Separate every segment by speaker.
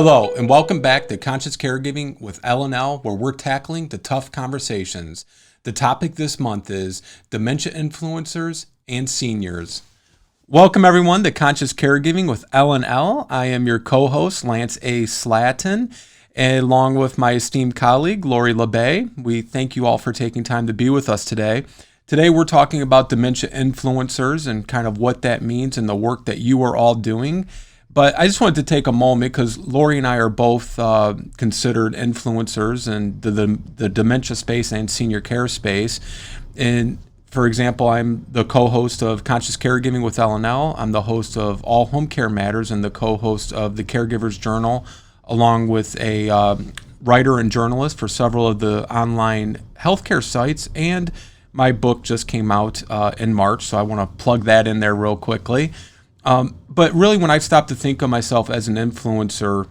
Speaker 1: Hello, and welcome back to Conscious Caregiving with L&L, where we're tackling the tough conversations. The topic this month is Dementia Influencers and Seniors. Welcome, everyone, to Conscious Caregiving with L&L. I am your co-host, Lance A. Slatton, along with my esteemed colleague, Lori LeBay. We thank you all for taking time to be with us today. Today, we're talking about dementia influencers and kind of what that means and the work that you are all doing. But I just wanted to take a moment because Lori and I are both considered influencers in the dementia space and senior care space. And for example, I'm the co-host of Conscious Caregiving with L&L. I'm the host of All Home Care Matters and the co-host of the Caregivers Journal, along with a writer and journalist for several of the online healthcare sites. And my book just came out in March, so I want to plug that in there real quickly. But really, when I stopped to think of myself as an influencer,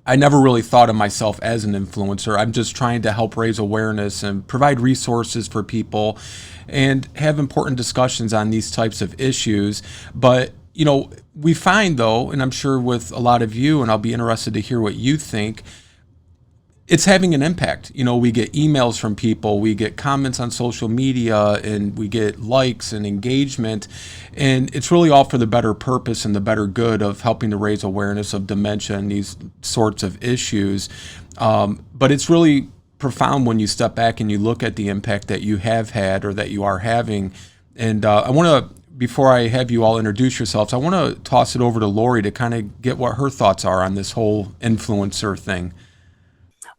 Speaker 1: I never really thought of myself as an influencer. I'm just trying to help raise awareness and provide resources for people and have important discussions on these types of issues. But, you know, we find, though, and I'm sure with a lot of you, and I'll be interested to hear what you think, it's having an impact. You know, we get emails from people, we get comments on social media, and we get likes and engagement. And it's really all for the better purpose and the better good of helping to raise awareness of dementia and these sorts of issues. But it's really profound when you step back and you look at the impact that you have had or that you are having. And I want to, before I have you all introduce yourselves, I want to toss it over to Lori to kind of get what her thoughts are on this whole influencer thing.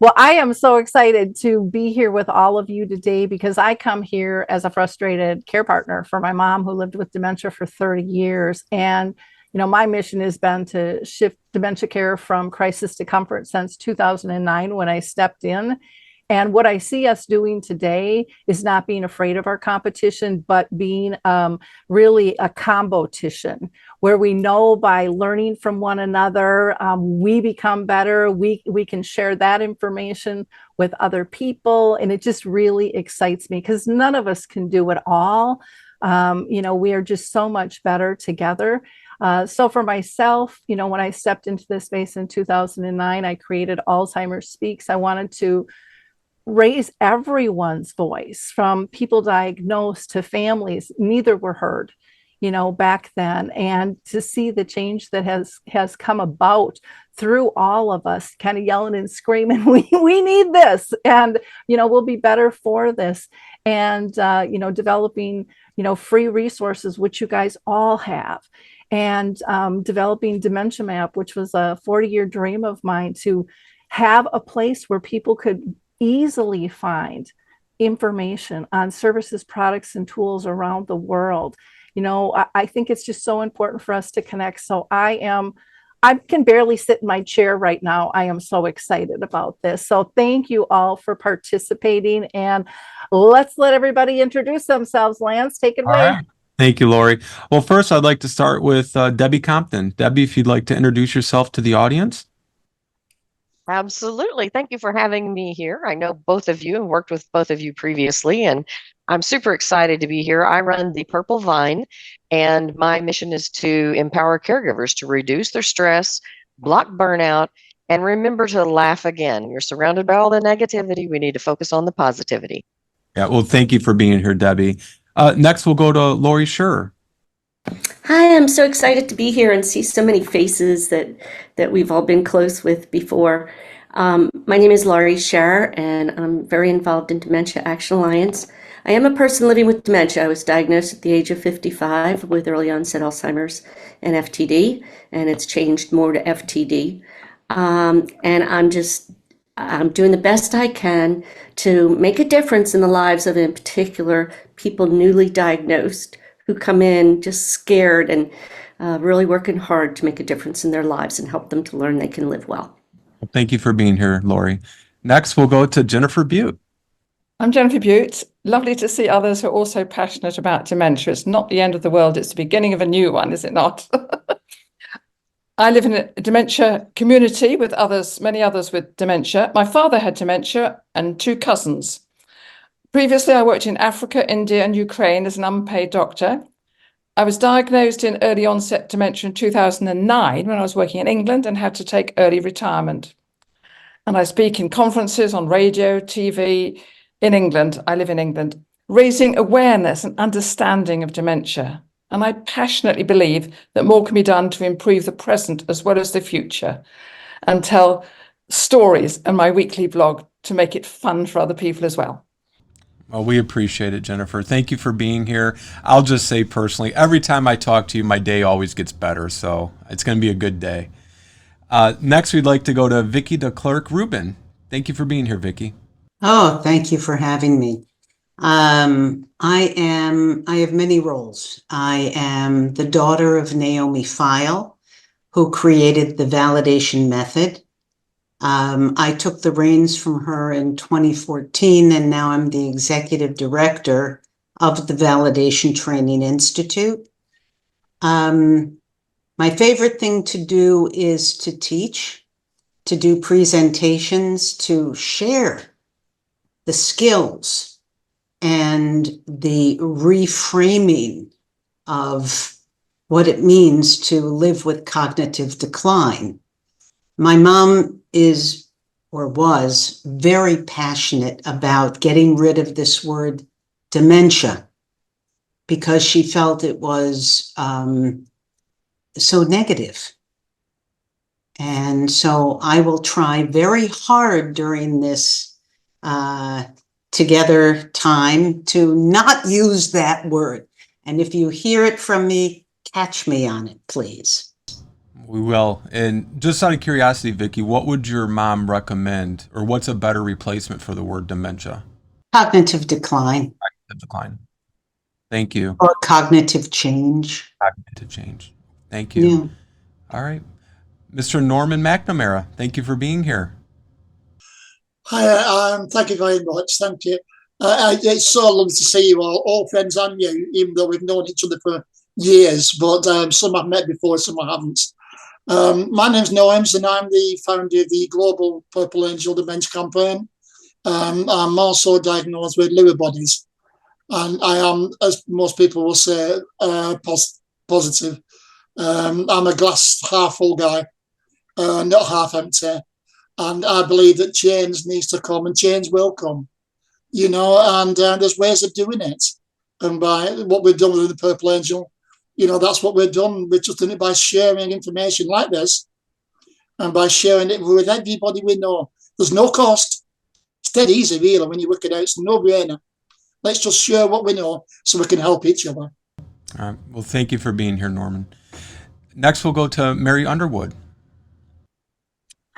Speaker 2: Well, I am so excited to be here with all of you today because I come here as a frustrated care partner for my mom who lived with dementia for 30 years. And, you know, my mission has been to shift dementia care from crisis to comfort since 2009 when I stepped in. And what I see us doing today is not being afraid of our competition, but being really a combo-tition, where we know by learning from one another, we become better. We can share that information with other people. And it just really excites me because none of us can do it all. You know, we are just so much better together. So for myself, you know, when I stepped into this space in 2009, I created Alzheimer Speaks. I wanted to raise everyone's voice, from people diagnosed to families. Neither were heard, you know, back then. And to see the change that has come about through all of us kind of yelling and screaming, we need this, and, you know, we'll be better for this. And, you know, developing, you know, free resources, which you guys all have. And developing Dementia Map, which was a 40-year dream of mine, to have a place where people could easily find information on services, products, and tools around the world. You know, I think it's just so important for us to connect. So I can barely sit in my chair right now. I am so excited about this. So thank you all for participating, and let's let everybody introduce themselves. Lance, take it away.
Speaker 1: All right. Thank you, Lori. Well, first, I'd like to start with Debbie Compton. Debbie, if you'd like to introduce yourself to the audience.
Speaker 3: Absolutely. Thank you for having me here. I know both of you and worked with both of you previously, and I'm super excited to be here. I run the Purple Vine, and my mission is to empower caregivers to reduce their stress, block burnout, and remember to laugh again. You're surrounded by all the negativity. We need to focus on the positivity.
Speaker 1: Yeah, well, thank you for being here, Debbie. Next, we'll go to Lori Scher.
Speaker 4: Hi, I'm so excited to be here and see so many faces that we've all been close with before. My name is Laurie Scher, and I'm very involved in Dementia Action Alliance. I am a person living with dementia. I was diagnosed at the age of 55 with early onset Alzheimer's and FTD, and it's changed more to FTD. And I'm doing the best I can to make a difference in the lives of, in particular, people newly diagnosed who come in just scared and really working hard to make a difference in their lives and help them to learn they can live well.
Speaker 1: Thank you for being here, Lori. Next, we'll go to Jennifer Butte.
Speaker 5: I'm Jennifer Butte. Lovely to see others who are also passionate about dementia. It's not the end of the world, it's the beginning of a new one, is it not? I live in a dementia community with many others with dementia. My father had dementia and two cousins. Previously, I worked in Africa, India, and Ukraine as an unpaid doctor. I was diagnosed in early onset dementia in 2009 when I was working in England and had to take early retirement. And I speak in conferences on radio, TV in England. I live in England, raising awareness and understanding of dementia. And I passionately believe that more can be done to improve the present as well as the future, and tell stories in my weekly blog to make it fun for other people as well.
Speaker 1: Well, we appreciate it, Jennifer. Thank you for being here. I'll just say personally, every time I talk to you, my day always gets better. So it's going to be a good day. Next, we'd like to go to Vicki de Klerk-Rubin. Thank you for being here, Vicki.
Speaker 6: Oh, thank you for having me. I have many roles. I am the daughter of Naomi Feil, who created the validation method. I took the reins from her in 2014, and now I'm the executive director of the Validation Training Institute. My favorite thing to do is to teach, to do presentations, to share the skills and the reframing of what it means to live with cognitive decline. My mom is, or was, very passionate about getting rid of this word dementia because she felt it was so negative. And so I will try very hard during this together time to not use that word. And if you hear it from me, catch me on it, please.
Speaker 1: We will. And just out of curiosity, Vicki, what would your mom recommend, or what's a better replacement for the word dementia?
Speaker 6: Cognitive decline.
Speaker 1: Cognitive decline. Thank you.
Speaker 6: Or cognitive change.
Speaker 1: Cognitive change. Thank you.
Speaker 6: Yeah.
Speaker 1: All right. Mr. Norman McNamara, thank you for being here.
Speaker 7: Hi, thank you very much. Thank you. It's so lovely to see you all friends and you, even though we've known each other for years, but some I've met before, some I haven't. My name's Noems, and I'm the founder of the Global Purple Angel Dementia Campaign. I'm also diagnosed with Lewy bodies, and I am, as most people will say, positive. I'm a glass half full guy, not half empty. And I believe that change needs to come, and change will come, and there's ways of doing it. And by what we've done with the Purple Angel, that's what we've done. We've just done it by sharing information like this, and by sharing it with everybody we know. There's no cost. It's dead easy, really, when you work it out. It's a no-brainer. Let's just share what we know so we can help each other.
Speaker 1: All right. Well, thank you for being here, Norman. Next, we'll go to Mary Underwood.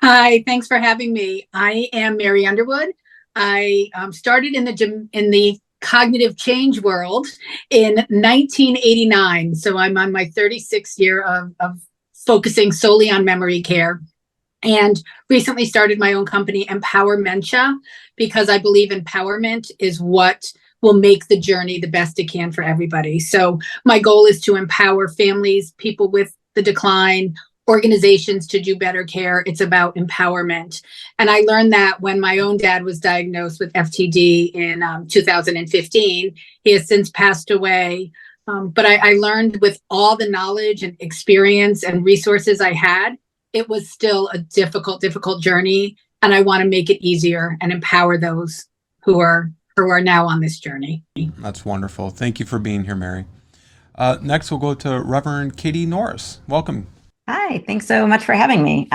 Speaker 8: Hi, thanks for having me. I am Mary Underwood. I started in the cognitive change world in 1989. So I'm on my 36th year of focusing solely on memory care, and recently started my own company, Empowermentia, because I believe empowerment is what will make the journey the best it can for everybody. So my goal is to empower families, people with the decline, organizations to do better care. It's about empowerment. And I learned that when my own dad was diagnosed with FTD in 2015. He has since passed away. But I learned with all the knowledge and experience and resources I had, it was still a difficult journey. And I want to make it easier and empower those who are now on this journey.
Speaker 1: That's wonderful. Thank you for being here, Mary. Next, we'll go to Reverend Katie Norris. Welcome.
Speaker 9: Hi, thanks so much for having me.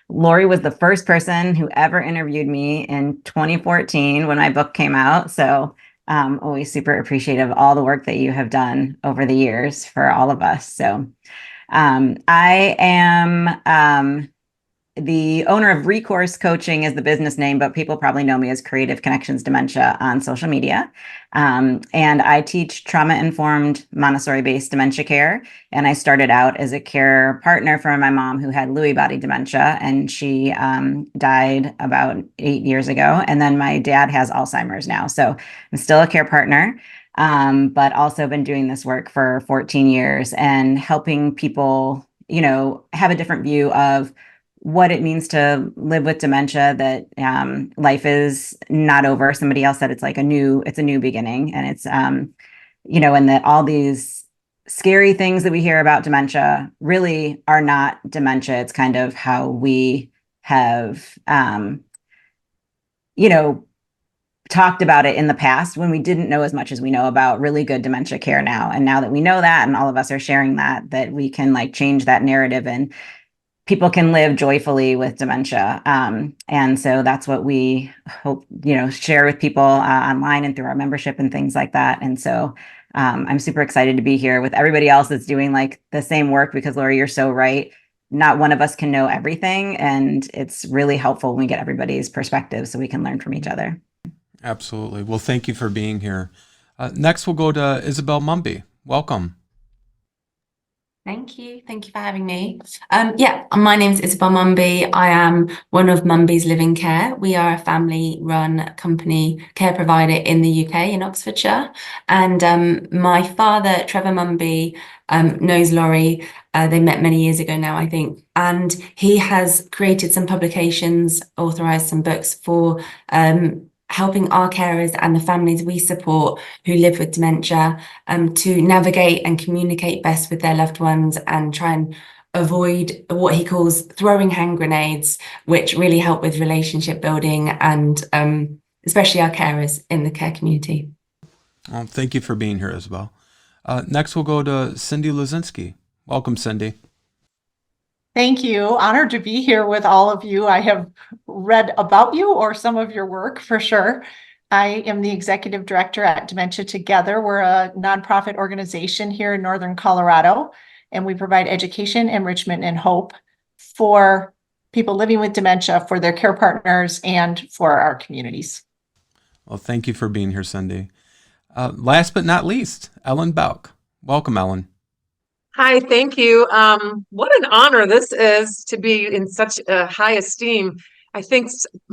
Speaker 9: Lori was the first person who ever interviewed me in 2014 when my book came out. So always super appreciative of all the work that you have done over the years for all of us. So I am the owner of Recourse Coaching is the business name, but people probably know me as Creative Connections Dementia on social media. And I teach trauma-informed Montessori-based dementia care. And I started out as a care partner for my mom who had Lewy Body Dementia, and she died about 8 years ago. And then my dad has Alzheimer's now. So I'm still a care partner, but also been doing this work for 14 years and helping people, have a different view of what it means to live with dementia, that life is not over. Somebody else said it's a new beginning, and it's, and that all these scary things that we hear about dementia really are not dementia. It's kind of how we have, talked about it in the past when we didn't know as much as we know about really good dementia care now. And now that we know that, and all of us are sharing that we can like change that narrative and people can live joyfully with dementia. And so that's what we hope, share with people online and through our membership and things like that. And so I'm super excited to be here with everybody else that's doing like the same work, because Lori, you're so right. Not one of us can know everything. And it's really helpful when we get everybody's perspective so we can learn from each other.
Speaker 1: Absolutely. Well, thank you for being here. Next, we'll go to Isabel Mumby. Welcome.
Speaker 10: Thank you. Thank you for having me. My name is Isabel Mumby. I am one of Mumby's Living Care. We are a family-run company care provider in the UK, in Oxfordshire. And my father, Trevor Mumby, knows Laurie. They met many years ago now, I think. And he has created some publications, authorised some books for helping our carers and the families we support who live with dementia to navigate and communicate best with their loved ones and try and avoid what he calls throwing hand grenades, which really help with relationship building and especially our carers in the care community.
Speaker 1: Well, thank you for being here, Isabel. Next, we'll go to Cindy Lazinski. Welcome, Cindy.
Speaker 11: Thank you. Honored to be here with all of you. I have read about you or some of your work for sure. I am the executive director at Dementia Together. We're a nonprofit organization here in Northern Colorado, and we provide education, enrichment, and hope for people living with dementia, for their care partners, and for our communities.
Speaker 1: Well, thank you for being here, Cindy. Last but not least, Ellen Belk. Welcome, Ellen.
Speaker 12: Hi, thank you. What an honor this is to be in such a high esteem. I think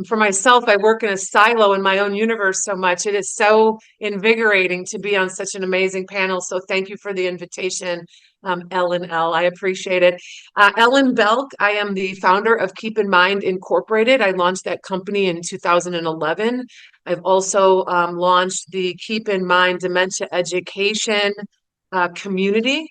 Speaker 12: for myself, I work in a silo in my own universe so much. It is so invigorating to be on such an amazing panel. So thank you for the invitation, Ellen L. I appreciate it. Ellen Belk, I am the founder of Keep in Mind Incorporated. I launched that company in 2011. I've also launched the Keep in Mind Dementia Education community.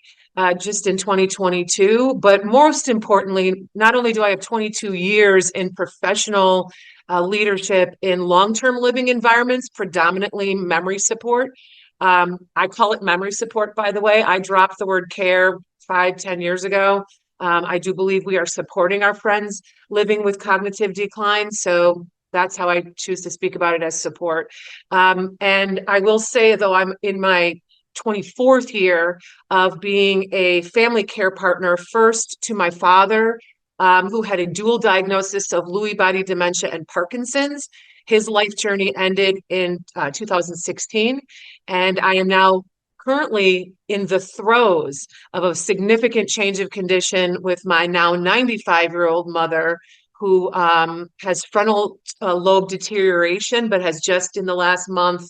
Speaker 12: Just in 2022, but most importantly, not only do I have 22 years in professional leadership in long-term living environments, predominantly memory support. I call it memory support, by the way. I dropped the word care 5-10 years ago. I do believe we are supporting our friends living with cognitive decline. So that's how I choose to speak about it, as support. And I will say, though, I'm in my 24th year of being a family care partner, first to my father, who had a dual diagnosis of Lewy Body Dementia and Parkinson's. His life journey ended in 2016, and I am now currently in the throes of a significant change of condition with my now 95-year-old mother, who has frontal lobe deterioration, but has just in the last month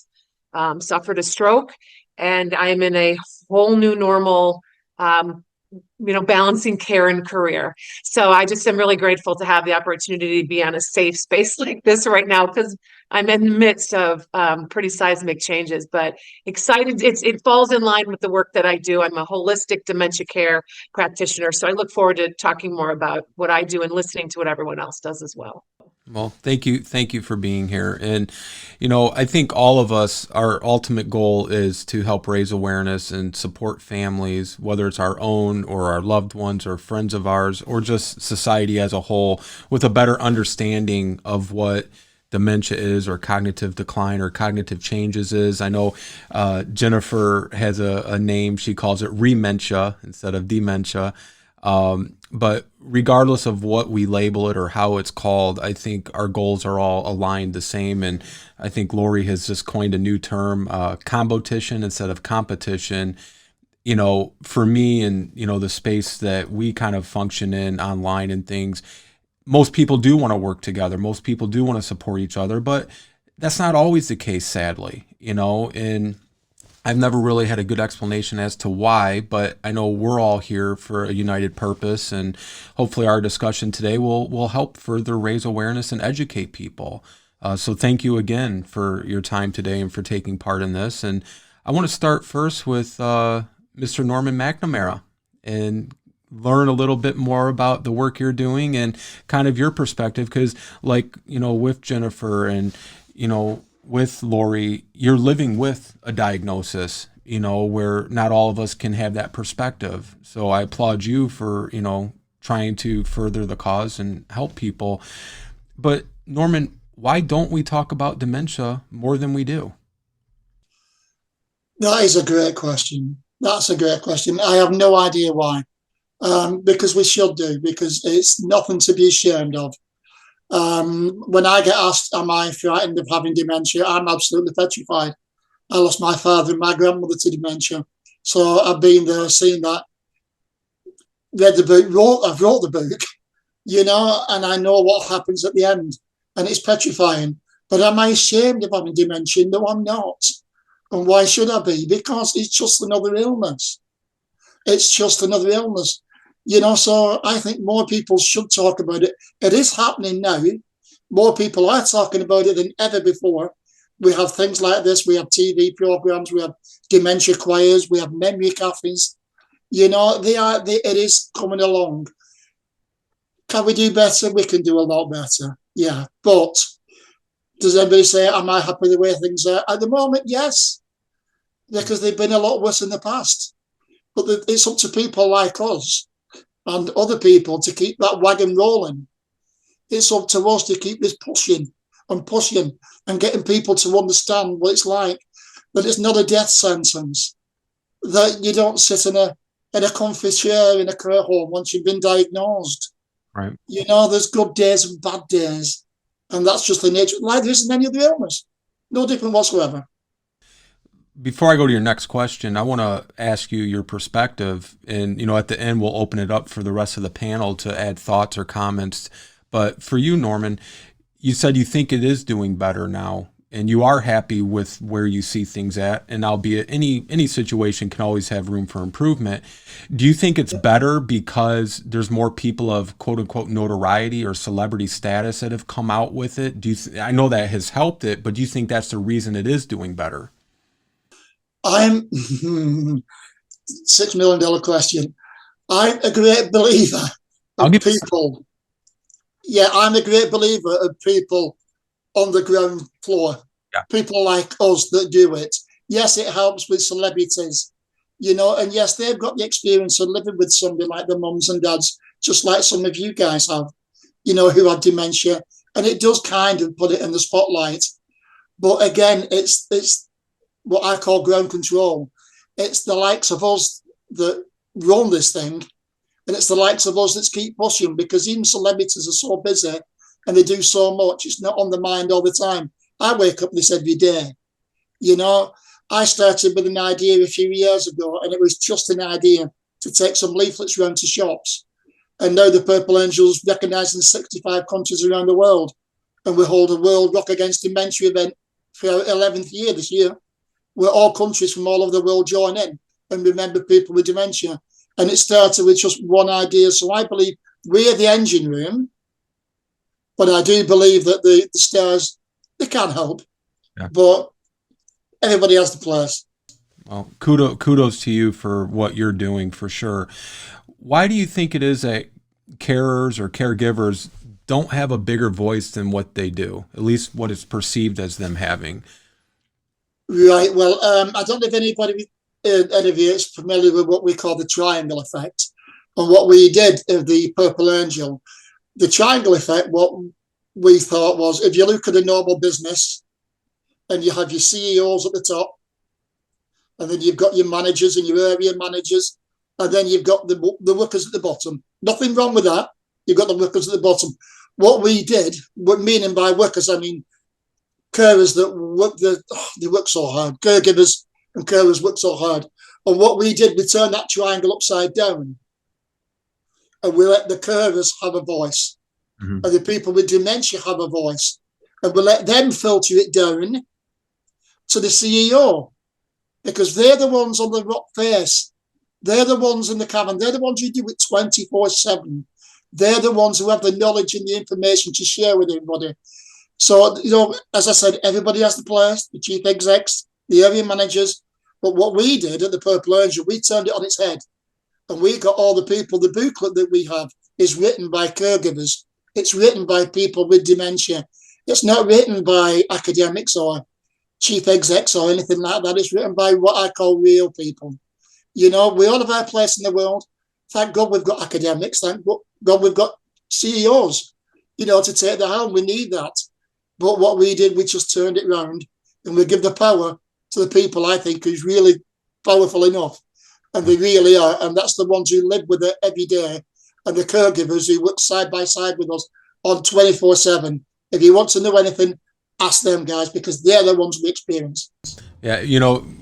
Speaker 12: suffered a stroke. And I am in a whole new normal, balancing care and career. So I just am really grateful to have the opportunity to be on a safe space like this right now, because I'm in the midst of pretty seismic changes, but excited. It falls in line with the work that I do. I'm a holistic dementia care practitioner. So I look forward to talking more about what I do and listening to what everyone else does as well.
Speaker 1: Well, thank you. Thank you for being here. And, I think all of us, our ultimate goal is to help raise awareness and support families, whether it's our own or our loved ones or friends of ours, or just society as a whole, with a better understanding of what dementia is, or cognitive decline, or cognitive changes is. I know Jennifer has a name. She calls it rementia instead of dementia. But regardless of what we label it or how it's called, I think our goals are all aligned the same. And I think Lori has just coined a new term, combotition instead of competition. For me and, the space that we kind of function in online and things, most people do want to work together. Most people do want to support each other, but that's not always the case, sadly, and I've never really had a good explanation as to why, but I know we're all here for a united purpose, and hopefully our discussion today will help further raise awareness and educate people. So thank you again for your time today and for taking part in this. And I want to start first with Mr. Norman McNamara and learn a little bit more about the work you're doing and kind of your perspective. Because like, with Jennifer and, with Lori, you're living with a diagnosis, where not all of us can have that perspective. So I applaud you for, trying to further the cause and help people. But Norman, why don't we talk about dementia more than we do?
Speaker 7: That is a great question. That's a great question. I have no idea why. Because we should do, because it's nothing to be ashamed of. When I get asked, am I frightened of having dementia? I'm absolutely petrified. I lost my father and my grandmother to dementia. So I've been there, seen that, read the book, I've wrote the book, and I know what happens at the end. And it's petrifying. But am I ashamed of having dementia? No, I'm not. And why should I be? Because it's just another illness. It's just another illness. So I think more people should talk about it. It is happening now. More people are talking about it than ever before. We have things like this. We have TV programs. We have dementia choirs. We have memory cafes. It is coming along. Can we do better? We can do a lot better. Yeah. But does anybody say, am I happy the way things are? At the moment, yes. Because they've been a lot worse in the past. But it's up to people like us and other people to keep that wagon rolling. It's up to us to keep this pushing and getting people to understand what it's like, that it's not a death sentence, that you don't sit in a comfy chair in a care home once you've been diagnosed.
Speaker 1: Right.
Speaker 7: There's good days and bad days, and that's just the nature. Like there isn't any other illness, no different whatsoever.
Speaker 1: Before I go to your next question, I want to ask you your perspective. And, at the end, we'll open it up for the rest of the panel to add thoughts or comments. But for you, Norman, you said you think it is doing better now, and you are happy with where you see things at. And albeit any situation can always have room for improvement. Do you think it's better because there's more people of quote unquote notoriety or celebrity status that have come out with it? I know that has helped it, but do you think that's the reason it is doing better?
Speaker 7: I'm $6 million question. I'm a great believer of people. Yeah, I'm a great believer of people on the ground floor. Yeah. People like us that do it. Yes, it helps with celebrities, and yes, they've got the experience of living with somebody like their mums and dads, just like some of you guys have, who have dementia, and it does kind of put it in the spotlight. But again, it's what I call ground control. It's the likes of us that run this thing, and it's the likes of us that keep pushing, because even celebrities are so busy and they do so much, it's not on the mind all the time. I wake up this every day. I started with an idea a few years ago, and it was just an idea to take some leaflets around to shops. And now the Purple Angels recognised in 65 countries around the world, and we hold a World Rock Against Dementia event for our 11th year this year, where all countries from all over the world join in and remember people with dementia. And it started with just one idea. So I believe we're the engine room, but I do believe that the stars, they can help. Yeah. But everybody has the place.
Speaker 1: Well, kudos to you for what you're doing, for sure. Why do you think it is that carers or caregivers don't have a bigger voice than what they do, at least what is perceived as them having?
Speaker 7: Right. Well, I don't know if any of you is familiar with what we call the triangle effect. And what we did of the Purple Angel, the triangle effect, what we thought was, if you look at a normal business and you have your CEOs at the top, and then you've got your managers and your area managers, and then you've got the workers at the bottom. Nothing wrong with that. You've got the workers at the bottom. What we did, meaning by workers, I mean carers that they work so hard. Caregivers and carers work so hard. And what we did, we turned that triangle upside down, and we let the carers have a voice, and the people with dementia have a voice, and we let them filter it down to the CEO, because they're the ones on the rock face. They're the ones in the cabin. They're the ones who do it 24/7. They're the ones who have the knowledge and the information to share with everybody. So, as I said, everybody has the place, the chief execs, the area managers, But what we did at the Purple Angel, we turned it on its head, and we got all the people. The booklet that we have is written by caregivers. It's written by people with dementia. It's not written by academics or chief execs or anything like that. It's written by what I call real people. We all have our place in the world. Thank God we've got academics. Thank God we've got CEOs, to take the helm. We need that. But what we did, we just turned it around, and we give the power to the people, I think, who's really powerful enough. And they really are. And that's the ones who live with it every day, and the caregivers who work side by side with us on 24/7. If you want to know anything, ask them guys, because they're the ones with experience.
Speaker 1: Yeah,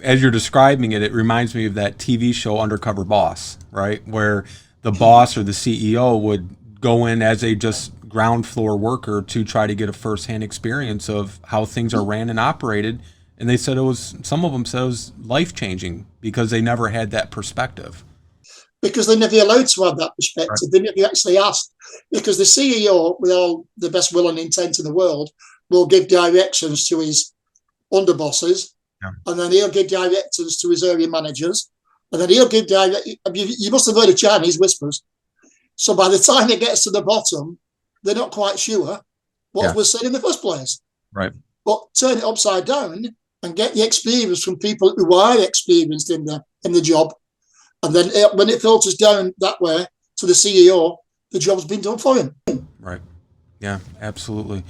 Speaker 1: as you're describing it, it reminds me of that TV show Undercover Boss, right? Where the boss or the CEO would go in as a just ground floor worker to try to get a firsthand experience of how things are ran and operated. And they said some of them said it was life-changing because they never had that perspective.
Speaker 7: Because they're never allowed to have that perspective. Right. They never actually asked. Because the CEO, with all the best will and intent in the world, will give directions to his underbosses, and then he'll give directions to his area managers, and then he'll give you must have heard of Chinese whispers. So by the time it gets to the bottom, they're not quite sure what was said in the first place.
Speaker 1: Right.
Speaker 7: But turn it upside down and get the experience from people who are experienced in the job, and then when it filters down that way to the CEO, the job's been done for him.
Speaker 1: Right. Yeah, absolutely.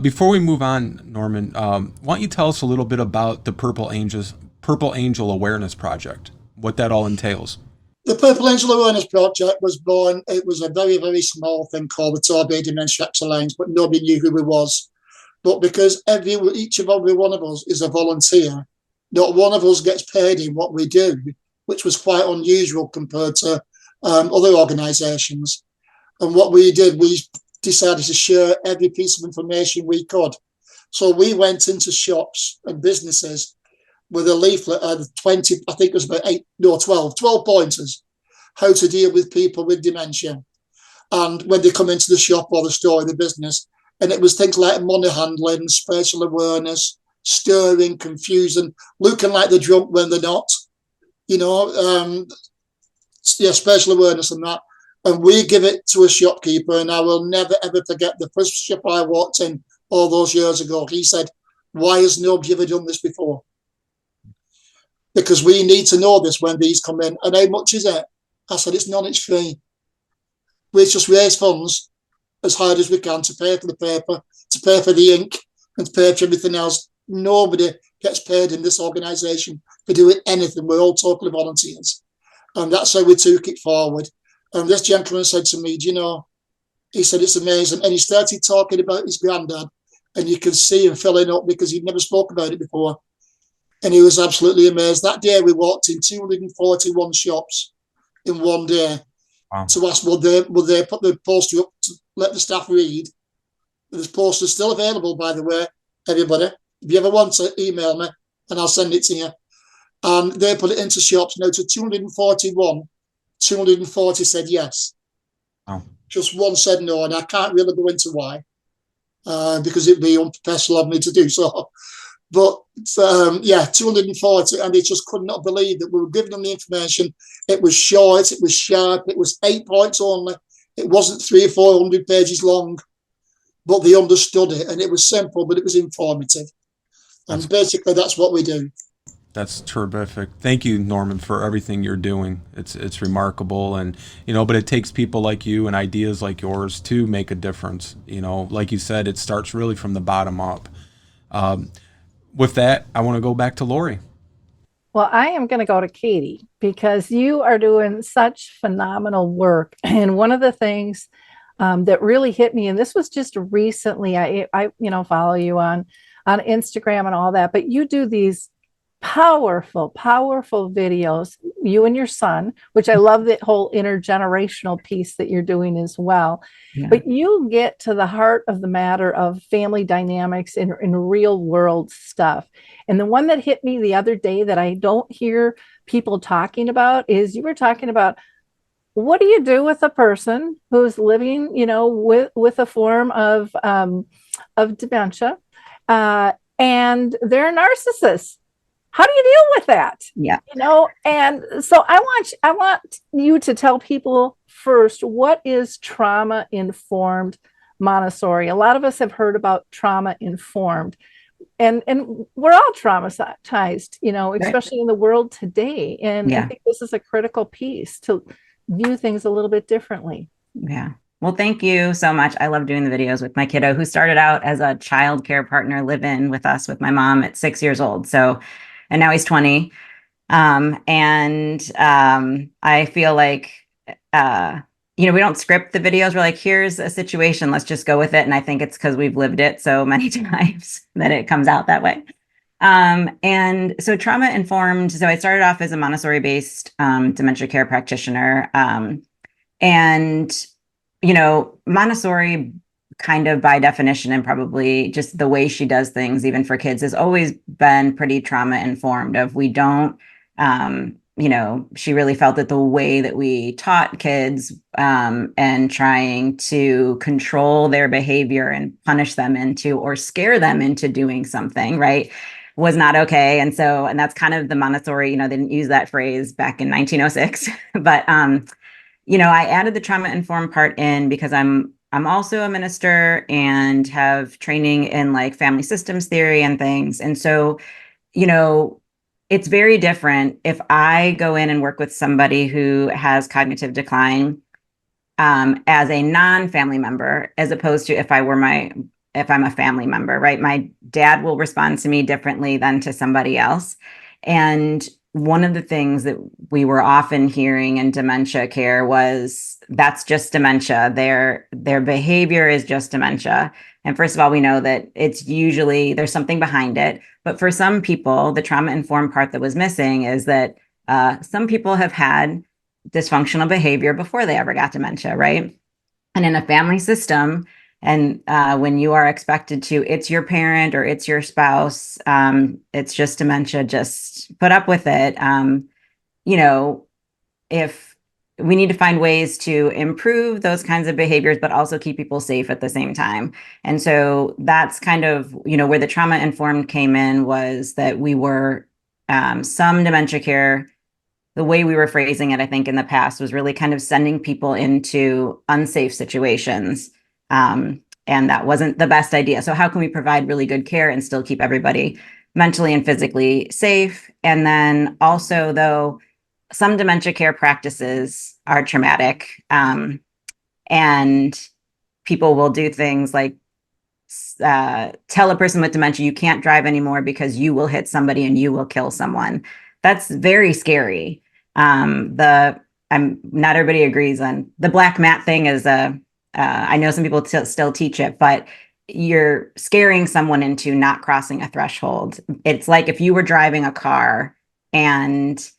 Speaker 1: Before we move on, Norman, why don't you tell us a little bit about the Purple Angel Awareness Project, what that all entails?
Speaker 7: The Purple Angel Awareness Project was born. It was a very, very small thing called the Torbay Dementia Alliance, but nobody knew who it was. But because each of every one of us is a volunteer, not one of us gets paid in what we do, which was quite unusual compared to other organisations. And what we did, we decided to share every piece of information we could. So we went into shops and businesses with a leaflet of 20, I think it was about 12 pointers, how to deal with people with dementia. And when they come into the shop or the store or the business, and it was things like money handling, spatial awareness, stirring, confusing, looking like they're drunk when they're not, spatial awareness and that. And we give it to a shopkeeper, and I will never, ever forget the first shop I walked in all those years ago. He said, "Why has nobody ever done this before?" Because we need to know this when these come in. And how much is it? I said, "It's none, it's free." We just raise funds as hard as we can to pay for the paper, to pay for the ink, and to pay for everything else. Nobody gets paid in this organisation for doing anything. We're all totally volunteers. And that's how we took it forward. And this gentleman said to me, he said, "It's amazing." And he started talking about his granddad, and you could see him filling up because he'd never spoke about it before. And he was absolutely amazed. That day we walked in 241 shops in one day. Wow. To ask, will they put the poster up to let the staff read? This poster's still available, by the way, everybody. If you ever want to, email me and I'll send it to you. And they put it into shops now to 241. 240 said yes.
Speaker 1: Oh.
Speaker 7: Just one said no, and I can't really go into why, because it'd be unprofessional of me to do so. But 240, and they just could not believe that we were giving them the information. It was short, it was sharp, it was 8 points only. It wasn't 300 or 400 pages long, but they understood it, and it was simple, but it was informative. And basically, that's what we do.
Speaker 1: That's terrific. Thank you, Norman, for everything you're doing. It's remarkable, and but it takes people like you and ideas like yours to make a difference. Like you said, it starts really from the bottom up. With that, I want to go back to Lori.
Speaker 2: Well, I am going to go to Katie because you are doing such phenomenal work. And one of the things that really hit me, and this was just recently, I follow you on Instagram and all that, but you do these powerful videos, you and your son, which I love the whole intergenerational piece that you're doing as well. Yeah. But you get to the heart of the matter of family dynamics in real world stuff. And the one that hit me the other day that I don't hear people talking about is you were talking about, what do you do with a person who's living, with a form of dementia, and they're a narcissist? how do you deal with that?
Speaker 9: Yeah.
Speaker 2: And so I want you to tell people first, what is trauma-informed Montessori? A lot of us have heard about trauma-informed, and we're all traumatized, especially in the world today. And I think this is a critical piece to view things a little bit differently.
Speaker 9: Yeah. Well, thank you so much. I love doing the videos with my kiddo, who started out as a child care partner live-in with us, with my mom at 6 years old. So, and now he's 20. I feel like, we don't script the videos. We're like, here's a situation, let's just go with it. And I think it's because we've lived it so many times that it comes out that way. And so trauma-informed, so I started off as a Montessori-based dementia care practitioner. Montessori, kind of by definition, and probably just the way she does things, even for kids, has always been pretty trauma-informed. She really felt that the way that we taught kids and trying to control their behavior and punish them into, or scare them into doing something, right, was not okay. And that's kind of the Montessori, they didn't use that phrase back in 1906, but I added the trauma-informed part in because I'm also a minister and have training in like family systems theory and things. And so, it's very different if I go in and work with somebody who has cognitive decline as a non-family member, as opposed to if I'm a family member, right? My dad will respond to me differently than to somebody else. And one of the things that we were often hearing in dementia care was, that's just dementia. Their behavior is just dementia. And first of all, we know that it's usually, there's something behind it. But for some people, the trauma-informed part that was missing is that some people have had dysfunctional behavior before they ever got dementia, right? And in a family system, and when you are expected to, it's your parent or it's your spouse, it's just dementia, just put up with it. If we need to find ways to improve those kinds of behaviors, but also keep people safe at the same time. And so that's kind of, where the trauma-informed came in, was that we were, some dementia care, the way we were phrasing it, I think in the past, was really kind of sending people into unsafe situations. And that wasn't the best idea. So how can we provide really good care and still keep everybody mentally and physically safe? And then also, though, some dementia care practices are traumatic, and people will do things like tell a person with dementia, you can't drive anymore because you will hit somebody and you will kill someone. That's very scary. Not everybody agrees on the black mat thing. I know some people still teach it, but you're scaring someone into not crossing a threshold. It's like if you were driving a car and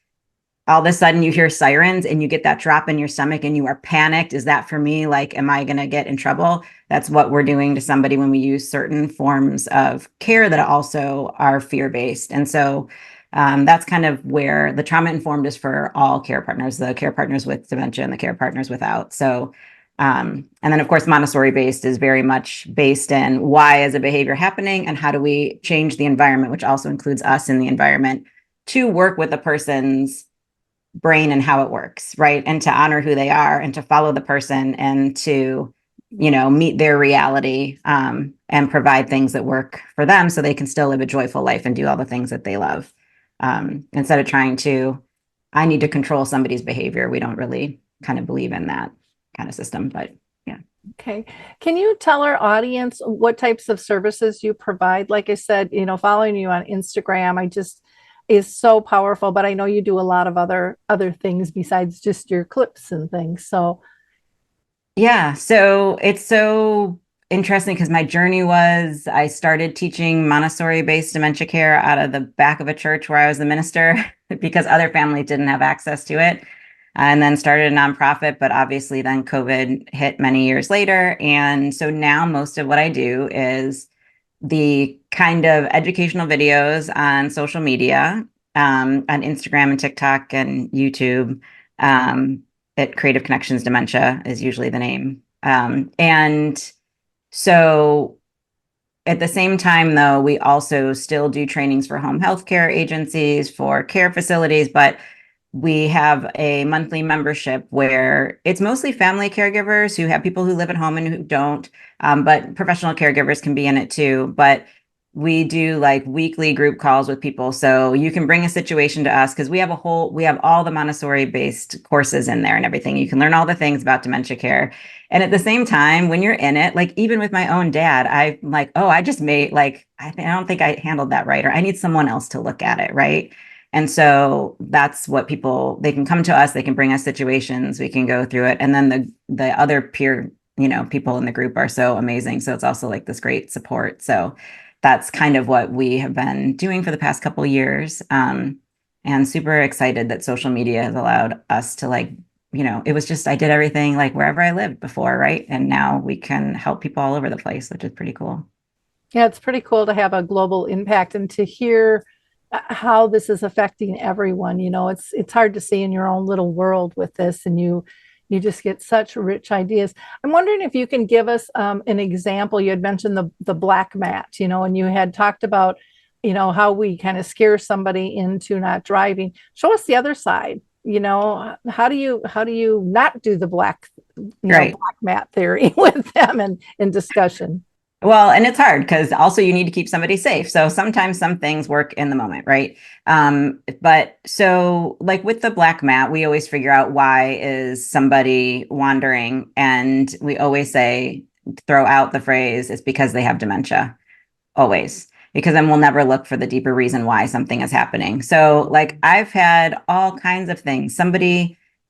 Speaker 9: all of a sudden you hear sirens and you get that drop in your stomach and you are panicked. Is that for me? Like, am I going to get in trouble? That's what we're doing to somebody when we use certain forms of care that also are fear-based. And so that's kind of where the trauma-informed is for all care partners, the care partners with dementia and the care partners without. So, and then of course, Montessori-based is very much based in why is a behavior happening and how do we change the environment, which also includes us in the environment, to work with a person's brain and how it works, right? And to honor who they are and to follow the person and to, meet their reality and provide things that work for them so they can still live a joyful life and do all the things that they love. Instead of trying to, I need to control somebody's behavior. We don't really kind of believe in that kind of system, but yeah.
Speaker 2: Okay. Can you tell our audience what types of services you provide? Like I said, following you on Instagram, is so powerful, but I know you do a lot of other things besides just your clips and things. So
Speaker 9: yeah, so it's so interesting because my journey was, I started teaching Montessori-based dementia care out of the back of a church where I was the minister because other families didn't have access to it, and then started a nonprofit, but obviously then COVID hit many years later. And so now most of what I do is the kind of educational videos on social media, on Instagram and TikTok and YouTube, at Creative Connections Dementia is usually the name. And so at the same time, though, we also still do trainings for home health care agencies, for care facilities, but we have a monthly membership where it's mostly family caregivers who have people who live at home and who don't, but professional caregivers can be in it too. But we do like weekly group calls with people. So you can bring a situation to us because we have all the Montessori based courses in there and everything. You can learn all the things about dementia care. And at the same time, when you're in it, like even with my own dad, I'm like, oh, I just made like, I don't think I handled that right, or I need someone else to look at it. Right. And so that's what they can come to us, they can bring us situations, we can go through it. And then the other peer, people in the group are so amazing. So it's also like this great support. So that's kind of what we have been doing for the past couple of years. And super excited that social media has allowed us to it was just, I did everything like wherever I lived before, right? And now we can help people all over the place, which is pretty cool.
Speaker 2: Yeah, it's pretty cool to have a global impact and to hear how this is affecting everyone. It's hard to see in your own little world with this, and you just get such rich ideas. I'm wondering if you can give us an example. You had mentioned the black mat, and you had talked about, how we kind of scare somebody into not driving. Show us the other side. How do you not do the black mat theory with them in discussion?
Speaker 9: Well, and it's hard because also you need to keep somebody safe. So sometimes some things work in the moment, right? But so like with the black mat, we always figure out why is somebody wandering. And we always throw out the phrase, it's because they have dementia, always. Because then we'll never look for the deeper reason why something is happening. So like I've had all kinds of things.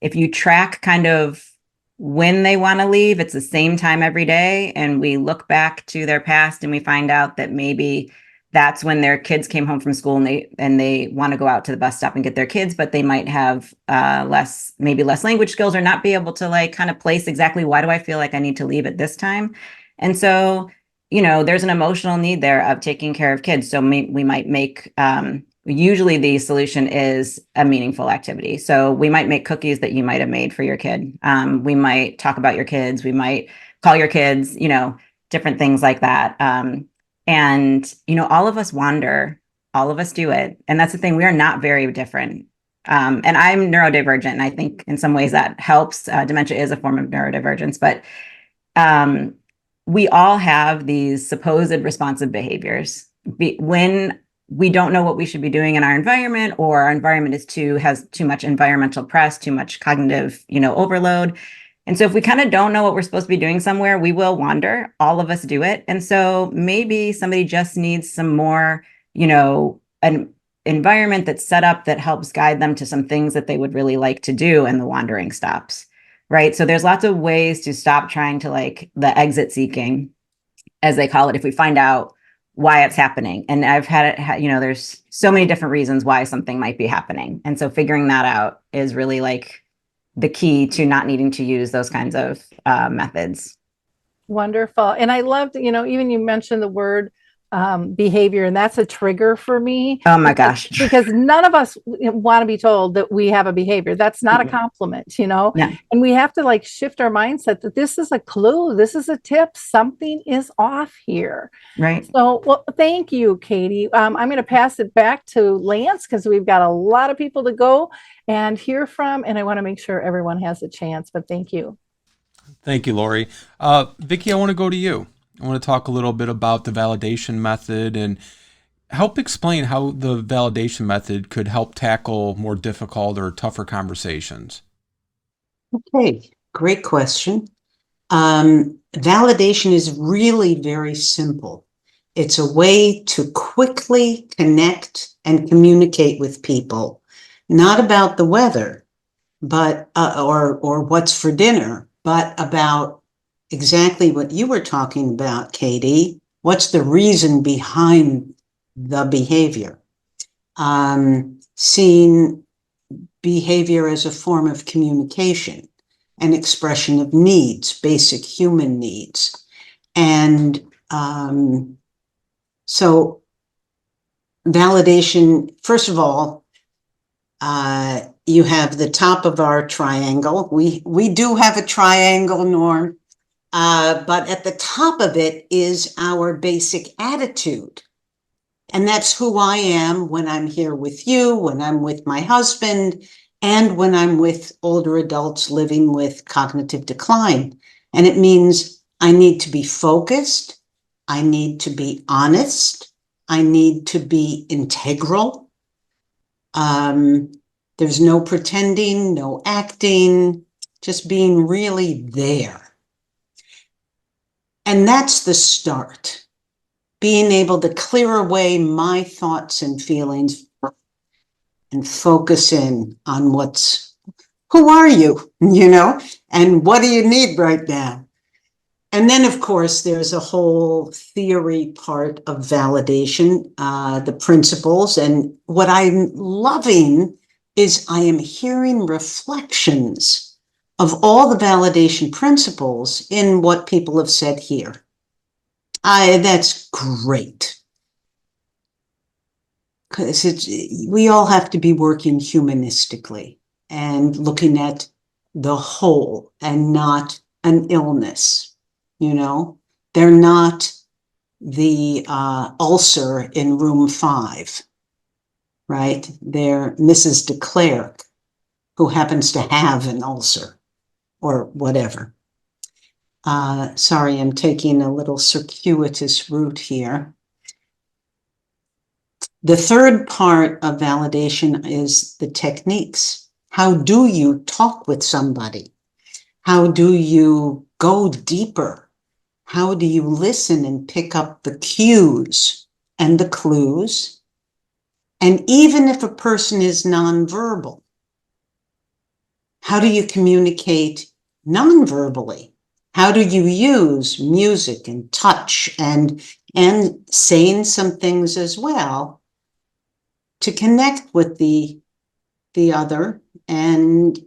Speaker 9: If you track kind of when they want to leave, it's the same time every day. And we look back to their past and we find out that maybe that's when their kids came home from school and they want to go out to the bus stop and get their kids, but they might have less language skills or not be able to like kind of place exactly why do I feel like I need to leave at this time. And so there's an emotional need there of taking care of kids. So we might make, usually the solution is a meaningful activity. So we might make cookies that you might have made for your kid. We might talk about your kids. We might call your kids, different things like that. And all of us wander, all of us do it. And that's the thing, we are not very different. And I'm neurodivergent. And I think in some ways that helps. Dementia is a form of neurodivergence, but we all have these supposed responsive behaviors. When we don't know what we should be doing in our environment, or our environment has too much environmental press, too much cognitive, overload. And so if we kind of don't know what we're supposed to be doing somewhere, we will wander. All of us do it. And so maybe somebody just needs some more, an environment that's set up that helps guide them to some things that they would really like to do, and the wandering stops. Right. So there's lots of ways to stop trying to like the exit seeking, as they call it, if we find out why it's happening. And I've had it, there's so many different reasons why something might be happening. And so figuring that out is really like the key to not needing to use those kinds of methods.
Speaker 2: Wonderful. And I loved, even you mentioned the word behavior, and that's a trigger for me.
Speaker 9: Oh my gosh.
Speaker 2: Because none of us want to be told that we have a behavior. That's not a compliment,
Speaker 9: Yeah.
Speaker 2: And we have to like shift our mindset that this is a clue, this is a tip, something is off here.
Speaker 9: Right.
Speaker 2: So, well, thank you, Katie. I'm going to pass it back to Lance because we've got a lot of people to go and hear from, and I want to make sure everyone has a chance, but thank you.
Speaker 1: Thank you, Lori. Vicki, I want to go to you. I want to talk a little bit about the validation method and help explain how the validation method could help tackle more difficult or tougher conversations.
Speaker 6: Okay, great question. Validation is really very simple. It's a way to quickly connect and communicate with people, not about the weather, but or what's for dinner, but about exactly what you were talking about, Katie. What's the reason behind the behavior? Seeing behavior as a form of communication, an expression of needs, basic human needs. And so validation, first of all, you have the top of our triangle. We do have a triangle, Norm. But at the top of it is our basic attitude. And that's who I am when I'm here with you, when I'm with my husband, and when I'm with older adults living with cognitive decline. And it means I need to be focused. I need to be honest. I need to be integral. There's no pretending, no acting, just being really there. And that's the start. Being able to clear away my thoughts and feelings and focus in on who are you, and what do you need right now? And then, of course, there's a whole theory part of validation, the principles. And what I'm loving is I am hearing reflections of all the validation principles in what people have said here. That's great. Because we all have to be working humanistically and looking at the whole and not an illness. They're not the ulcer in room 5, right? They're Mrs. de Klerk, who happens to have an ulcer or whatever. Sorry, I'm taking a little circuitous route here. The third part of validation is the techniques. How do you talk with somebody? How do you go deeper? How do you listen and pick up the cues and the clues? And even if a person is nonverbal, how do you communicate nonverbally? How do you use music and touch and saying some things as well to connect with the other and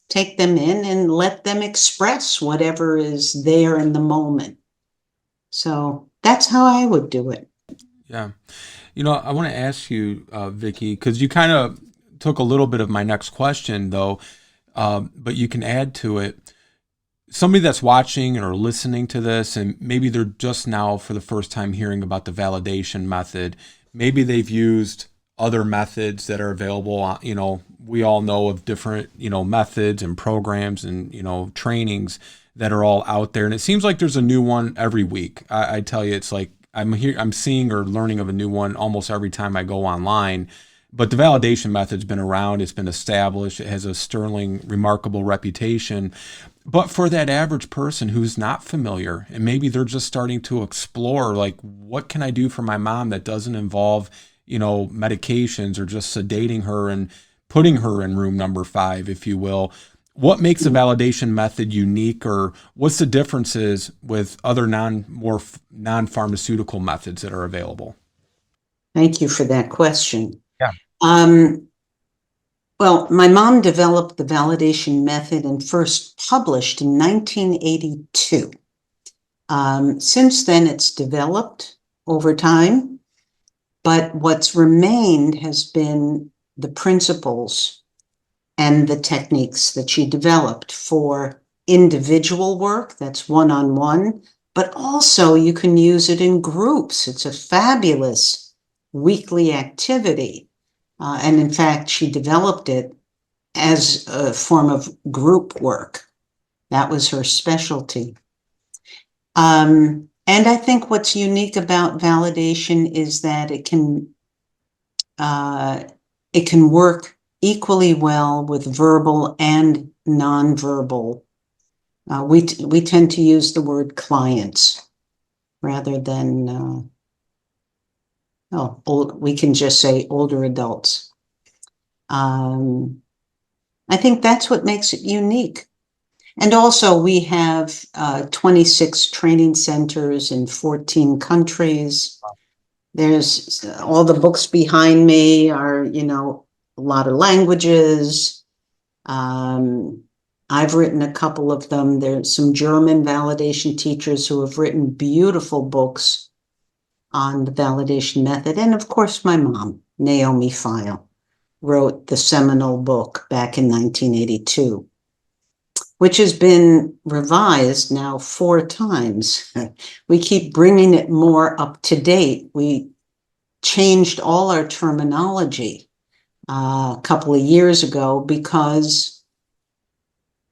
Speaker 6: take them in and let them express whatever is there in the moment. So that's how I would do it.
Speaker 1: Yeah. I want to ask you, Vicki, because you kind of took a little bit of my next question, though, but you can add to it. Somebody that's watching or listening to this, and maybe they're just now for the first time hearing about the validation method. Maybe they've used other methods that are available. We all know of different, methods and programs and, trainings that are all out there. And it seems like there's a new one every week. I tell you, it's like I'm seeing or learning of a new one almost every time I go online. But the validation method's been around. It's been established. It has a sterling, remarkable reputation. But for that average person who's not familiar, and maybe they're just starting to explore, like, what can I do for my mom that doesn't involve medications or just sedating her and putting her in room number 5, if you will. What makes the validation method unique, or what's the differences with other non-pharmaceutical methods that are available?
Speaker 6: Thank you for that question.
Speaker 1: Yeah.
Speaker 6: Well, my mom developed the validation method and first published in 1982. Since then, it's developed over time. But what's remained has been the principles and the techniques that she developed for individual work, that's one-on-one, but also you can use it in groups. It's a fabulous weekly activity. And in fact, she developed it as a form of group work. That was her specialty. And I think what's unique about validation is that it can work equally well with verbal and nonverbal. We tend to use the word clients rather than, we can just say older adults. I think that's what makes it unique. And also we have 26 training centers in 14 countries. There's all the books behind me are, a lot of languages. I've written a couple of them. There's some German validation teachers who have written beautiful books on the validation method. And of course, my mom, Naomi Feil, wrote the seminal book back in 1982. which has been revised now 4 times. We keep bringing it more up to date. We changed all our terminology a couple of years ago because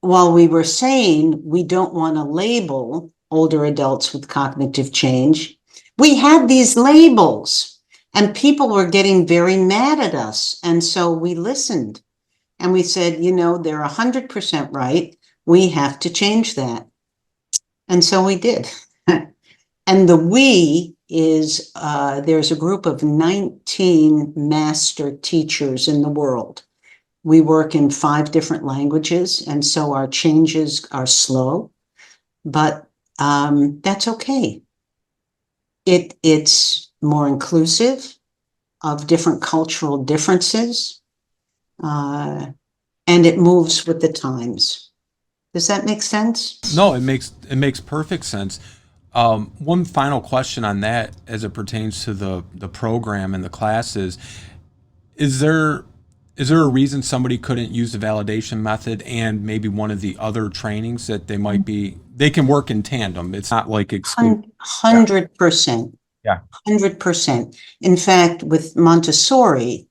Speaker 6: while we were saying we don't want to label older adults with cognitive change, we had these labels and people were getting very mad at us. And so we listened and we said, you know, they're 100% right. We have to change that. And so we did. And the we is, there's a group of 19 master teachers in the world. We work in 5 different languages, and so our changes are slow, but that's okay. It's more inclusive of different cultural differences, and it moves with the times. Does that make sense?
Speaker 1: No, it makes perfect sense. One final question on that, as it pertains to the program and the classes, is there a reason somebody couldn't use the validation method and maybe one of the other trainings that they can work in tandem? It's not like
Speaker 6: 100%.
Speaker 1: Yeah.
Speaker 6: 100%. In fact, with Montessori,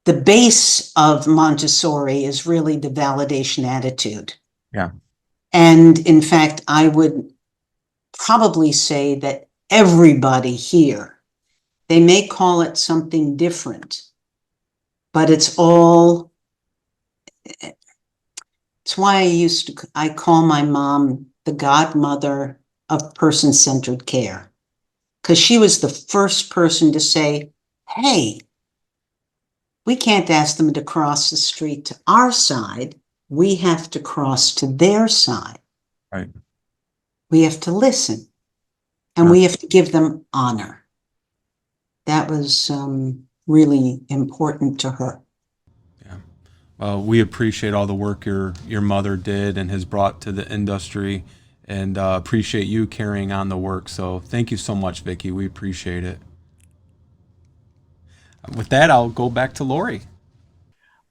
Speaker 6: the base of Montessori is really the validation attitude.
Speaker 1: Yeah.
Speaker 6: And in fact, I would probably say that everybody here, they may call it something different, but it's all, it's why I call my mom the godmother of person-centered care, because she was the first person to say, hey, we can't ask them to cross the street to our side. We have to cross to their side.
Speaker 1: Right.
Speaker 6: We have to listen, and we have to give them honor. That was really important to her.
Speaker 1: Yeah. Well, we appreciate all the work your mother did and has brought to the industry, and appreciate you carrying on the work. So thank you so much, Vicki. We appreciate it. With that, I'll go back to Lori.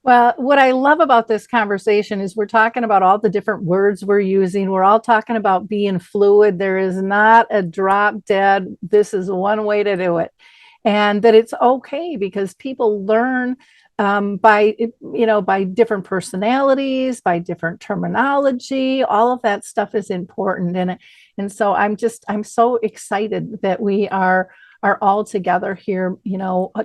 Speaker 2: Well, what I love about this conversation is we're talking about all the different words we're using. We're all talking about being fluid. There is not a drop dead, this is one way to do it. And that it's okay because people learn by different personalities, by different terminology. All of that stuff is important. And so I'm so excited that we are all together here,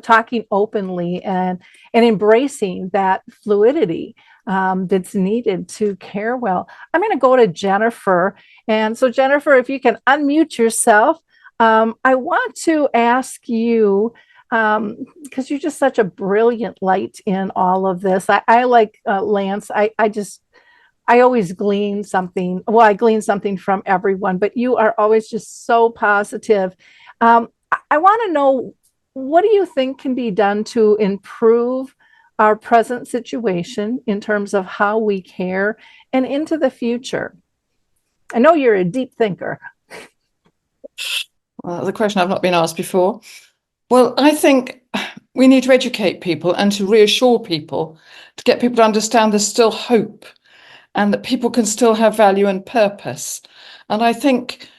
Speaker 2: talking openly and embracing that fluidity that's needed to care well. I'm going to go to Jennifer. And so Jennifer, if you can unmute yourself, I want to ask you, because you're just such a brilliant light in all of this. I like Lance. I always glean something. Well, I glean something from everyone, but you are always just so positive. I want to know, what do you think can be done to improve our present situation in terms of how we care and into the future? I know you're a deep thinker.
Speaker 5: Well, the question I've not been asked before. Well, I think we need to educate people and to reassure people, to get people to understand there's still hope and that people can still have value and purpose. And I think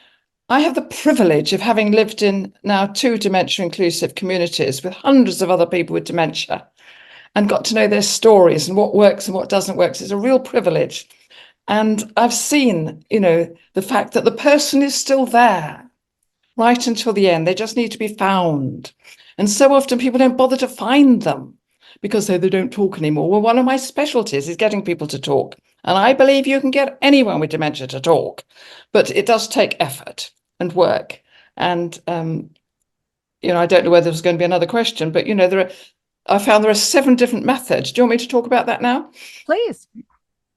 Speaker 5: I have the privilege of having lived in now 2 dementia inclusive communities with hundreds of other people with dementia and got to know their stories and what works and what doesn't work. So it's a real privilege. And I've seen, the fact that the person is still there right until the end. They just need to be found. And so often people don't bother to find them because they don't talk anymore. Well, one of my specialties is getting people to talk. And I believe you can get anyone with dementia to talk, but it does take effort and work. And, I don't know whether there's going to be another question, but, I found there are 7 different methods. Do you want me to talk about that now?
Speaker 2: Please.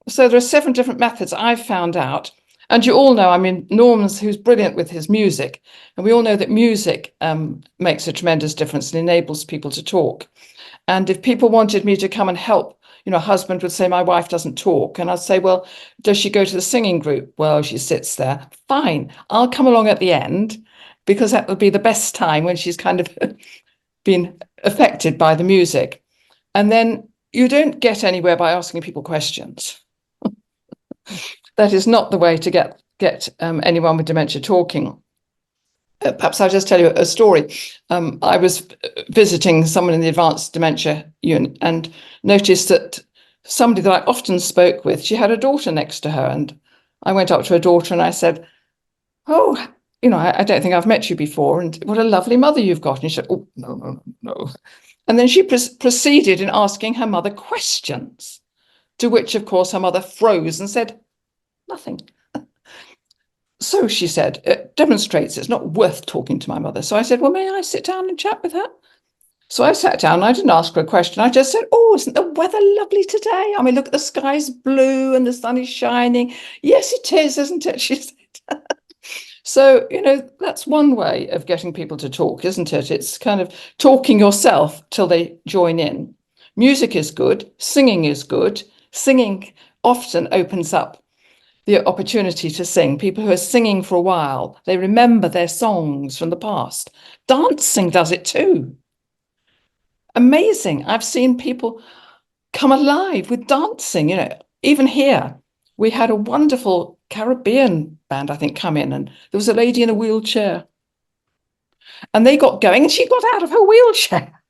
Speaker 5: So there are 7 different methods I've found out. And you all know, Norman's, who's brilliant with his music, and we all know that music makes a tremendous difference and enables people to talk. And if people wanted me to come and help, a husband would say, my wife doesn't talk. And I'd say, well, does she go to the singing group? Well, she sits there. Fine, I'll come along at the end, because that would be the best time when she's kind of been affected by the music. And then you don't get anywhere by asking people questions. that is not the way to get anyone with dementia talking. Perhaps I'll just tell you a story. I was visiting someone in the advanced dementia unit and noticed that somebody that I often spoke with, she had a daughter next to her, and I went up to her daughter and I said, "Oh, I don't think I've met you before, and what a lovely mother you've got." And she said, "Oh, no." And then she proceeded in asking her mother questions, to which, of course, her mother froze and said, "Nothing." So she said, "It demonstrates it's not worth talking to my mother." So I said, "Well, may I sit down and chat with her?" So I sat down and I didn't ask her a question. I just said, "Oh, isn't the weather lovely today? I mean, look, the sky's blue and the sun is shining." "Yes, it is, isn't it?" she said. So, that's one way of getting people to talk, isn't it? It's kind of talking yourself till they join in. Music is good. Singing is good. Singing often opens up the opportunity to sing. People who are singing for a while, they remember their songs from the past. Dancing does it too. Amazing. I've seen people come alive with dancing. Even here, we had a wonderful Caribbean band, I think, come in, and there was a lady in a wheelchair. And they got going, and she got out of her wheelchair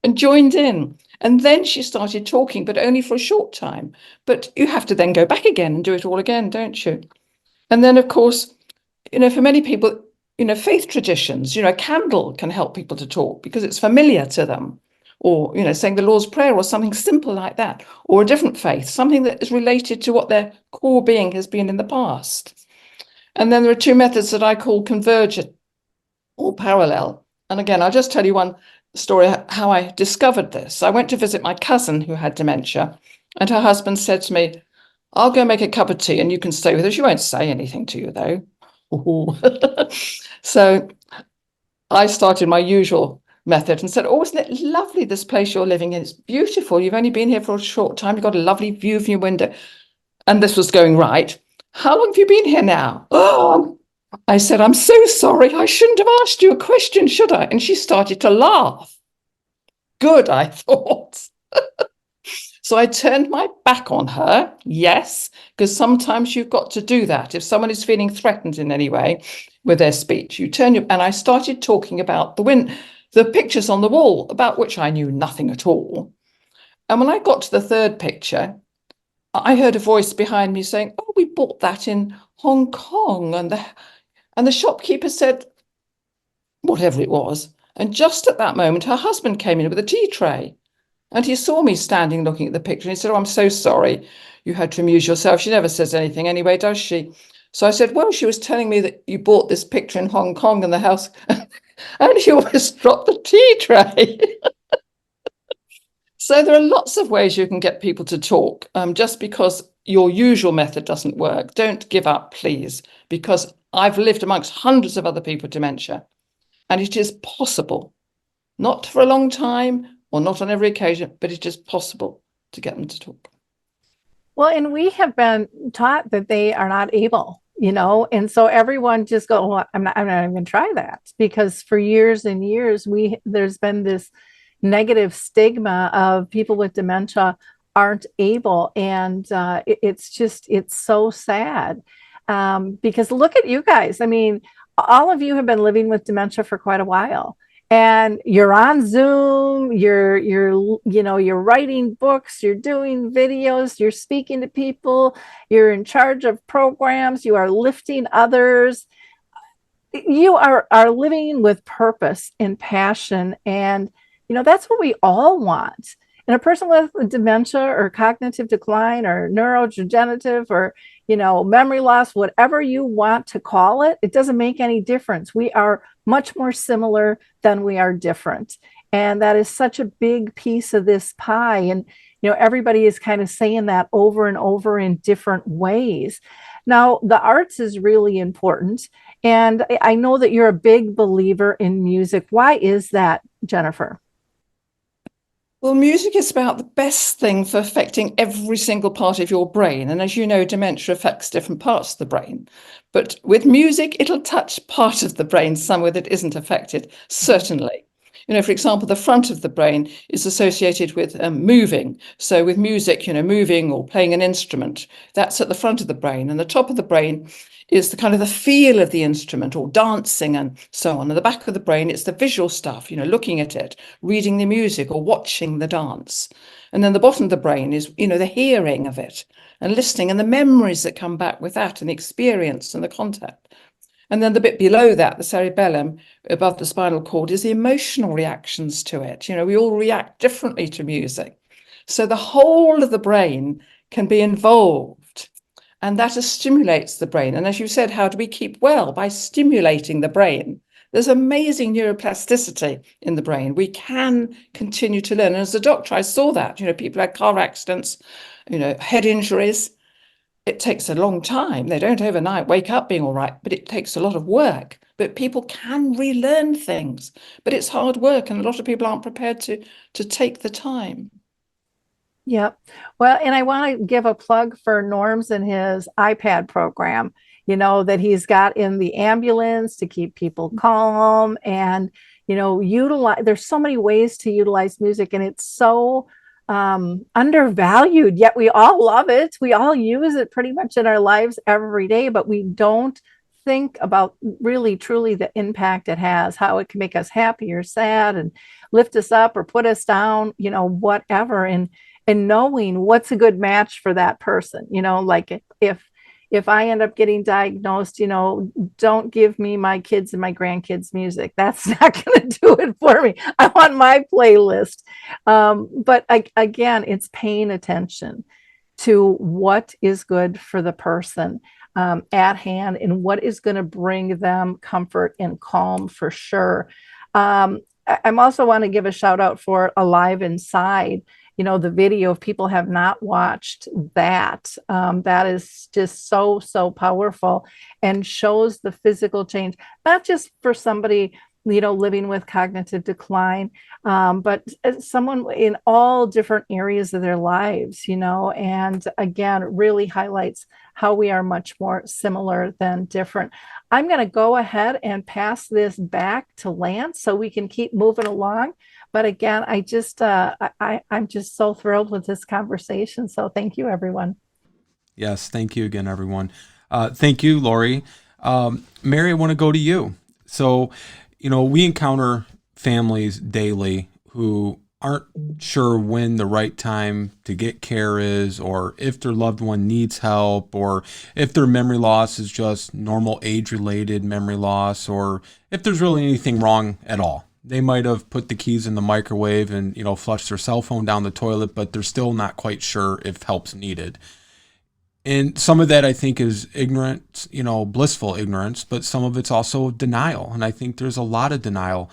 Speaker 5: and joined in. And then she started talking, but only for a short time. But you have to then go back again and do it all again, don't you? And then, of course, for many people, faith traditions, a candle can help people to talk because it's familiar to them. Or, saying the Lord's Prayer or something simple like that, or a different faith, something that is related to what their core being has been in the past. And then there are two methods that I call convergent or parallel. And again, I'll just tell you one story how I discovered this. I went to visit my cousin who had dementia, and her husband said to me, "I'll go make a cup of tea and you can stay with her. She won't say anything to you, though." So I started my usual method and said, "Oh, isn't it lovely, this place you're living in? It's beautiful. You've only been here for a short time. You've got a lovely view from your window." And this was going right. "How long have you been here now?" "Oh," I said, "I'm so sorry. I shouldn't have asked you a question, should I?" And she started to laugh. Good, I thought. So I turned my back on her, yes, because sometimes you've got to do that. If someone is feeling threatened in any way with their speech, you turn your, and I started talking about the pictures on the wall, about which I knew nothing at all. And when I got to the third picture, I heard a voice behind me saying, "Oh, we bought that in Hong Kong." And the shopkeeper said, whatever it was. And just at that moment, her husband came in with a tea tray. And he saw me standing looking at the picture, and he said, "Oh, I'm so sorry. You had to amuse yourself. She never says anything anyway, does she?" So I said, "Well, she was telling me that you bought this picture in Hong Kong in the house." And he almost dropped the tea tray. So there are lots of ways you can get people to talk. Just because your usual method doesn't work, don't give up, please, because I've lived amongst hundreds of other people with dementia, and it is possible, not for a long time or not on every occasion, but it is possible to get them to talk.
Speaker 2: Well, and we have been taught that they are not able, and so everyone just go, "Well, I'm not even going to try that," because for years and years, there's been this negative stigma of people with dementia aren't able. And it's so sad because look at you guys. I mean, all of you have been living with dementia for quite a while. And you're on Zoom, you're writing books, you're doing videos, you're speaking to people, you're in charge of programs, you are lifting others. You are living with purpose and passion. And, that's what we all want. And a person with dementia or cognitive decline or neurodegenerative or, memory loss, whatever you want to call it, it doesn't make any difference. We are much more similar than we are different. And that is such a big piece of this pie. And, everybody is kind of saying that over and over in different ways. Now, the arts is really important. And I know that you're a big believer in music. Why is that, Jennifer?
Speaker 5: Well, music is about the best thing for affecting every single part of your brain. And as you know, dementia affects different parts of the brain. But with music, it'll touch part of the brain somewhere that isn't affected, certainly. For example, the front of the brain is associated with moving. So with music, moving or playing an instrument, that's at the front of the brain. And the top of the brain is the kind of the feel of the instrument or dancing and so on. At the back of the brain, it's the visual stuff, looking at it, reading the music or watching the dance. And then the bottom of the brain is, the hearing of it and listening and the memories that come back with that and the experience and the contact. And then the bit below that, the cerebellum, above the spinal cord, is the emotional reactions to it. We all react differently to music. So the whole of the brain can be involved, and that stimulates the brain. And as you said, how do we keep well? By stimulating the brain. There's amazing neuroplasticity in the brain. We can continue to learn. And as a doctor, I saw that, people had car accidents, head injuries. It takes a long time. They don't overnight wake up being all right, but it takes a lot of work. But people can relearn things, but it's hard work, and a lot of people aren't prepared to take the time.
Speaker 2: Yep. Well, and I want to give a plug for Norm's and his iPad program, that he's got in the ambulance to keep people calm and, utilize. There's so many ways to utilize music, and it's so undervalued, yet we all love it. We all use it pretty much in our lives every day, but we don't think about really truly the impact it has, how it can make us happy or sad and lift us up or put us down, whatever. And knowing what's a good match for that person, like if I end up getting diagnosed, don't give me my kids and my grandkids music. That's not going to do it for me. I want my playlist. But again, it's paying attention to what is good for the person at hand and what is going to bring them comfort and calm for sure. I also want to give a shout out for Alive Inside. The video, if people have not watched that, that is just so, so powerful and shows the physical change, not just for somebody, living with cognitive decline, but someone in all different areas of their lives, and again, it really highlights how we are much more similar than different. I'm going to go ahead and pass this back to Lance so we can keep moving along. But again, I'm just so thrilled with this conversation. So thank you, everyone.
Speaker 1: Yes, thank you again, everyone. Thank you, Lori. Mary, I want to go to you. So, we encounter families daily who aren't sure when the right time to get care is, or if their loved one needs help, or if their memory loss is just normal age-related memory loss, or if there's really anything wrong at all. They might have put the keys in the microwave and, flushed their cell phone down the toilet, but they're still not quite sure if help's needed. And some of that, I think, is ignorance, blissful ignorance, but some of it's also denial. And I think there's a lot of denial.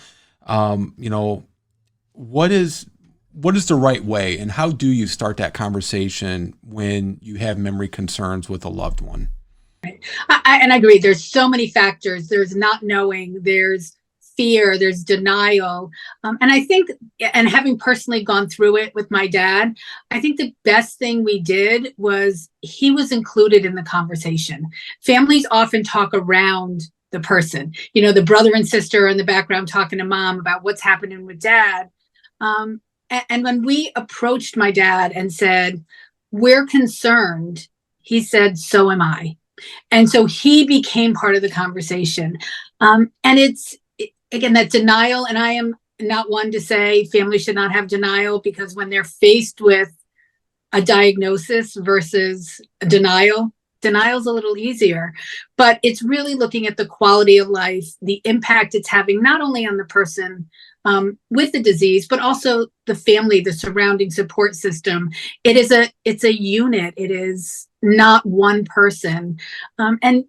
Speaker 1: What is the right way, and how do you start that conversation when you have memory concerns with a loved one?
Speaker 8: And I agree. There's so many factors. There's not knowing, there's fear, there's denial. And I think, and having personally gone through it with my dad, I think the best thing we did was he was included in the conversation. Families often talk around the person, the brother and sister in the background talking to mom about what's happening with dad. And when we approached my dad and said, we're concerned, he said, so am I. And so he became part of the conversation. And it's, again, that denial, and I am not one to say families should not have denial, because when they're faced with a diagnosis versus denial is a little easier. But it's really looking at the quality of life, the impact it's having, not only on the person with the disease, but also the family, the surrounding support system. It's a unit. It is not one person. And,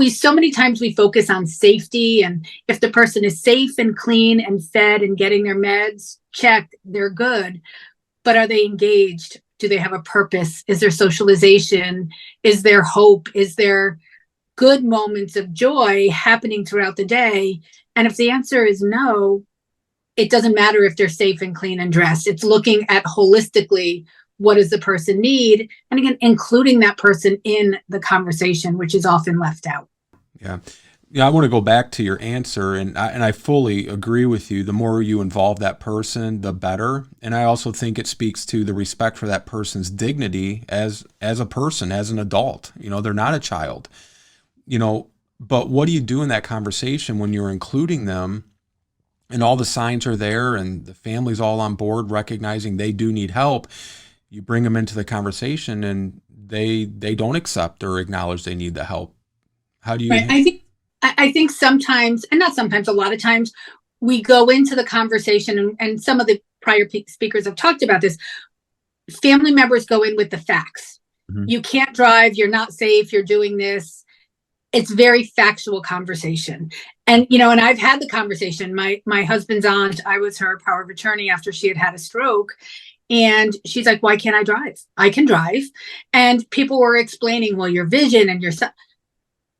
Speaker 8: so many times we focus on safety, and if the person is safe and clean and fed and getting their meds, check, they're good. But are they engaged? Do they have a purpose? Is there socialization? Is there hope? Is there good moments of joy happening throughout the day? And if the answer is no, it doesn't matter if they're safe and clean and dressed. It's looking at holistically, what does the person need? And again, including that person in the conversation, which is often left out.
Speaker 1: Yeah. Yeah, I want to go back to your answer, and I fully agree with you. The more you involve that person, the better. And I also think it speaks to the respect for that person's dignity as a person, as an adult. They're not a child. But what do you do in that conversation when you're including them and all the signs are there and the family's all on board recognizing they do need help? You bring them into the conversation and they don't accept or acknowledge they need the help. How do you?
Speaker 8: Right. I think sometimes, and not sometimes, a lot of times, we go into the conversation, and some of the prior speakers have talked about this. Family members go in with the facts. Mm-hmm. You can't drive, you're not safe, you're doing this. It's very factual conversation. And, and I've had the conversation. My husband's aunt, I was her power of attorney after she had a stroke. And she's like, why can't I drive? I can drive. And people were explaining, well, your vision and your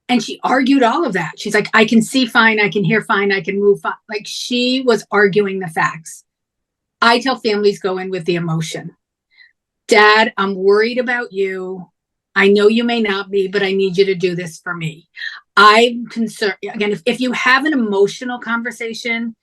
Speaker 8: and she argued all of that. She's like, I can see fine, I can hear fine, I can move fine. Like, she was arguing the facts. I tell families, go in with the emotion. Dad, I'm worried about you. I know you may not be, but I need you to do this for me. I'm concerned. Again, if you have an emotional conversation,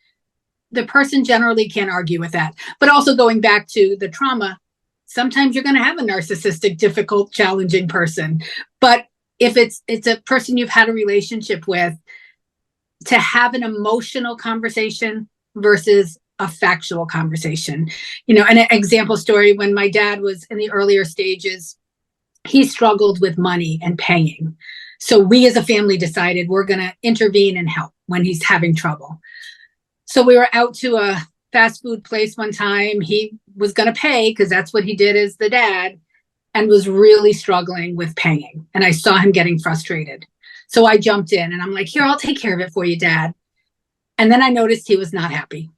Speaker 8: the person generally can't argue with that. But also going back to the trauma, sometimes you're going to have a narcissistic, difficult, challenging person. But if it's a person you've had a relationship with, to have an emotional conversation versus a factual conversation. An example story, when my dad was in the earlier stages, he struggled with money and paying. So we as a family decided we're going to intervene and help when he's having trouble. So we were out to a fast food place one time. He was going to pay because that's what he did as the dad, and was really struggling with paying. And I saw him getting frustrated. So I jumped in and I'm like, here, I'll take care of it for you, Dad. And then I noticed he was not happy.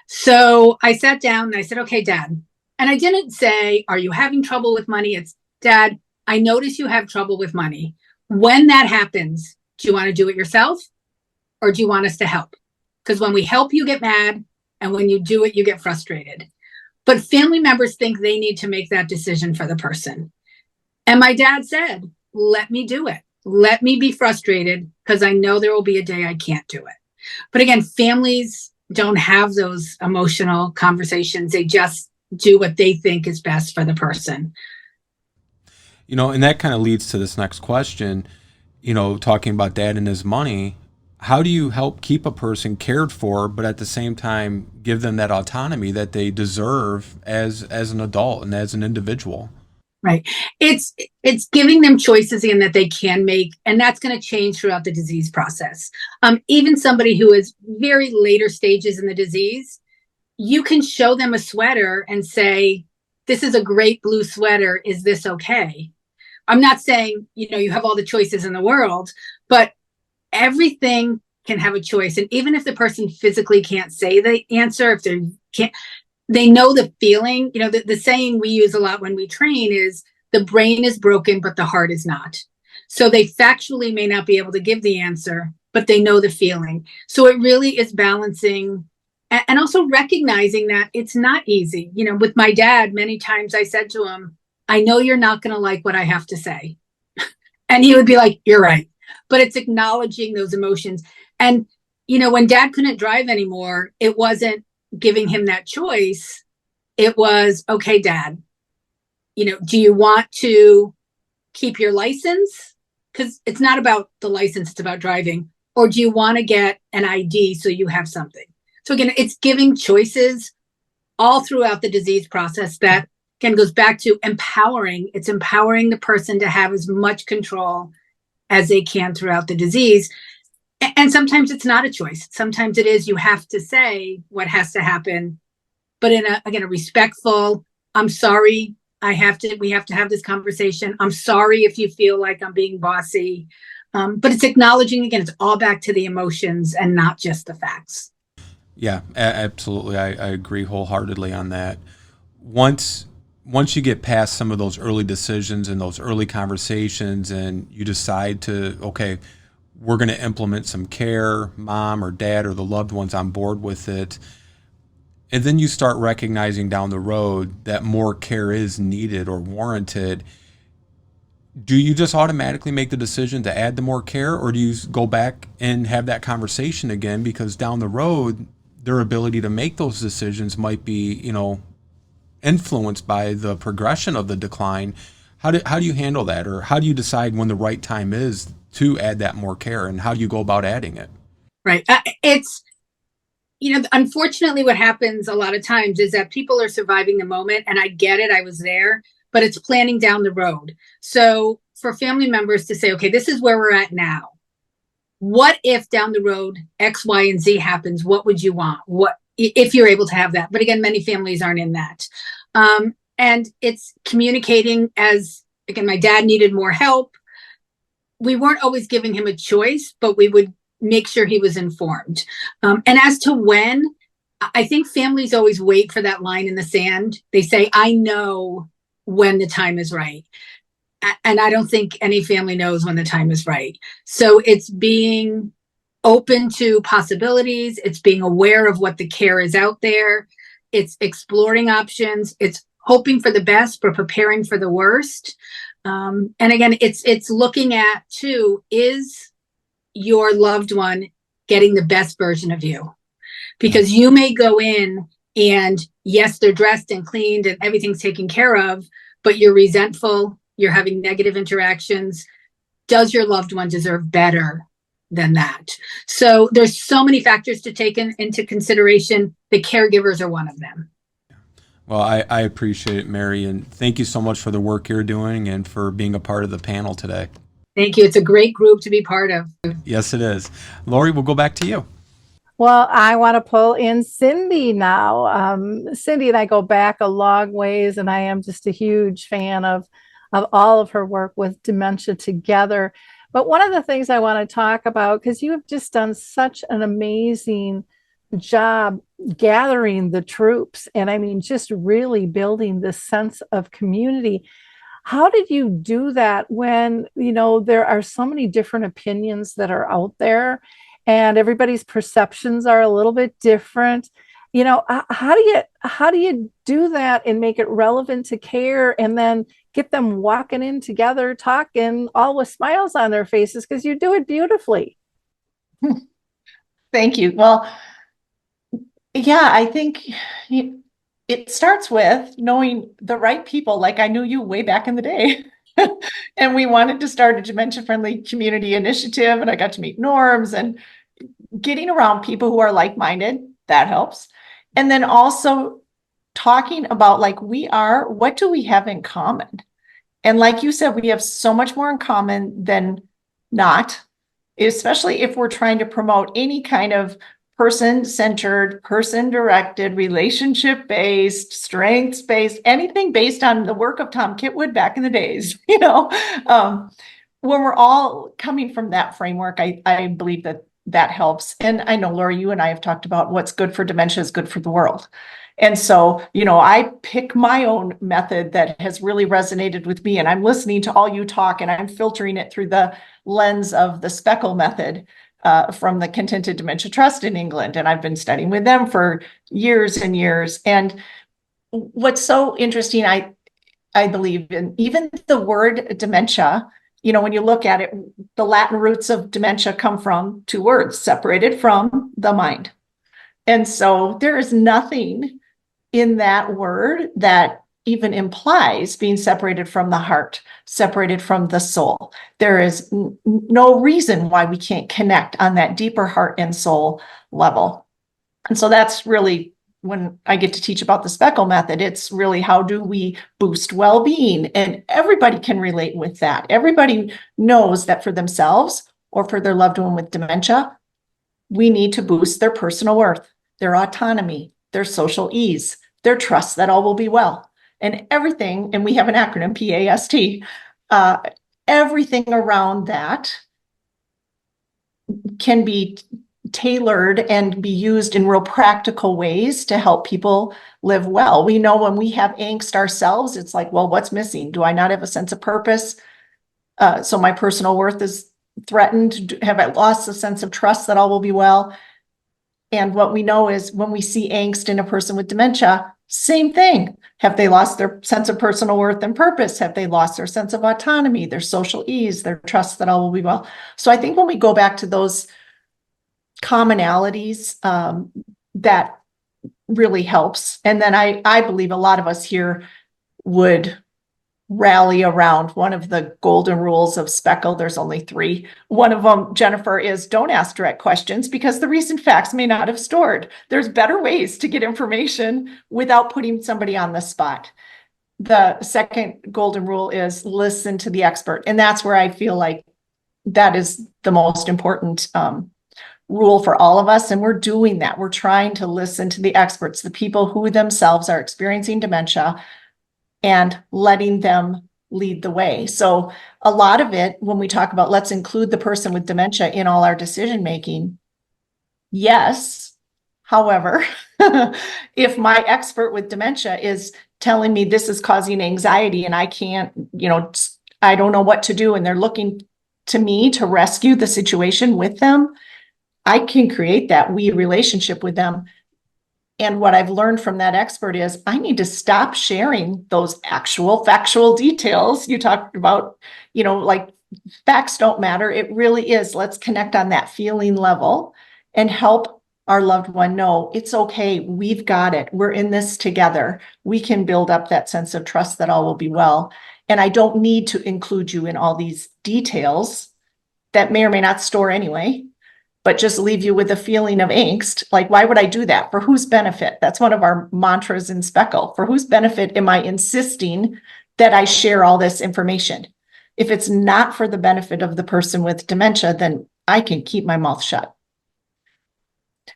Speaker 8: So I sat down and I said, okay, Dad. And I didn't say, are you having trouble with money? It's, Dad, I notice you have trouble with money. When that happens, do you want to do it yourself or do you want us to help? Because when we help, you get mad. And when you do it, you get frustrated. But family members think they need to make that decision for the person. And my dad said, let me do it. Let me be frustrated because I know there will be a day I can't do it. But again, families don't have those emotional conversations. They just do what they think is best for the person.
Speaker 1: And that kind of leads to this next question, talking about dad and his money. How do you help keep a person cared for, but at the same time give them that autonomy that they deserve as an adult and as an individual?
Speaker 8: Right. It's giving them choices in that they can make, and that's going to change throughout the disease process. Even somebody who is very later stages in the disease, you can show them a sweater and say, this is a great blue sweater. Is this okay? I'm not saying, you have all the choices in the world, but everything can have a choice. And even if the person physically can't say the answer, if they know the feeling. The saying we use a lot when we train is the brain is broken, but the heart is not. So they factually may not be able to give the answer, but they know the feeling. So it really is balancing and also recognizing that it's not easy. With my dad, many times I said to him, I know you're not going to like what I have to say. And he would be like, you're right. But it's acknowledging those emotions. And, when dad couldn't drive anymore, it wasn't giving him that choice. It was, okay, Dad, do you want to keep your license? Because it's not about the license, it's about driving. Or do you want to get an ID so you have something? So again, it's giving choices all throughout the disease process that, again, goes back to empowering. It's empowering the person to have as much control as they can throughout the disease. And sometimes it's not a choice. Sometimes it is, you have to say what has to happen, but in a respectful, I'm sorry, we have to have this conversation. I'm sorry if you feel like I'm being bossy. But it's acknowledging, again, it's all back to the emotions and not just the facts.
Speaker 1: Yeah, absolutely. I agree wholeheartedly on that. Once you get past some of those early decisions and those early conversations and you decide to, okay, we're going to implement some care, mom or dad or the loved ones on board with it. And then you start recognizing down the road that more care is needed or warranted. do you just automatically make the decision to add the more care, or do you go back and have that conversation again? Because down the road, their ability to make those decisions might be, influenced by the progression of the decline. How do you handle that, or how do you decide when the right time is to add that more care, and how do you go about adding it?
Speaker 8: Right. It's, unfortunately what happens a lot of times is that people are surviving the moment, and I get it, I was there, but it's planning down the road. So for family members to say, okay, this is where we're at now. What if down the road X, Y, and Z happens? What would you want? What if you're able to have that? But again, many families aren't in that. And it's communicating as, again, my dad needed more help. We weren't always giving him a choice, but we would make sure he was informed. And as to when, I think families always wait for that line in the sand. They say, I know when the time is right. And I don't think any family knows when the time is right. So it's being open to possibilities. It's being aware of what the care is out there. It's exploring options. It's hoping for the best, but preparing for the worst. And again, it's looking at too, is your loved one getting the best version of you? Because you may go in and yes, they're dressed and cleaned and everything's taken care of, but you're resentful, you're having negative interactions. Does your loved one deserve better than that? So there's so many factors to take into consideration. The caregivers are one of them.
Speaker 1: Well, I appreciate it, Mary, and thank you so much for the work you're doing and for being a part of the panel today.
Speaker 8: Thank you. It's a great group to be part of.
Speaker 1: Yes, it is. Lori, we'll go back to you.
Speaker 2: Well, I want to pull in Cindy now. Cindy and I go back a long ways, and I am just a huge fan of all of her work with Dementia Together. But one of the things I want to talk about, because you have just done such an amazing job gathering the troops, and I mean, just really building this sense of community. How did you do that when, there are so many different opinions that are out there and everybody's perceptions are a little bit different? How do you do that and make it relevant to care and then get them walking in together, talking all with smiles on their faces? Because you do it beautifully.
Speaker 11: Thank you. Well, yeah, I think it starts with knowing the right people. Like I knew you way back in the day. And we wanted to start a dementia-friendly community initiative. And I got to meet Norms, and getting around people who are like-minded, that helps. And then also talking about what do we have in common? And like you said, we have so much more in common than not, especially if we're trying to promote any kind of person-centered, person-directed, relationship-based, strengths-based, anything based on the work of Tom Kitwood back in the days, when we're all coming from that framework, I believe that helps. And I know, Laura, you and I have talked about what's good for dementia is good for the world. And so, I pick my own method that has really resonated with me, and I'm listening to all you talk, and I'm filtering it through the lens of the Speckle method. From the Contented Dementia Trust in England. And I've been studying with them for years and years. And what's so interesting, I believe in, even the word dementia, when you look at it, the Latin roots of dementia come from two words, separated from the mind. And so there is nothing in that word that even implies being separated from the heart, separated from the soul. There is no reason why we can't connect on that deeper heart and soul level. And so that's really when I get to teach about the Speckle method, it's really how do we boost well-being? And everybody can relate with that. Everybody knows that for themselves or for their loved one with dementia, we need to boost their personal worth, their autonomy, their social ease, their trust that all will be well. And everything, and we have an acronym, PAST, everything around that can be tailored and be used in real practical ways to help people live well. We know when we have angst ourselves, it's like, well, what's missing? Do I not have a sense of purpose? So my personal worth is threatened. Have I lost a sense of trust that all will be well? And what we know is when we see angst in a person with dementia, Same thing. Have they lost their sense of personal worth and purpose? Have they lost their sense of autonomy, their social ease, their trust that all will be well? So I think when we go back to those commonalities, that really helps. And then I believe a lot of us here would rally around one of the golden rules of Speckle. There's only 3. One of them, Jennifer, is don't ask direct questions because the recent facts may not have stored. There's better ways to get information without putting somebody on the spot. The second golden rule is listen to the expert. And that's where I feel like that is the most important rule for all of us. And we're doing that. We're trying to listen to the experts, the people who themselves are experiencing dementia, and letting them lead the way. So a lot of it, when we talk about let's include the person with dementia in all our decision making, yes. However, if my expert with dementia is telling me this is causing anxiety and I can't, I don't know what to do, and they're looking to me to rescue the situation with them, I can create that we relationship with them. And what I've learned from that expert is I need to stop sharing those actual factual details. You talked about, like facts don't matter. It really is. Let's connect on that feeling level and help our loved one know it's okay. We've got it. We're in this together. We can build up that sense of trust that all will be well. And I don't need to include you in all these details that may or may not store anyway, but just leave you with a feeling of angst. Like, why would I do that? For whose benefit? That's one of our mantras in Speckle. For whose benefit am I insisting that I share all this information? If it's not for the benefit of the person with dementia, then I can keep my mouth shut.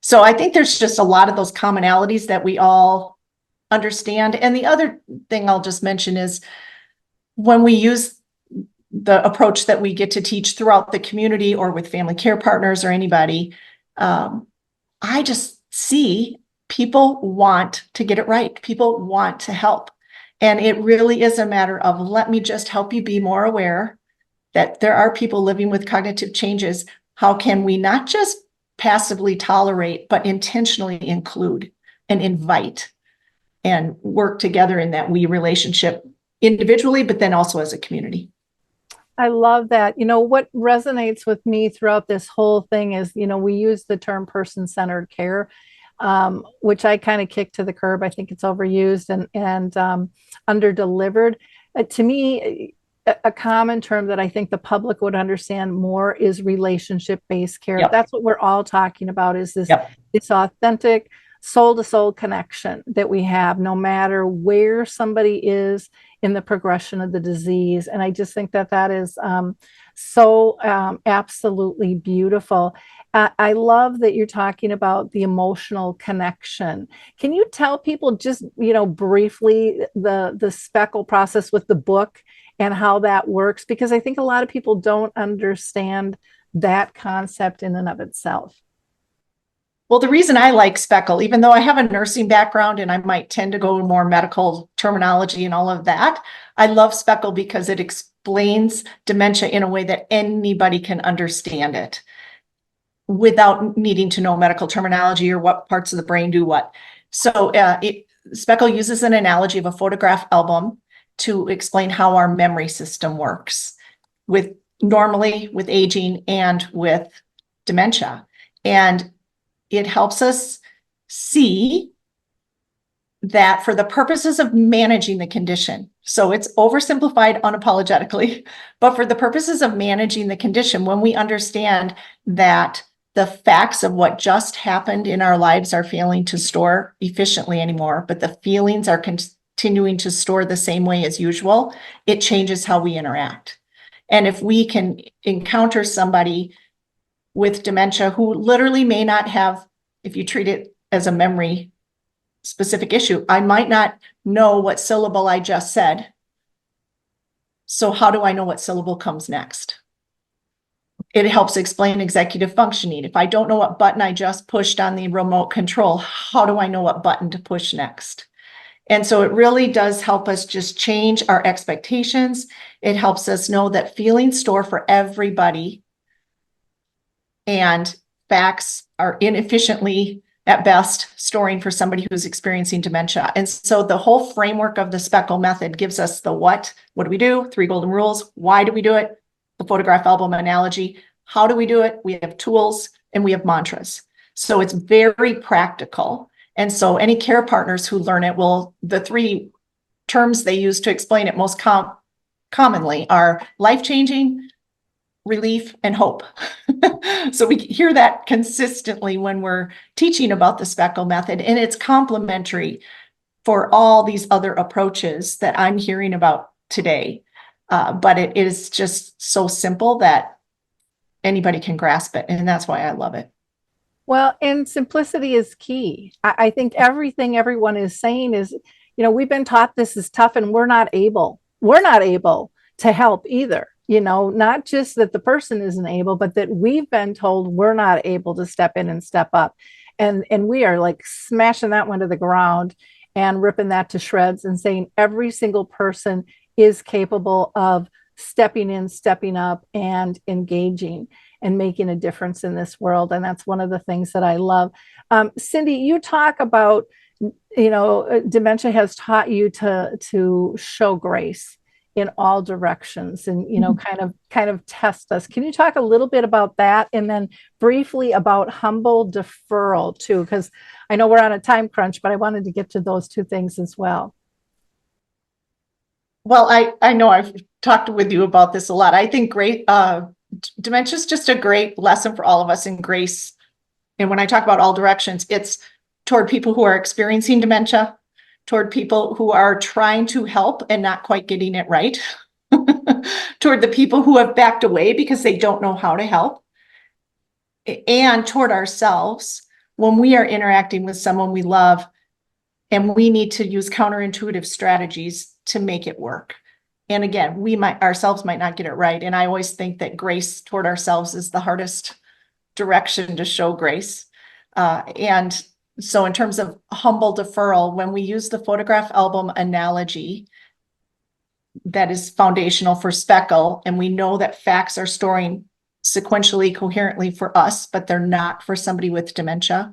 Speaker 11: So I think there's just a lot of those commonalities that we all understand. And the other thing I'll just mention is when we use the approach that we get to teach throughout the community or with family care partners or anybody, I just see people want to get it right. People want to help. And it really is a matter of, let me just help you be more aware that there are people living with cognitive changes. How can we not just passively tolerate, but intentionally include and invite and work together in that we relationship individually, but then also as a community?
Speaker 2: I love that. What resonates with me throughout this whole thing is, we use the term person-centered care, which I kind of kick to the curb. I think it's overused and under-delivered. To me, a common term that I think the public would understand more is relationship-based care.
Speaker 11: Yep.
Speaker 2: That's what we're all talking about, is this,
Speaker 11: Yep.
Speaker 2: this authentic soul-to-soul connection that we have, no matter where somebody is in the progression of the disease. And I just think that is so absolutely beautiful. I love that you're talking about the emotional connection. Can you tell people just, briefly the Speckle process with the book and how that works? Because I think a lot of people don't understand that concept in and of itself.
Speaker 11: Well, the reason I like Speckle, even though I have a nursing background and I might tend to go more medical terminology and all of that, I love Speckle because it explains dementia in a way that anybody can understand it without needing to know medical terminology or what parts of the brain do what. So Speckle uses an analogy of a photograph album to explain how our memory system works normally with aging and with dementia. And it helps us see that for the purposes of managing the condition, so it's oversimplified unapologetically, but for the purposes of managing the condition, when we understand that the facts of what just happened in our lives are failing to store efficiently anymore, but the feelings are continuing to store the same way as usual, it changes how we interact. And if we can encounter somebody with dementia who literally may not have, if you treat it as a memory specific issue, I might not know what syllable I just said. So how do I know what syllable comes next? It helps explain executive functioning. If I don't know what button I just pushed on the remote control, how do I know what button to push next? And so it really does help us just change our expectations. It helps us know that feelings store for everybody, and facts are inefficiently at best, storing for somebody who's experiencing dementia. And so the whole framework of the Speckle method gives us the what do we do? 3 golden rules. Why do we do it? The photograph album analogy. How do we do it? We have tools and we have mantras. So it's very practical. And so any care partners who learn it will, the 3 terms they use to explain it most commonly are life-changing, relief, and hope. So we hear that consistently when we're teaching about the Speckle method, and it's complementary for all these other approaches that I'm hearing about today. But it is just so simple that anybody can grasp it, and that's why I love it.
Speaker 2: Well, and simplicity is key. I think everything everyone is saying is, we've been taught this is tough and we're not able to help either. Not just that the person isn't able, but that we've been told we're not able to step in and step up. And we are like smashing that one to the ground and ripping that to shreds and saying every single person is capable of stepping in, stepping up, and engaging and making a difference in this world. And that's one of the things that I love. Cindy, you talk about, dementia has taught you to show grace in all directions and, kind of test us. Can you talk a little bit about that? And then briefly about humble deferral too, because I know we're on a time crunch, but I wanted to get to those 2 things as well.
Speaker 11: Well, I know I've talked with you about this a lot. I think dementia is just a great lesson for all of us in grace. And when I talk about all directions, it's toward people who are experiencing dementia, toward people who are trying to help and not quite getting it right, toward the people who have backed away because they don't know how to help, and toward ourselves when we are interacting with someone we love and we need to use counterintuitive strategies to make it work. And again, ourselves might not get it right. And I always think that grace toward ourselves is the hardest direction to show grace. And so in terms of humble deferral, when we use the photograph album analogy, that is foundational for Speckle, and we know that facts are storing sequentially, coherently for us, but they're not for somebody with dementia.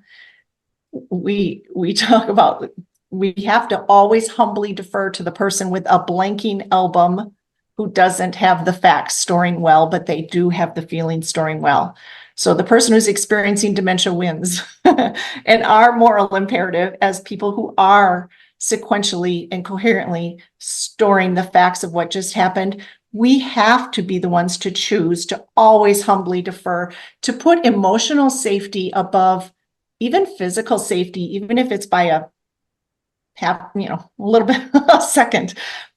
Speaker 11: We talk about, we have to always humbly defer to the person with a blanking album who doesn't have the facts storing well, but they do have the feeling storing well. So the person who's experiencing dementia wins. And our moral imperative as people who are sequentially and coherently storing the facts of what just happened, we have to be the ones to choose to always humbly defer, to put emotional safety above even physical safety, even if it's by a little bit a second.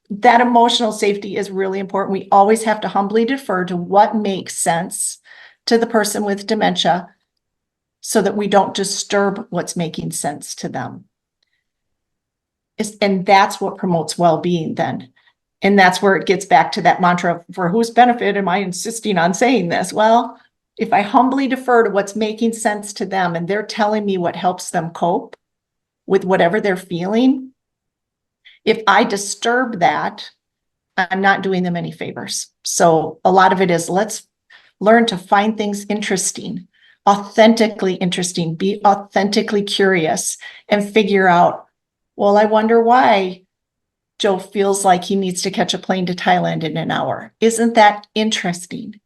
Speaker 11: That emotional safety is really important. We always have to humbly defer to what makes sense to the person with dementia so that we don't disturb what's making sense to them. And that's what promotes well-being then. And that's where it gets back to that mantra, for whose benefit am I insisting on saying this? Well, if I humbly defer to what's making sense to them and they're telling me what helps them cope with whatever they're feeling, if I disturb that, I'm not doing them any favors. So a lot of it is, let's learn to find things interesting, authentically interesting, be authentically curious, and figure out, well, I wonder why Joe feels like he needs to catch a plane to Thailand in an hour. Isn't that interesting?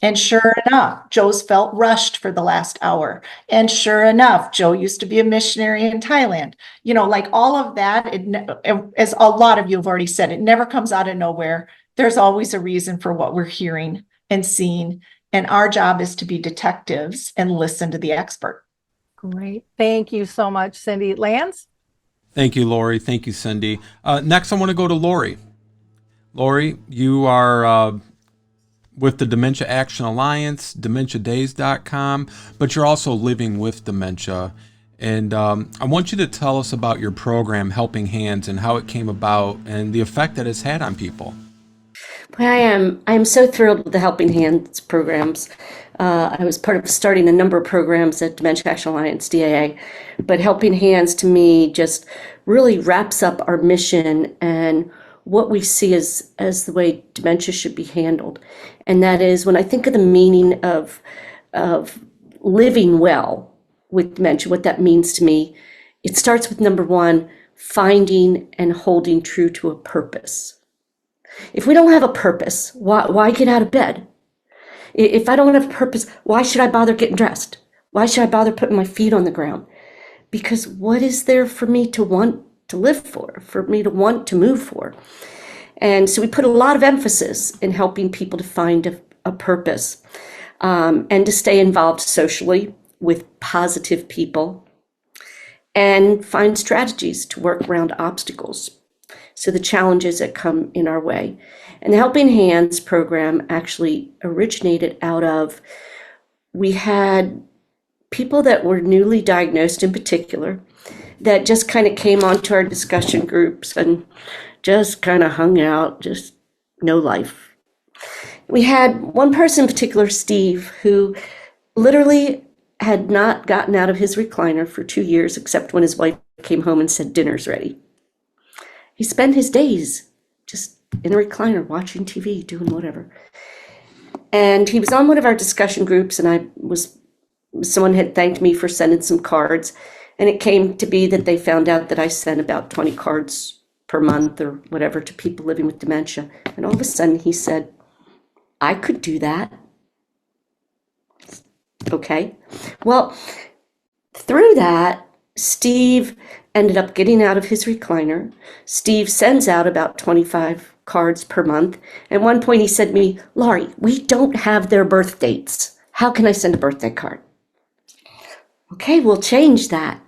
Speaker 11: And sure enough, Joe's felt rushed for the last hour. And sure enough, Joe used to be a missionary in Thailand. Like all of that, as a lot of you have already said, it never comes out of nowhere. There's always a reason for what we're hearing and seeing. And our job is to be detectives and listen to the expert.
Speaker 2: Great. Thank you so much, Cindy. Lance?
Speaker 1: Thank you, Lori. Thank you, Cindy. Next, I want to go to Lori. Lori, you are with the Dementia Action Alliance, DementiaDays.com, but you're also living with dementia. And I want you to tell us about your program, Helping Hands, and how it came about and the effect that it's had on people.
Speaker 4: Well, I am so thrilled with the Helping Hands programs. I was part of starting a number of programs at Dementia Action Alliance, DAA, but Helping Hands to me just really wraps up our mission and what we see as the way dementia should be handled. And that is, when I think of the meaning of living well, with dementia, what that means to me, it starts with number one, finding and holding true to a purpose. If we don't have a purpose, why get out of bed? If I don't have a purpose, why should I bother getting dressed? Why should I bother putting my feet on the ground? Because what is there for me to want to live for me to want to move for? And so we put a lot of emphasis in helping people to find a purpose and to stay involved socially with positive people and find strategies to work around obstacles. So the challenges that come in our way. And the Helping Hands program actually originated out of, we had people that were newly diagnosed in particular that just kind of came onto our discussion groups and just kind of hung out, just no life. We had one person in particular, Steve, who literally had not gotten out of his recliner for 2 years, except when his wife came home and said, dinner's ready. He spent his days just in a recliner, watching TV, doing whatever. And he was on one of our discussion groups, and someone had thanked me for sending some cards. And it came to be that they found out that I sent about 20 cards per month or whatever to people living with dementia. And all of a sudden he said, I could do that. Okay. Well, through that, Steve ended up getting out of his recliner. Steve sends out about 25 cards per month. At one point he said to me, Laurie, we don't have their birth dates. How can I send a birthday card? Okay, we'll change that.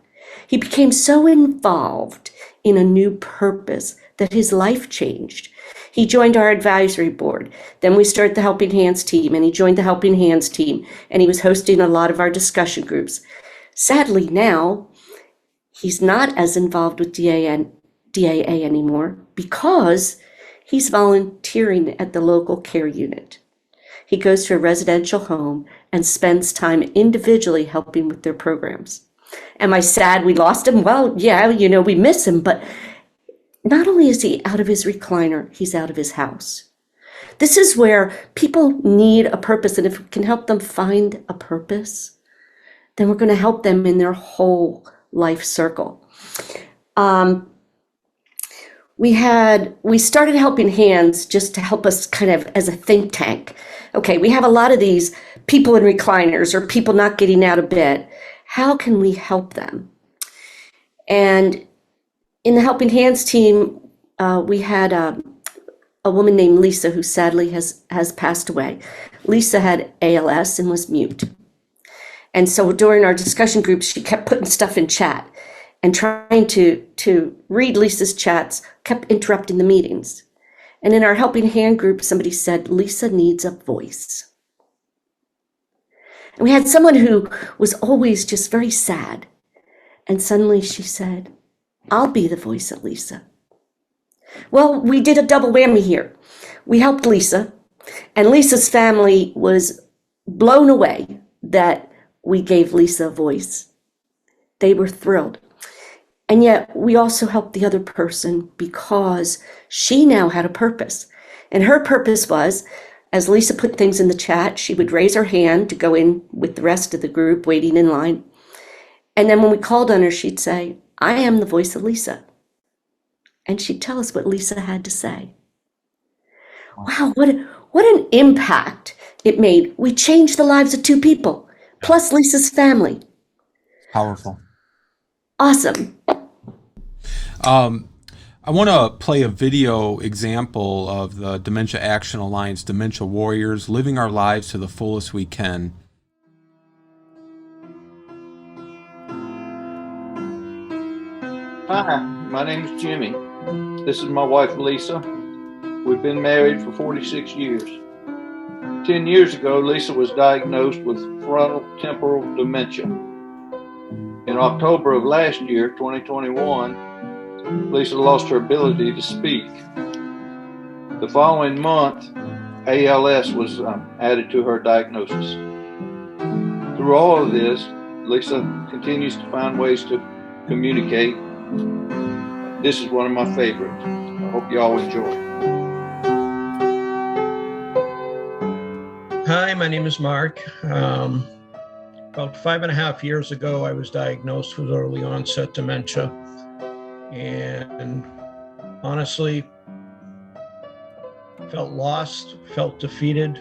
Speaker 4: He became so involved in a new purpose that his life changed. He joined our advisory board. Then we started the Helping Hands team, and he joined the Helping Hands team, and he was hosting a lot of our discussion groups. Sadly, now he's not as involved with DAA anymore because he's volunteering at the local care unit. He goes to a residential home and spends time individually helping with their programs. Am I sad we lost him? Well, yeah, we miss him, but not only is he out of his recliner, he's out of his house. This is where people need a purpose, and if we can help them find a purpose, then we're going to help them in their whole life circle. We started Helping Hands just to help us kind of as a think tank. Okay, we have a lot of these people in recliners or people not getting out of bed. How can we help them? And in the Helping Hands team, we had a woman named Lisa who sadly has passed away. Lisa had ALS and was mute. And so during our discussion groups, she kept putting stuff in chat and trying to read Lisa's chats, kept interrupting the meetings. And in our Helping Hand group, somebody said, Lisa needs a voice. And we had someone who was always just very sad. And suddenly she said, I'll be the voice of Lisa. Well, we did a double whammy here. We helped Lisa, and Lisa's family was blown away that we gave Lisa a voice. They were thrilled. And yet we also helped the other person because she now had a purpose. And her purpose was, as Lisa put things in the chat, she would raise her hand to go in with the rest of the group waiting in line. And then when we called on her, she'd say, I am the voice of Lisa. And she'd tell us what Lisa had to say. Wow, what an impact it made. We changed the lives of 2 people, plus Lisa's family.
Speaker 1: Powerful.
Speaker 4: Awesome.
Speaker 1: I want to play a video example of the Dementia Action Alliance Dementia Warriors living our lives to the fullest we can.
Speaker 13: Hi, my name is Jimmy. This is my wife, Lisa. We've been married for 46 years. 10 years ago, Lisa was diagnosed with frontotemporal dementia. In October of last year, 2021, Lisa lost her ability to speak. The following month, ALS was added to her diagnosis. Through all of this, Lisa continues to find ways to communicate. This is one of my favorites. I hope you all enjoy.
Speaker 14: Hi, my name is Mark. About 5.5 years ago, I was diagnosed with early onset dementia. And honestly, felt lost, felt defeated,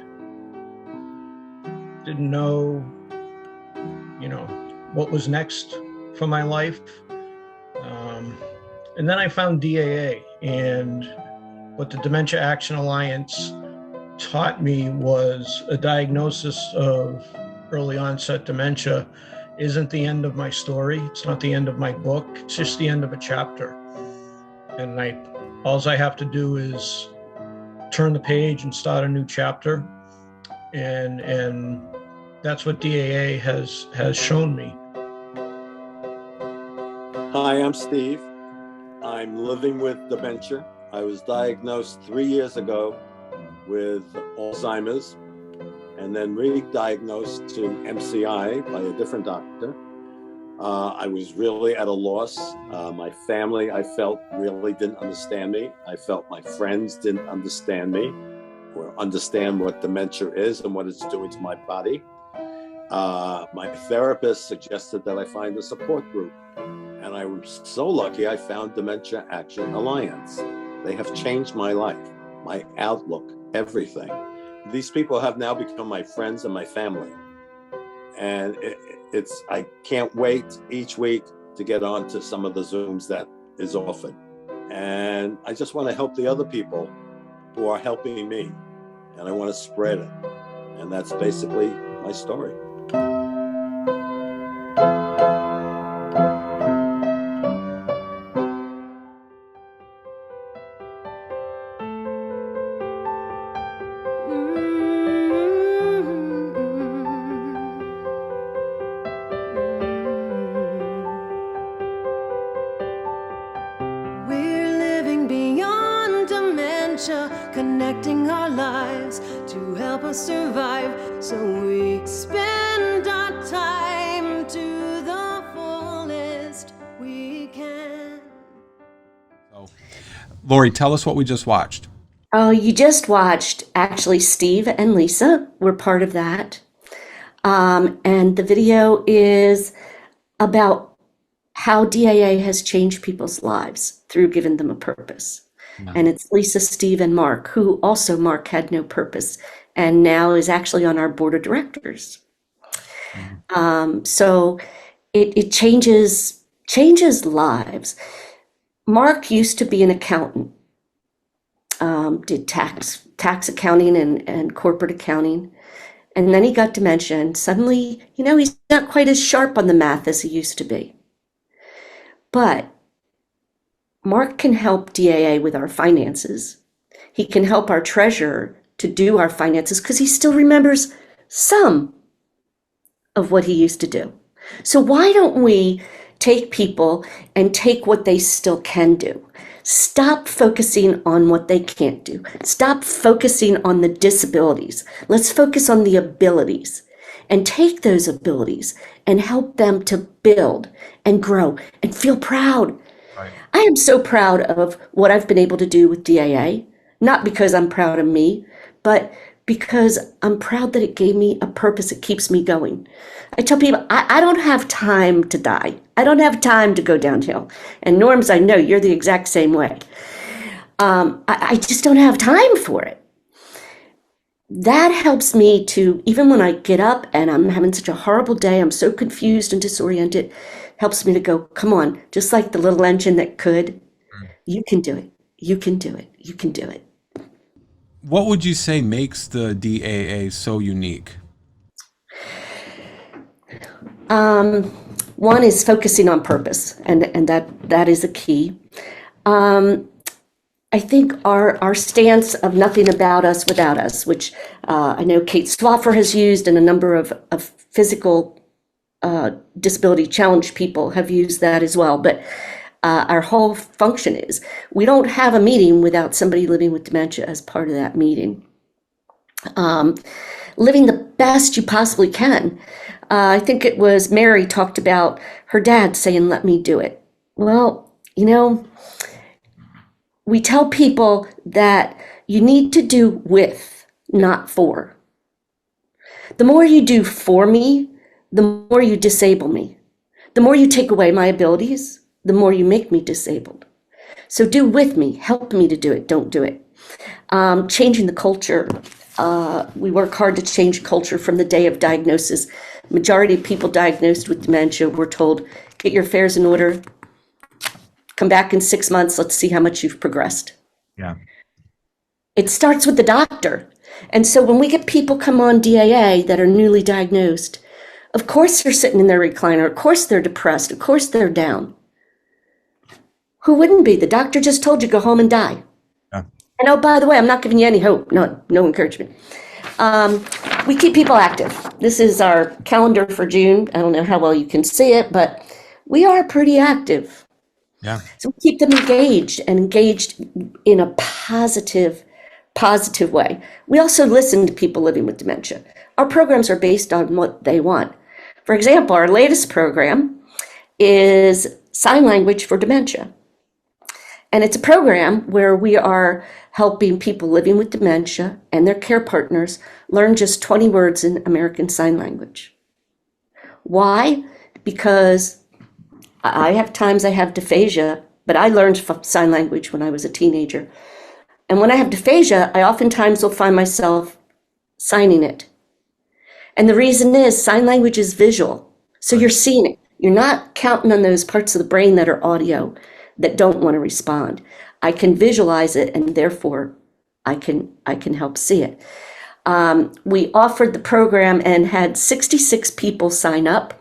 Speaker 14: didn't know, what was next for my life. And then I found DAA, and what the Dementia Action Alliance taught me was a diagnosis of early onset dementia isn't the end of my story. It's not the end of my book. It's just the end of a chapter. And all I have to do is turn the page and start a new chapter. And that's what DAA has shown me.
Speaker 15: Hi, I'm Steve. I'm living with dementia. I was diagnosed 3 years ago with Alzheimer's and then re-diagnosed to MCI by a different doctor. I was really at a loss. My family, I felt, really didn't understand me. I felt my friends didn't understand me or understand what dementia is and what it's doing to my body. My therapist suggested that I find a support group. And I was so lucky I found Dementia Action Alliance. They have changed my life, my outlook, everything. These people have now become my friends and my family. And I can't wait each week to get on to some of the Zooms that is offered. And I just want to help the other people who are helping me. And I want to spread it. And that's basically my story.
Speaker 16: Connecting our lives to help us survive, so we spend our time to the fullest we can.
Speaker 1: So, Lori, tell us what we just watched.
Speaker 4: Oh, you just watched, actually, Steve and Lisa were part of that. And the video is about how DAA has changed people's lives through giving them a purpose. And it's Lisa, Steve, and Mark, who also Mark had no purpose and now is actually on our board of directors. So it changes lives. Mark used to be an accountant, did tax accounting and corporate accounting. And then he got dementia and suddenly, he's not quite as sharp on the math as he used to be. But Mark can help DAA with our finances. He can help our treasurer to do our finances because he still remembers some of what he used to do. So why don't we take people and take what they still can do? Stop focusing on what they can't do. Stop focusing on the disabilities. Let's focus on the abilities and take those abilities and help them to build and grow and feel proud. I am so proud of what I've been able to do with DAA, not because I'm proud of me, but because I'm proud that it gave me a purpose. It keeps me going. I tell people, I don't have time to die. I don't have time to go downhill. And Norms, I know you're the exact same way. I just don't have time for it. That helps me to, even when I get up and I'm having such a horrible day, I'm so confused and disoriented, helps me to go, come on, just like the little engine that could, you can do it, you can do it, you can do it.
Speaker 1: What would you say makes the DAA so unique?
Speaker 4: One is focusing on purpose, and that is a key. I think our stance of nothing about us without us, which I know Kate Swaffer has used and a number of physical disability challenged people have used that as well. But our whole function is we don't have a meeting without somebody living with dementia as part of that meeting. Living the best you possibly can. I think it was Mary talked about her dad saying, let me do it. Well, we tell people that you need to do with, not for. The more you do for me, the more you disable me. The more you take away my abilities, the more you make me disabled. So do with me, help me to do it, don't do it. Changing the culture. We work hard to change culture from the day of diagnosis. Majority of people diagnosed with dementia were told, get your affairs in order, come back in 6 months, let's see how much you've progressed.
Speaker 1: Yeah.
Speaker 4: It starts with the doctor. And so when we get people come on DAA that are newly diagnosed, of course they're sitting in their recliner, of course they're depressed, of course they're down. Who wouldn't be? The doctor just told you go home and die.
Speaker 1: Yeah.
Speaker 4: And oh, by the way, I'm not giving you any hope, no encouragement. We keep people active. This is our calendar for June. I don't know how well you can see it, but we are pretty active.
Speaker 1: Yeah.
Speaker 4: So we keep them engaged and engaged in a positive way. We also listen to people living with dementia. Our programs are based on what they want. For example, our latest program is sign language for dementia. And it's a program where we are helping people living with dementia and their care partners learn just 20 words in American Sign Language. Why? Because I have times I have dysphagia, but I learned sign language when I was a teenager. And when I have dysphagia, I oftentimes will find myself signing it. And the reason is sign language is visual. So you're seeing it. You're not counting on those parts of the brain that are audio that don't want to respond. I can visualize it, and therefore I can help see it. We offered the program and had 66 people sign up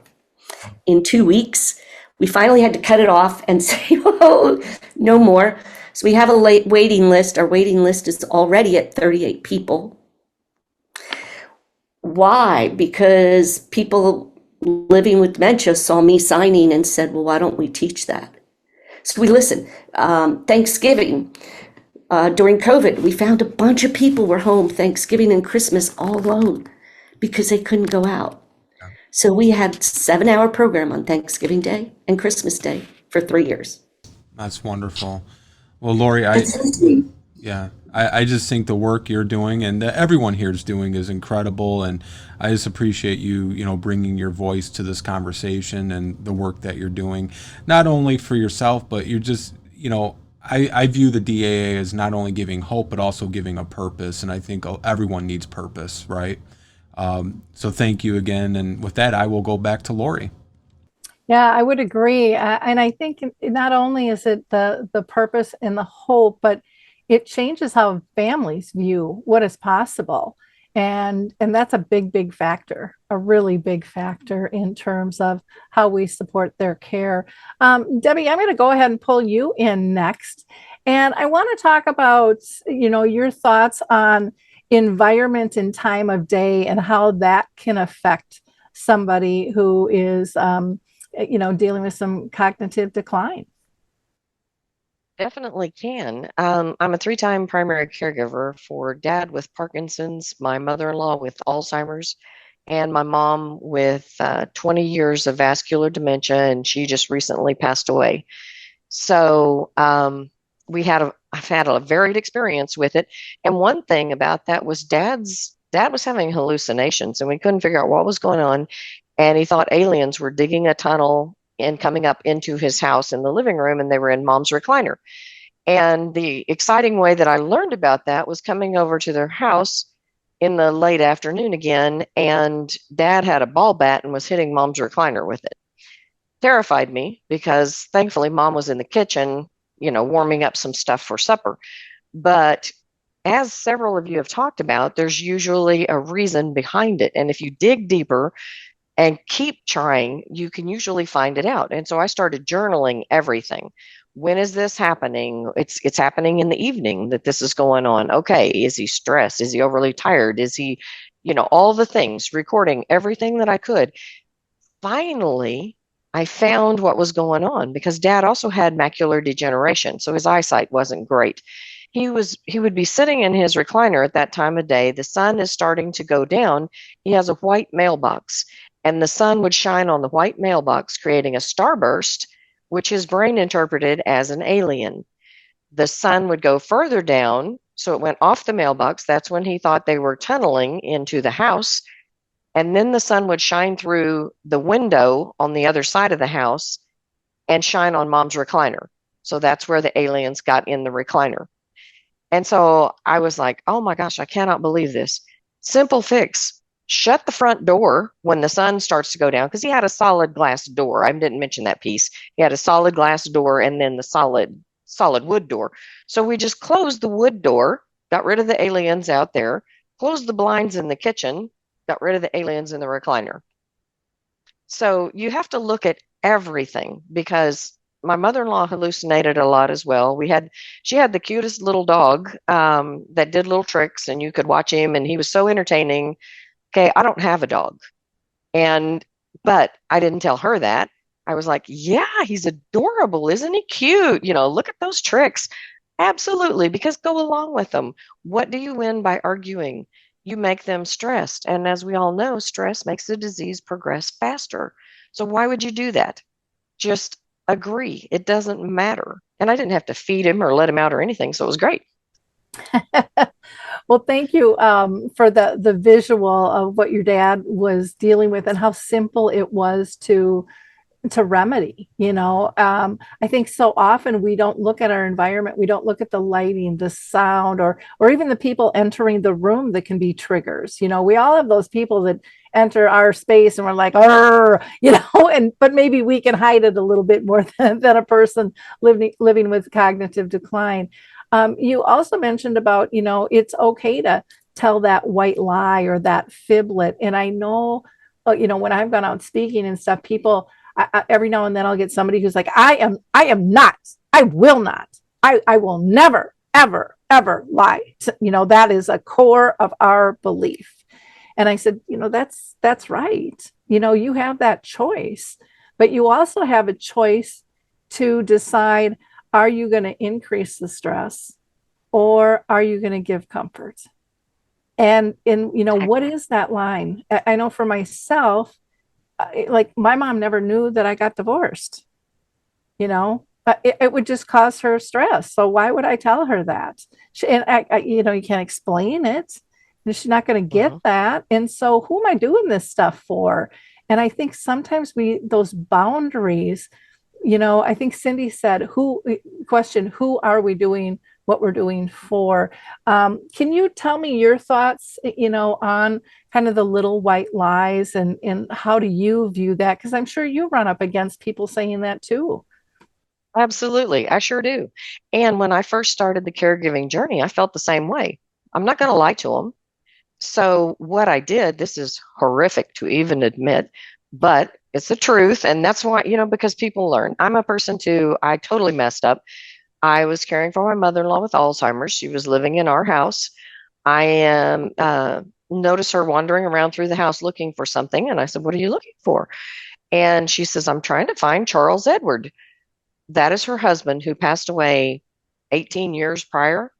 Speaker 4: in 2 weeks. We finally had to cut it off and say, oh, no more. So we have a waiting list. Our waiting list is already at 38 people. Why? Because people living with dementia saw me signing and said, well, why don't we teach that? So we listen. Thanksgiving, during COVID, we found a bunch of people were home Thanksgiving and Christmas all alone because they couldn't go out. So we had 7-hour program on Thanksgiving Day and Christmas Day for 3 years.
Speaker 1: That's wonderful. Well, Lori, I just think the work you're doing and that everyone here is doing is incredible. And I just appreciate you bringing your voice to this conversation and the work that you're doing, not only for yourself, but you're just, I view the DAA as not only giving hope, but also giving a purpose. And I think everyone needs purpose, right? So thank you again. And with that, I will go back to Lori.
Speaker 2: Yeah, I would agree. And I think not only is it the purpose and the hope, but it changes how families view what is possible. And that's a big factor, a really big factor in terms of how we support their care. Debbie, I'm going to go ahead and pull you in next. And I want to talk about, your thoughts on environment and time of day and how that can affect somebody who is, dealing with some cognitive decline.
Speaker 3: Definitely can. I'm a 3-time primary caregiver for dad with Parkinson's, my mother-in-law with Alzheimer's, and my mom with 20 years of vascular dementia, and she just recently passed away. So I've had a varied experience with it. And one thing about that was dad was having hallucinations, and we couldn't figure out what was going on. And he thought aliens were digging a tunnel and coming up into his house in the living room, and they were in mom's recliner. And the exciting way that I learned about that was coming over to their house in the late afternoon again, and dad had a ball bat and was hitting mom's recliner with it. Terrified me because thankfully mom was in the kitchen, warming up some stuff for supper. But as several of you have talked about, there's usually a reason behind it. And if you dig deeper and keep trying, you can usually find it out. And so I started journaling everything. When is this happening? It's happening in the evening that this is going on. Okay, is he stressed? Is he overly tired? Is he, all the things, recording everything that I could. Finally, I found what was going on because dad also had macular degeneration, so his eyesight wasn't great. He would be sitting in his recliner at that time of day. The sun is starting to go down. He has a white mailbox, and the sun would shine on the white mailbox, creating a starburst, which his brain interpreted as an alien. The sun would go further down, so it went off the mailbox. That's when he thought they were tunneling into the house. And then the sun would shine through the window on the other side of the house and shine on mom's recliner. So that's where the aliens got in the recliner. And so I was like, oh my gosh, I cannot believe this. Simple fix. Shut the front door when the sun starts to go down, because he had a solid glass door. I didn't mention that piece. He had a solid glass door and then the solid wood door. So we just closed the wood door, got rid of the aliens out there, closed the blinds in the kitchen, got rid of the aliens in the recliner. So you have to look at everything, because my mother-in-law hallucinated a lot as well. She had the cutest little dog that did little tricks, and you could watch him, and he was so entertaining. Okay, I don't have a dog, but I didn't tell her that. I was like, yeah, he's adorable, isn't he cute? Look at those tricks. Absolutely, because go along with them. What do you win by arguing? You make them stressed, and as we all know, stress makes the disease progress faster. So why would you do that? Just agree. It doesn't matter. And I didn't have to feed him or let him out or anything, so it was great.
Speaker 2: Well, thank you for the visual of what your dad was dealing with and how simple it was to remedy. I think so often we don't look at our environment, we don't look at the lighting, the sound, or even the people entering the room that can be triggers. We all have those people that enter our space and we're like, but maybe we can hide it a little bit more than a person living with cognitive decline. You also mentioned about, it's okay to tell that white lie or that fiblet. And I know, when I've gone out speaking and stuff, people, every now and then I'll get somebody who's like, I am not, I will not, I will never, ever, ever lie. That is a core of our belief. And I said, that's right. You have that choice, but you also have a choice to decide, are you going to increase the stress or are you going to give comfort? And what is that line? I know for myself, like my mom never knew that I got divorced. It would just cause her stress. So why would I tell her that? You can't explain it. And she's not going to get that. And so who am I doing this stuff for? And I think sometimes those boundaries, I think Cindy said, who are we doing what we're doing for? Can you tell me your thoughts, on kind of the little white lies and how do you view that? Because I'm sure you run up against people saying that too.
Speaker 3: Absolutely. I sure do. And when I first started the caregiving journey, I felt the same way. I'm not going to lie to them. So what I did, this is horrific to even admit, but it's the truth. And that's why, because people learn. I'm a person too. I totally messed up. I was caring for my mother-in-law with Alzheimer's. She was living in our house. I noticed her wandering around through the house looking for something. And I said, what are you looking for? And she says, I'm trying to find Charles Edward. That is her husband who passed away 18 years prior.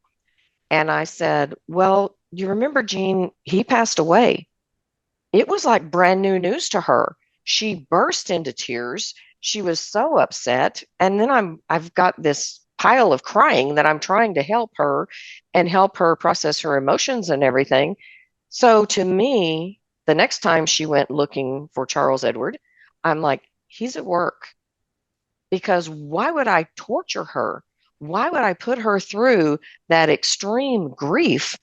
Speaker 3: And I said, well, you remember, Jean, he passed away. It was like brand new news to her. She burst into tears. She was so upset. And then I've got this pile of crying that I'm trying to help her and help her process her emotions and everything. So to me, the next time she went looking for Charles Edward, I'm like, he's at work. Because why would I torture her? Why would I put her through that extreme grief?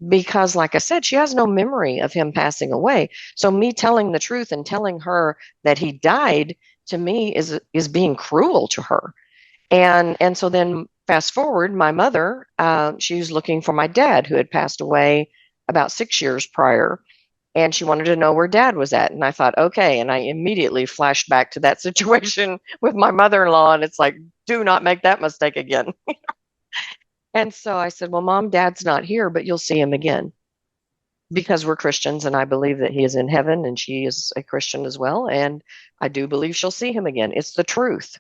Speaker 3: Because like I said, she has no memory of him passing away. So me telling the truth and telling her that he died, to me is being cruel to her. And so then fast forward, my mother, she was looking for my dad who had passed away about 6 years prior. And she wanted to know where dad was at. And I thought, okay. And I immediately flashed back to that situation with my mother-in-law. And it's like, do not make that mistake again. And so I said, well, Mom, Dad's not here, but you'll see him again. Because we're Christians and I believe that he is in heaven and she is a Christian as well. And I do believe she'll see him again. It's the truth.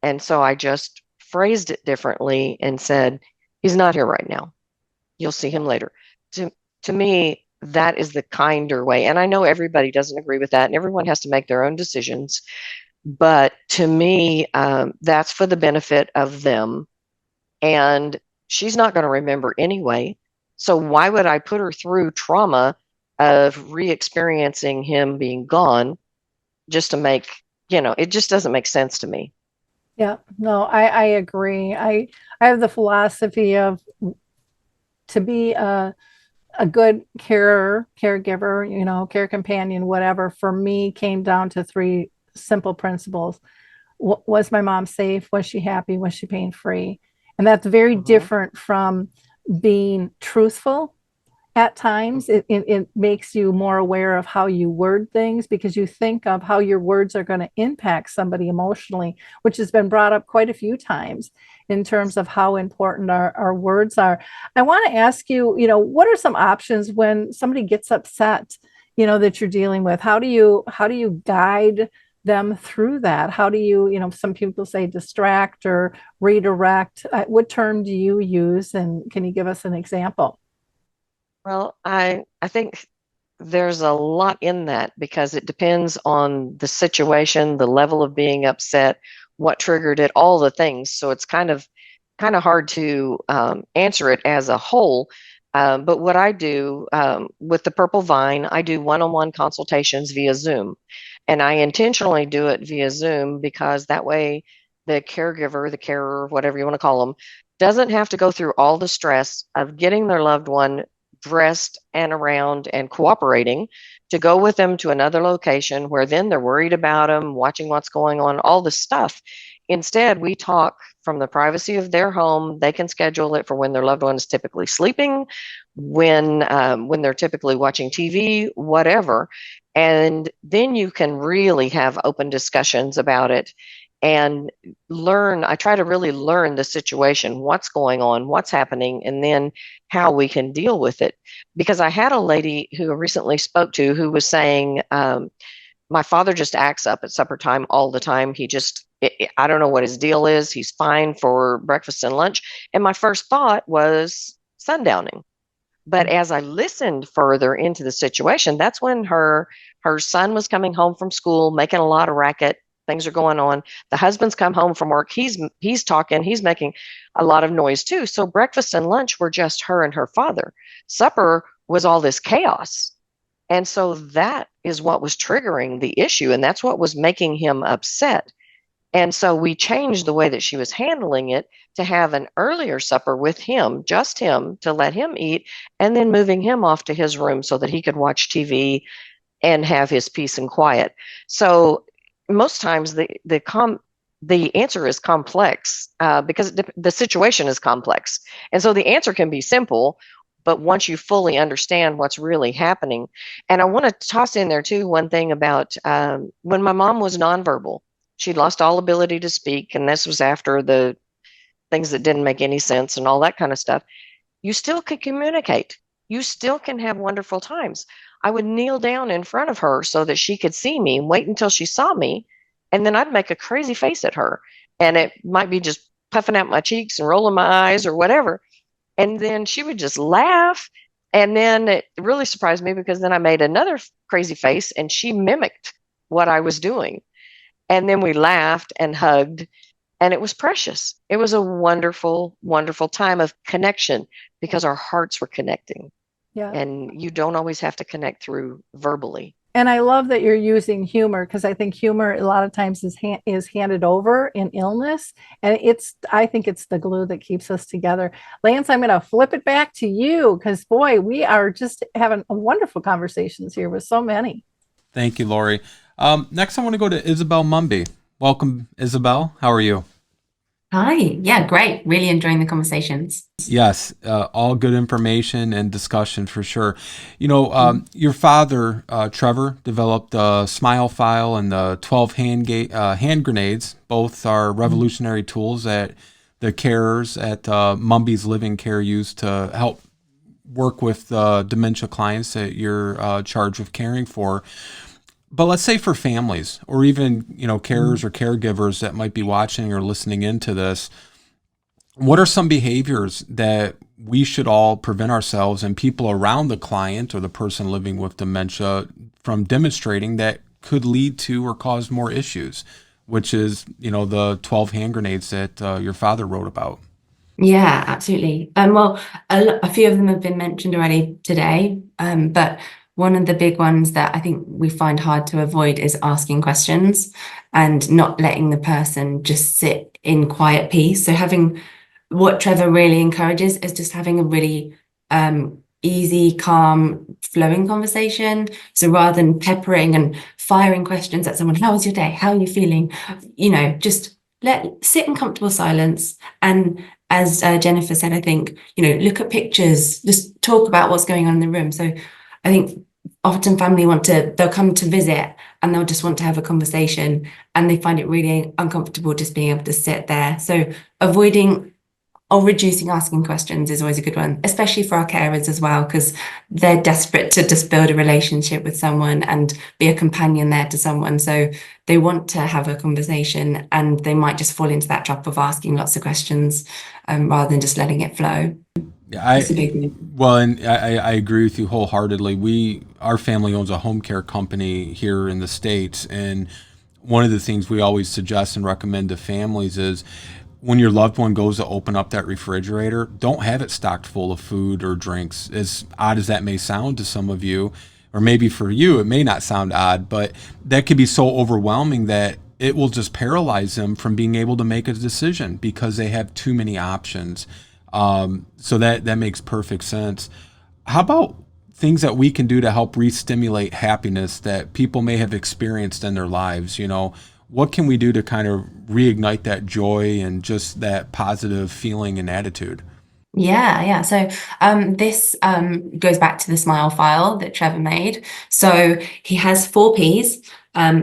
Speaker 3: And so I just phrased it differently and said, he's not here right now. You'll see him later. To me, that is the kinder way. And I know everybody doesn't agree with that and everyone has to make their own decisions. But to me, that's for the benefit of them. And she's not going to remember anyway. So why would I put her through trauma of re-experiencing him being gone just to make, it just doesn't make sense to me.
Speaker 2: Yeah, no, I agree. I have the philosophy of to be a good caregiver, care companion, whatever, for me came down to three simple principles. Was my mom safe? Was she happy? Was she pain-free? And that's very different from being truthful. At times, it makes you more aware of how you word things because you think of how your words are going to impact somebody emotionally, which has been brought up quite a few times in terms of how important our words are. I want to ask you, what are some options when somebody gets upset, that you're dealing with? How do you guide them through that? How do you, some people say distract or redirect. What term do you use? And can you give us an example?
Speaker 3: Well, I think there's a lot in that because it depends on the situation, the level of being upset, what triggered it, all the things. So it's kind of hard to answer it as a whole. But what I do with the Purple Vine, I do one-on-one consultations via Zoom. And I intentionally do it via Zoom because that way the caregiver, the carer, whatever you want to call them, doesn't have to go through all the stress of getting their loved one dressed and around and cooperating to go with them to another location where then they're worried about them, watching what's going on, all this stuff. Instead, we talk from the privacy of their home. They can schedule it for when their loved one is typically sleeping, when they're typically watching TV, whatever. And then you can really have open discussions about it and learn. I try to really learn the situation, what's going on, what's happening, and then how we can deal with it. Because I had a lady who I recently spoke to who was saying, my father just acts up at supper time all the time. I don't know what his deal is. He's fine for breakfast and lunch. And my first thought was sundowning. But as I listened further into the situation, that's when her son was coming home from school, making a lot of racket. Things are going on. The husband's come home from work. He's talking. He's making a lot of noise too. So breakfast and lunch were just her and her father. Supper was all this chaos. And so that is what was triggering the issue. And that's what was making him upset. And so we changed the way that she was handling it to have an earlier supper with him, just him, to let him eat, and then moving him off to his room so that he could watch TV and have his peace and quiet. So most times the answer is complex because the situation is complex. And so the answer can be simple, but once you fully understand what's really happening. And I want to toss in there too one thing about when my mom was nonverbal. She'd lost all ability to speak, and this was after the things that didn't make any sense and all that kind of stuff. You still could communicate. You still can have wonderful times. I would kneel down in front of her so that she could see me, wait until she saw me, and then I'd make a crazy face at her. And it might be just puffing out my cheeks and rolling my eyes or whatever. And then she would just laugh. And then it really surprised me because then I made another crazy face and she mimicked what I was doing. And then we laughed and hugged, and it was precious. It was a wonderful, wonderful time of connection because our hearts were connecting.
Speaker 2: Yeah.
Speaker 3: And you don't always have to connect through verbally.
Speaker 2: And I love that you're using humor because I think humor a lot of times is handed over in illness, and I think it's the glue that keeps us together. Lance, I'm going to flip it back to you because boy, we are just having wonderful conversations here with so many.
Speaker 1: Thank you, Lori. Next, I want to go to Isabel Mumby. Welcome, Isabel. How are you?
Speaker 10: Hi. Yeah, great. Really enjoying the conversations.
Speaker 1: Yes, all good information and discussion for sure. Your father, Trevor, developed the Smile File and the 12 hand grenades. Both are revolutionary tools that the carers at Mumby's Living Care use to help work with dementia clients that you're charged with caring for. But let's say for families or even, carers or caregivers that might be watching or listening into this, what are some behaviors that we should all prevent ourselves and people around the client or the person living with dementia from demonstrating that could lead to or cause more issues, which is, the 12 hand grenades that your father wrote about?
Speaker 10: Yeah, absolutely. Well, a few of them have been mentioned already today, but one of the big ones that I think we find hard to avoid is asking questions and not letting the person just sit in quiet peace. So what Trevor really encourages is just having a really easy, calm, flowing conversation. So rather than peppering and firing questions at someone, how was your day? How are you feeling? Just sit in comfortable silence. And as Jennifer said, I think, look at pictures, just talk about what's going on in the room. So I think often family they'll come to visit and they'll just want to have a conversation and they find it really uncomfortable just being able to sit there. So avoiding or reducing asking questions is always a good one, especially for our carers as well, because they're desperate to just build a relationship with someone and be a companion there to someone. So they want to have a conversation and they might just fall into that trap of asking lots of questions rather than just letting it flow.
Speaker 1: Yeah, I agree with you wholeheartedly. Our family owns a home care company here in the States, and one of the things we always suggest and recommend to families is when your loved one goes to open up that refrigerator, don't have it stocked full of food or drinks. As odd as that may sound to some of you, or maybe for you, it may not sound odd, but that could be so overwhelming that it will just paralyze them from being able to make a decision because they have too many options. So that makes perfect sense. How about things that we can do to help re-stimulate happiness that people may have experienced in their lives? What can we do to kind of reignite that joy and just that positive feeling and attitude?
Speaker 10: Yeah. So this goes back to the smile file that Trevor made. So he has 4 Ps,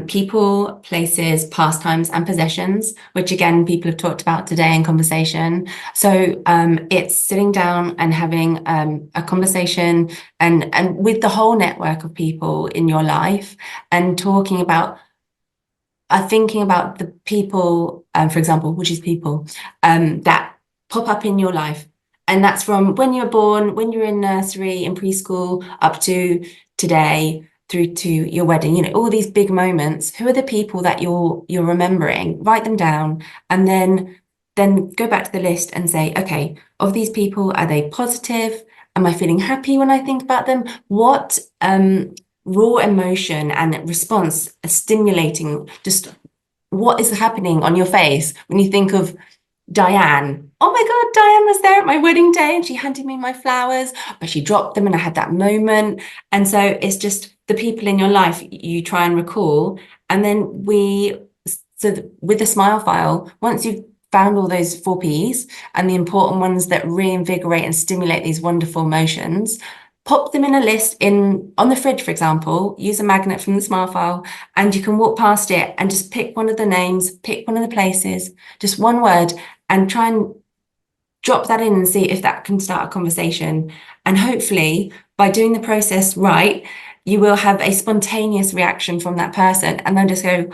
Speaker 10: people, places, pastimes, and possessions, which again, people have talked about today in conversation. So it's sitting down and having a conversation and with the whole network of people in your life and talking about thinking about the people, for example, which is people that pop up in your life. And that's from when you're born, when you're in nursery, in preschool, up to today, through to your wedding, all these big moments. Who are the people that you're remembering? Write them down and then go back to the list and say, okay, of these people, are they positive? Am I feeling happy when I think about them? What raw emotion and response are stimulating, just what is happening on your face when you think of Diane? Oh my God, Diane was there at my wedding day and she handed me my flowers, but she dropped them and I had that moment. And so it's just the people in your life you try and recall. And then with the smile file, once you've found all those 4 Ps and the important ones that reinvigorate and stimulate these wonderful emotions, pop them in a list on the fridge, for example, use a magnet from the smile file, and you can walk past it and just pick one of the names, pick one of the places, just one word, and try and drop that in and see if that can start a conversation. And hopefully, by doing the process right, you will have a spontaneous reaction from that person, and they'll just go,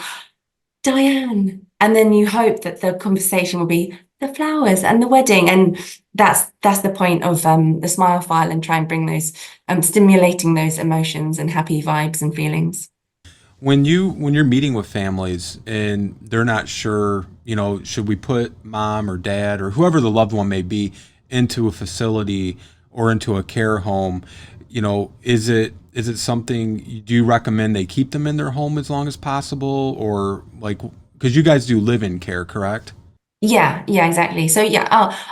Speaker 10: Diane. And then you hope that the conversation will be the flowers and the wedding. And that's the point of the smile file, and try and bring those stimulating those emotions and happy vibes and feelings.
Speaker 1: When you're meeting with families and they're not sure, should we put mom or dad or whoever the loved one may be into a facility or into a care home, is it something, do you recommend they keep them in their home as long as possible, or because you guys do live-in care, correct?
Speaker 10: Yeah, exactly. So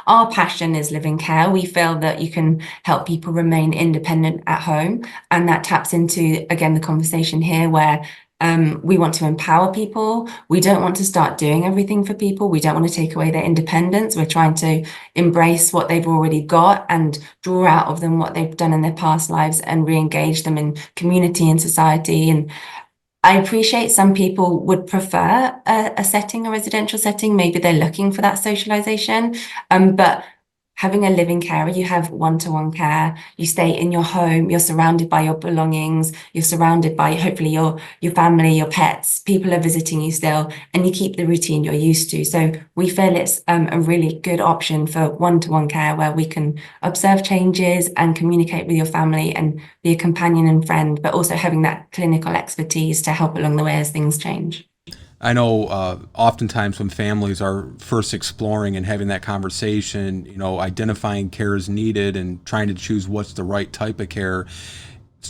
Speaker 10: our passion is living care. We feel that you can help people remain independent at home, and that taps into, again, the conversation here where we want to empower people. We don't want to start doing everything for people. We don't want to take away their independence. We're trying to embrace what they've already got and draw out of them what they've done in their past lives and re-engage them in community and society. And I appreciate some people would prefer a setting, a residential setting. Maybe they're looking for that socialization. But having a living carer, you have one-to-one care. You stay in your home. You're surrounded by your belongings. You're surrounded by hopefully your family, your pets. People are visiting you still, and you keep the routine you're used to. So we feel it's a really good option for one-to-one care where we can observe changes and communicate with your family and be a companion and friend, but also having that clinical expertise to help along the way as things change.
Speaker 1: I know oftentimes when families are first exploring and having that conversation, identifying care is needed and trying to choose what's the right type of care,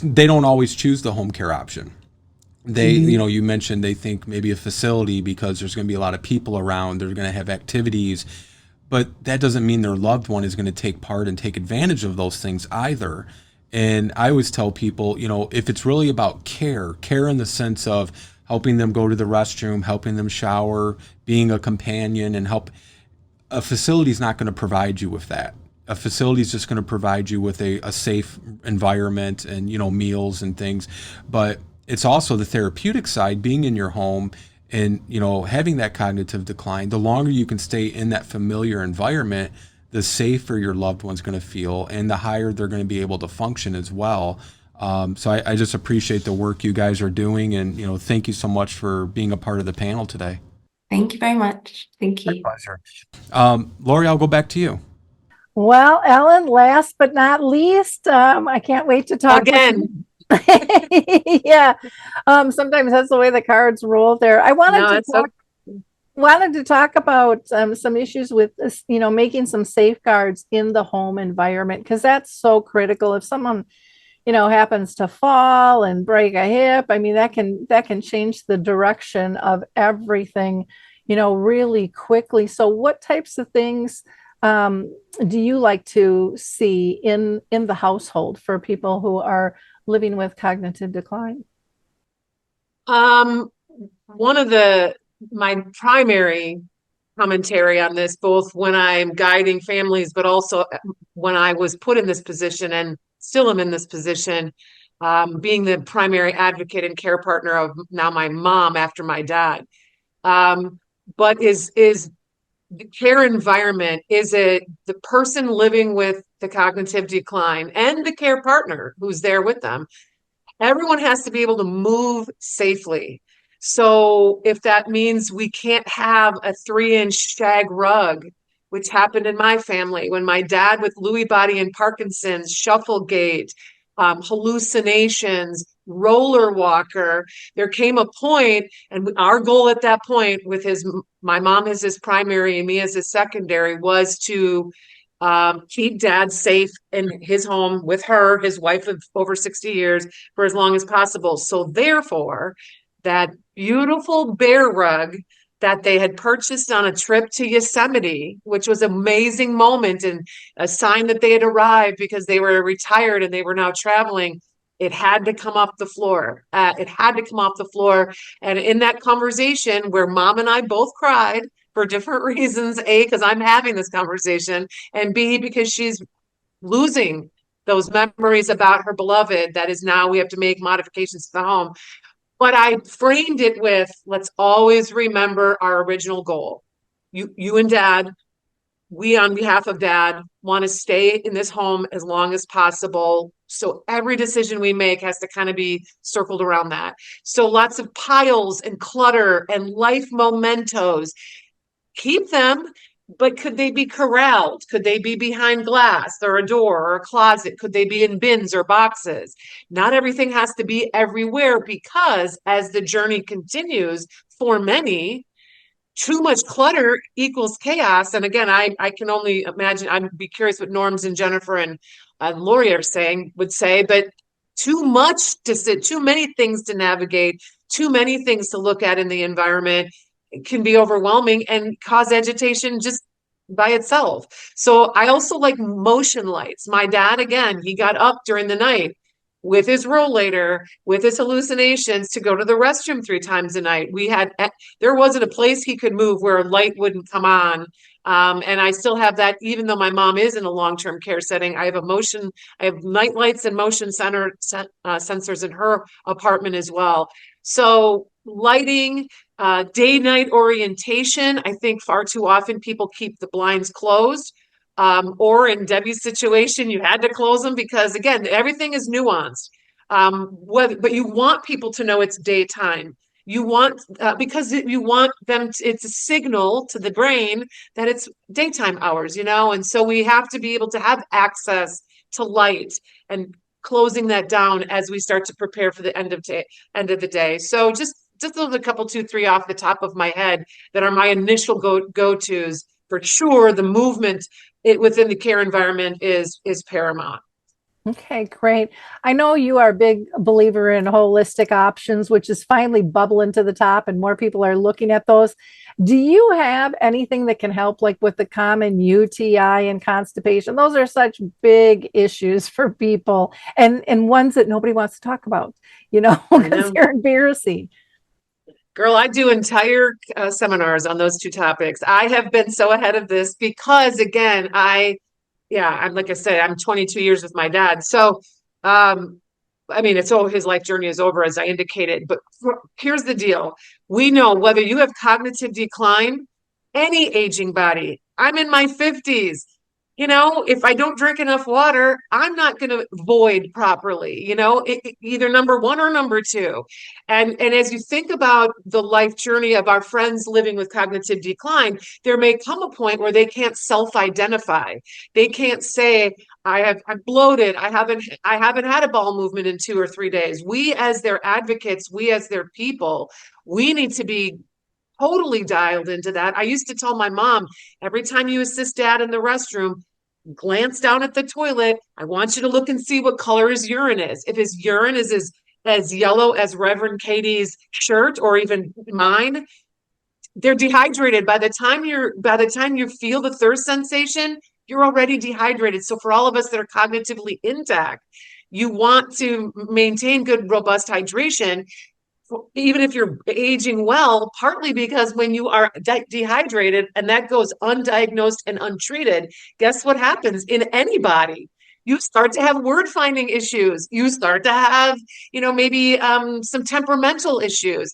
Speaker 1: they don't always choose the home care option. They, you mentioned they think maybe a facility because there's going to be a lot of people around, they're going to have activities, but that doesn't mean their loved one is going to take part and take advantage of those things either. And I always tell people, if it's really about care in the sense of helping them go to the restroom, helping them shower, being a companion and help, a facility is not going to provide you with that. A facility is just going to provide you with a safe environment and, meals and things. But it's also the therapeutic side, being in your home and, having that cognitive decline. The longer you can stay in that familiar environment, the safer your loved one's going to feel and the higher they're going to be able to function as well. So I just appreciate the work you guys are doing. And, thank you so much for being a part of the panel today.
Speaker 10: Thank you very much. Thank you.
Speaker 1: My pleasure. Lori, I'll go back to you.
Speaker 2: Well, Ellen, last but not least, I can't wait to talk
Speaker 12: again.
Speaker 2: Yeah. Sometimes that's the way the cards roll there. I wanted to talk about some issues with this, making some safeguards in the home environment, because that's so critical. If someone, happens to fall and break a hip, I mean, that can change the direction of everything, really quickly. So what types of things do you like to see in the household for people who are living with cognitive decline?
Speaker 12: One of my primary commentary on this, both when I'm guiding families, but also when I was put in this position and still am in this position, being the primary advocate and care partner of now my mom after my dad. But is the care environment, is it the person living with the cognitive decline and the care partner who's there with them? Everyone has to be able to move safely. So if that means we can't have a 3-inch shag rug, which happened in my family when my dad with Lewy Body and Parkinson's, shuffle gait, hallucinations, roller walker, there came a point, and our goal at that point with my mom as his primary and me as his secondary, was to keep dad safe in his home with her, his wife of over 60 years, for as long as possible. So therefore, that beautiful bear rug that they had purchased on a trip to Yosemite, which was an amazing moment and a sign that they had arrived because they were retired and they were now traveling, it had to come off the floor. It had to come off the floor. And in that conversation where mom and I both cried for different reasons, A, because I'm having this conversation, and B, because she's losing those memories about her beloved, that is now we have to make modifications to the home. But I framed it with, let's always remember our original goal. You and dad, we on behalf of dad want to stay in this home as long as possible. So every decision we make has to kind of be circled around that. So lots of piles and clutter and life mementos. Keep them, but could they be corralled? Could they be behind glass or a door or a closet? Could they be in bins or boxes? Not everything has to be everywhere, because as the journey continues, for many, too much clutter equals chaos. And again, I can only imagine, I'd be curious what Norms and Jennifer and Lori would say, but too many things to navigate, too many things to look at in the environment can be overwhelming and cause agitation just by itself. So I also like motion lights. My dad, again, he got up during the night with his rollator, with his hallucinations, to go to the restroom 3 times a night. There wasn't a place he could move where a light wouldn't come on. And I still have that, even though my mom is in a long-term care setting. I have night lights and motion sensors in her apartment as well. So lighting, day-night orientation. I think far too often people keep the blinds closed. Or in Debbie's situation, you had to close them because, again, everything is nuanced. But you want people to know it's daytime. You want, because you want them, it's a signal to the brain that it's daytime hours, and so we have to be able to have access to light and closing that down as we start to prepare for the end of the day. So just a couple, 2, 3 off the top of my head that are my initial go-tos. For sure, the movement within the care environment is paramount.
Speaker 2: Okay, great. I know you are a big believer in holistic options, which is finally bubbling to the top and more people are looking at those. Do you have anything that can help, like with the common UTI and constipation? Those are such big issues for people and ones that nobody wants to talk about,
Speaker 12: I
Speaker 2: because
Speaker 12: know.
Speaker 2: they're embarrassing.
Speaker 12: Girl, I do entire seminars on those two topics. I have been so ahead of this because, again, I'm like I said, I'm 22 years with my dad. So, I mean, it's all his life journey is over, as I indicated. But here's the deal: we know whether you have cognitive decline, any aging body. I'm in my 50s. If I don't drink enough water, I'm not going to void properly, either number one or number two. And as you think about the life journey of our friends living with cognitive decline, there may come a point where they can't self-identify. They can't say, I'm bloated. I haven't had a bowel movement in 2 or 3 days. We as their advocates, we as their people, we need to be totally dialed into that. I used to tell my mom, every time you assist dad in the restroom, glance down at the toilet. I want you to look and see what color his urine is. If his urine is as yellow as Reverend Katie's shirt or even mine, they're dehydrated. By the time you feel the thirst sensation, you're already dehydrated. So for all of us that are cognitively intact, you want to maintain good, robust hydration, even if you're aging well, partly because when you are dehydrated and that goes undiagnosed and untreated, guess what happens in anybody? You start to have word finding issues. You start to have, maybe some temperamental issues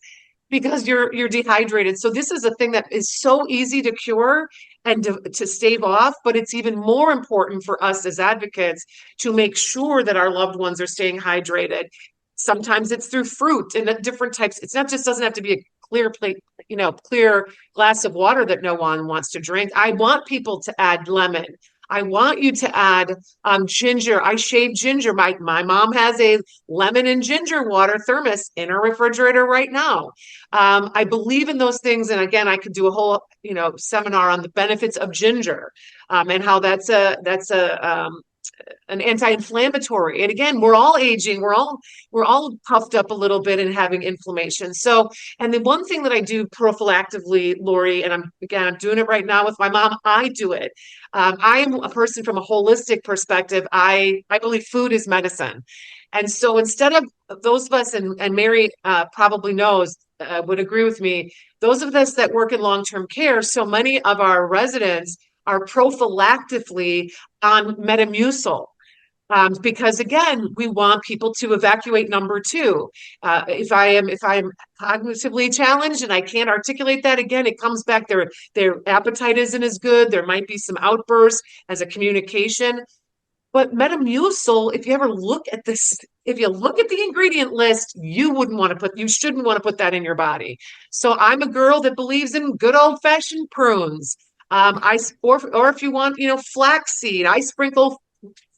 Speaker 12: because you're dehydrated. So this is a thing that is so easy to cure and to stave off, but it's even more important for us as advocates to make sure that our loved ones are staying hydrated. Sometimes it's through fruit and different types. It's not just doesn't have to be a clear plate, clear glass of water that no one wants to drink. I want people to add lemon. I want you to add ginger. I shave ginger. My mom has a lemon and ginger water thermos in her refrigerator right now. I believe in those things. And again, I could do a whole, seminar on the benefits of ginger and how that's an anti-inflammatory. And again, we're all aging. We're all puffed up a little bit and having inflammation. So, and the one thing that I do prophylactively, Lori, and I'm doing it right now with my mom. I do it. I'm a person from a holistic perspective. I believe food is medicine. And so instead of those of us, and Mary probably knows, would agree with me, those of us that work in long-term care, so many of our residents are prophylactically on Metamucil. Because again, we want people to evacuate number two. If I am cognitively challenged and I can't articulate that, again, it comes back. Their appetite isn't as good. There might be some outbursts as a communication. But Metamucil, if you ever look at this, if you look at the ingredient list, you shouldn't want to put that in your body. So I'm a girl that believes in good old fashioned prunes. Or if you want, flaxseed, I sprinkle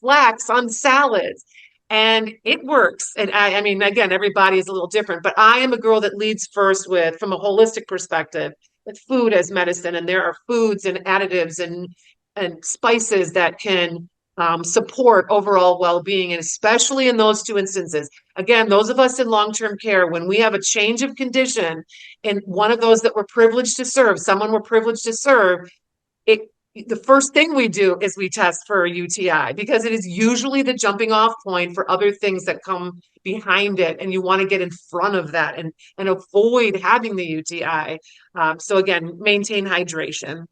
Speaker 12: flax on salads and it works. And I mean, again, everybody is a little different, but I am a girl that leads first from a holistic perspective, with food as medicine. And there are foods and additives and spices that can support overall well-being. And especially in those two instances, again, those of us in long-term care, when we have a change of condition in one of those that we're privileged to serve, the first thing we do is we test for a UTI, because it is usually the jumping off point for other things that come behind it. And you want to get in front of that and avoid having the UTI. So again, maintain hydration.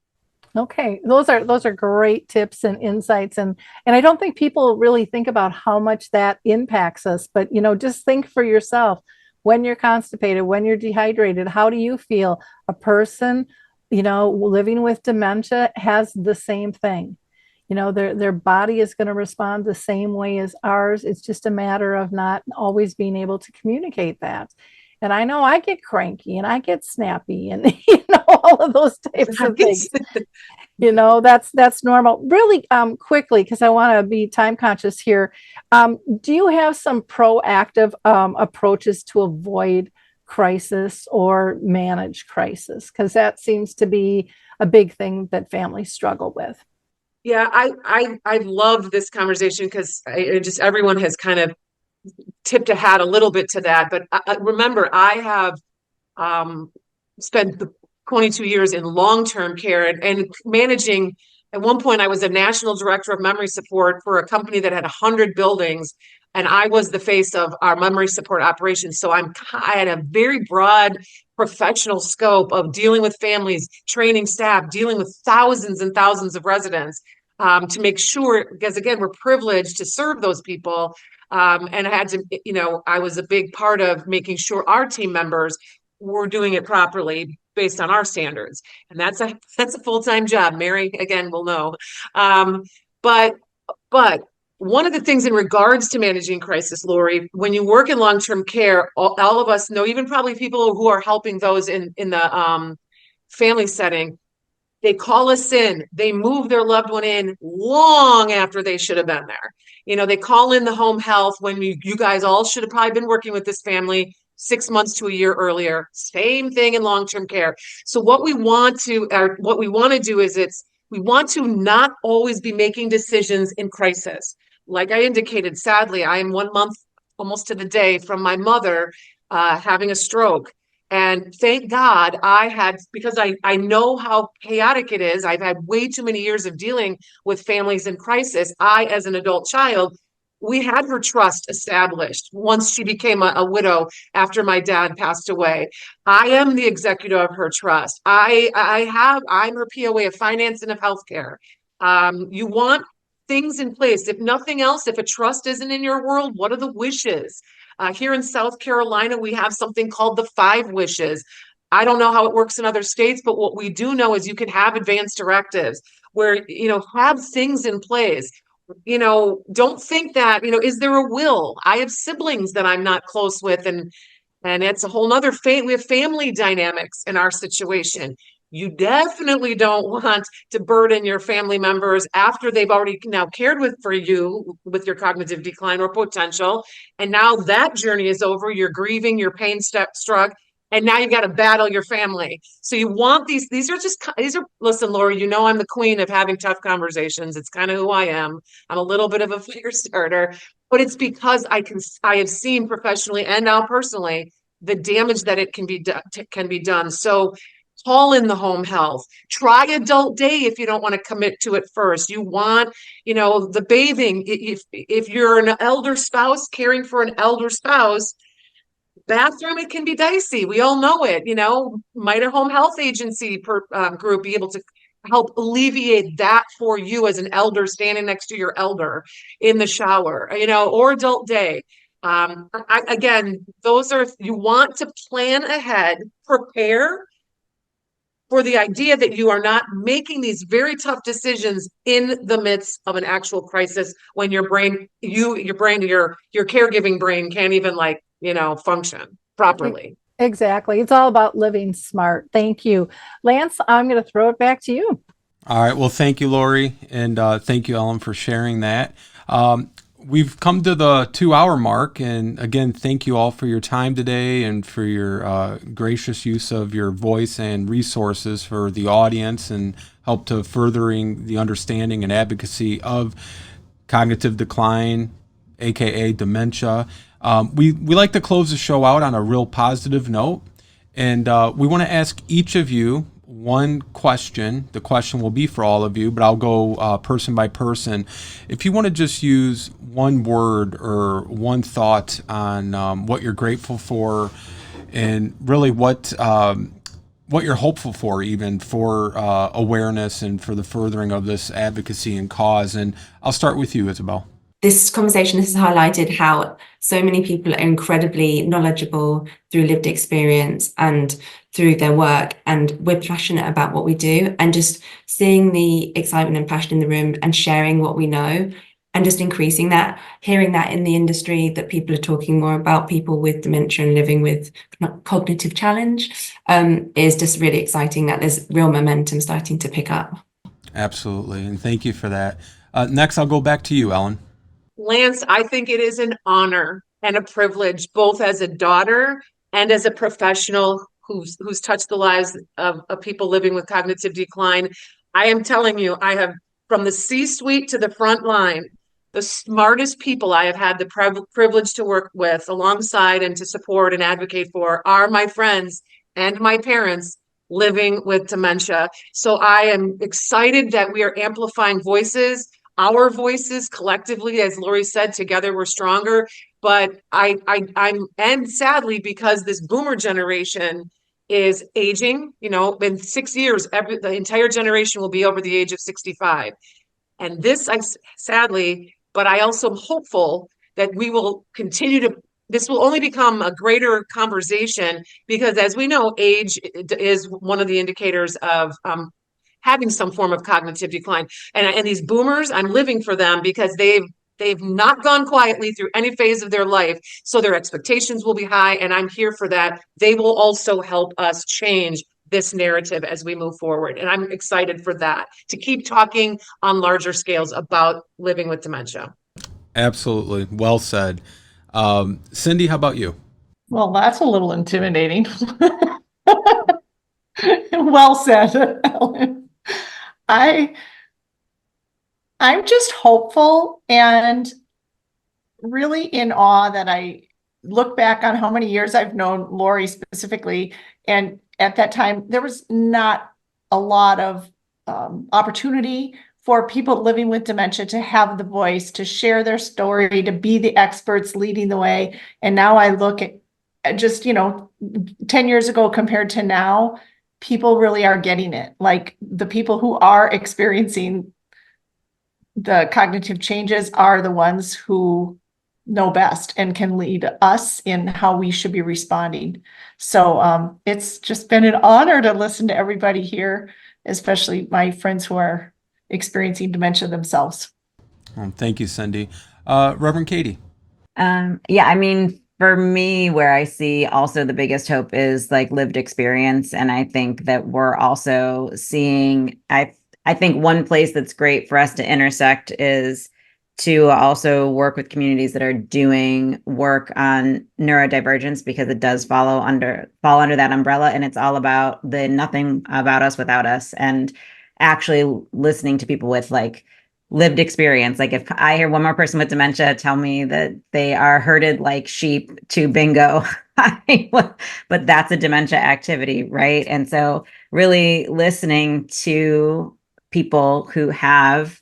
Speaker 2: Okay, those are great tips and insights, and I don't think people really think about how much that impacts us. But just think for yourself: when you're constipated, when you're dehydrated, how do you feel? A person, living with dementia has the same thing. Their body is going to respond the same way as ours. It's just a matter of not always being able to communicate that. And I know I get cranky and I get snappy and all of those types of things. That's normal. Really quickly, because I want to be time conscious here. Do you have some proactive approaches to avoid crisis or manage crisis? Because that seems to be a big thing that families struggle with.
Speaker 12: Yeah, I love this conversation because everyone has kind of tipped a hat a little bit to that. But remember, I have spent the 22 years in long-term care and managing. At one point, I was a national director of memory support for a company that had 100 buildings, and I was the face of our memory support operations. So I had a very broad professional scope of dealing with families, training staff, dealing with thousands and thousands of residents, to make sure, because again, we're privileged to serve those people. And I had to, I was a big part of making sure our team members were doing it properly based on our standards. And that's a full-time job. Mary, again, will know. But one of the things in regards to managing crisis, Lori, when you work in long-term care, all of us know, even probably people who are helping those in the family setting, they call us in, they move their loved one in long after they should have been there. They call in the home health when you guys all should have probably been working with this family 6 months to a year earlier. Same thing in long-term care. So what we want to do is we want to not always be making decisions in crisis. Like I indicated, sadly, I am 1 month almost to the day from my mother having a stroke. And thank God because I know how chaotic it is. I've had way too many years of dealing with families in crisis. As an adult child, we had her trust established once she became a widow after my dad passed away. I am the executor of her trust. I'm her POA of finance and of healthcare. You want things in place. If nothing else, if a trust isn't in your world, what are the wishes? Here in South Carolina, we have something called the 5 wishes. I don't know how it works in other states, but what we do know is you can have advanced directives where, have things in place. Don't think that, is there a will? I have siblings that I'm not close with, and it's a whole nother we have family dynamics in our situation. You definitely don't want to burden your family members after they've already now cared for you with your cognitive decline or potential. And now that journey is over. You're grieving, your pain struck, and now you got to battle your family. So you want these are, listen, Lori, I'm the queen of having tough conversations. It's kind of who I am. I'm a little bit of a fire starter, but it's because I have seen professionally and now personally the damage that it can be done. So call in the home health. Try adult day if you don't want to commit to it first. You want, the bathing. If you're an elder spouse caring for an elder spouse, bathroom, it can be dicey. We all know it. Might a home health agency group be able to help alleviate that for you as an elder standing next to your elder in the shower, or adult day. Again, you want to plan ahead, prepare for the idea that you are not making these very tough decisions in the midst of an actual crisis when your caregiving brain can't even function properly.
Speaker 2: Exactly. It's all about living smart. Thank you. Lance, I'm going to throw it back to you.
Speaker 1: All right. Well, thank you, Lori. And thank you, Ellen, for sharing that. We've come to the 2-hour mark. And again, thank you all for your time today and for your gracious use of your voice and resources for the audience and help to furthering the understanding and advocacy of cognitive decline, aka dementia. We like to close the show out on a real positive note. And we want to ask each of you one question. The question will be for all of you, but I'll go person by person. If you want to just use one word or one thought on what you're grateful for and really what you're hopeful for, even for awareness and for the furthering of this advocacy and cause. And I'll start with you, Isabel.
Speaker 10: This conversation has highlighted how so many people are incredibly knowledgeable through lived experience and through their work, and we're passionate about what we do, and just seeing the excitement and passion in the room and sharing what we know and just increasing that, hearing that in the industry, that people are talking more about people with dementia and living with cognitive challenge, is just really exciting that there's real momentum starting to pick up.
Speaker 1: Absolutely. And thank you for that. Next, I'll go back to you, Ellen.
Speaker 12: Lance, I think it is an honor and a privilege, both as a daughter and as a professional who's touched the lives of people living with cognitive decline. I am telling you, I have from the C-suite to the front line, the smartest people I have had the privilege to work with alongside and to support and advocate for are my friends and my parents living with dementia. So I am excited that we are amplifying voices, our voices collectively, as Lori said, together we're stronger. But and sadly, because this boomer generation is aging, in 6 years, the entire generation will be over the age of 65. And sadly, but I also am hopeful that we will this will only become a greater conversation because, as we know, age is one of the indicators of having some form of cognitive decline. And these boomers, I'm living for them because they've not gone quietly through any phase of their life. So their expectations will be high, and I'm here for that. They will also help us change this narrative as we move forward. And I'm excited for that, to keep talking on larger scales about living with dementia.
Speaker 1: Absolutely. Well said. Cindy, how about you?
Speaker 11: Well, that's a little intimidating. Well said, Ellen. I'm just hopeful and really in awe that I look back on how many years I've known Lori specifically. And at that time, there was not a lot of opportunity for people living with dementia to have the voice, to share their story, to be the experts leading the way. And now I look at just, 10 years ago compared to now, people really are getting it. Like the people who are experiencing the cognitive changes are the ones who know best and can lead us in how we should be responding. So it's just been an honor to listen to everybody here, especially my friends who are experiencing dementia themselves.
Speaker 1: Thank you, Cindy. Reverend Katie.
Speaker 9: For me, where I see also the biggest hope is like lived experience. And I think that we're also seeing, I think one place that's great for us to intersect is to also work with communities that are doing work on neurodivergence, because it does fall under that umbrella. And it's all about the nothing about us without us, and actually listening to people with like lived experience. Like if I hear one more person with dementia tell me that they are herded like sheep to bingo, but that's a dementia activity, right? And so really listening to people who have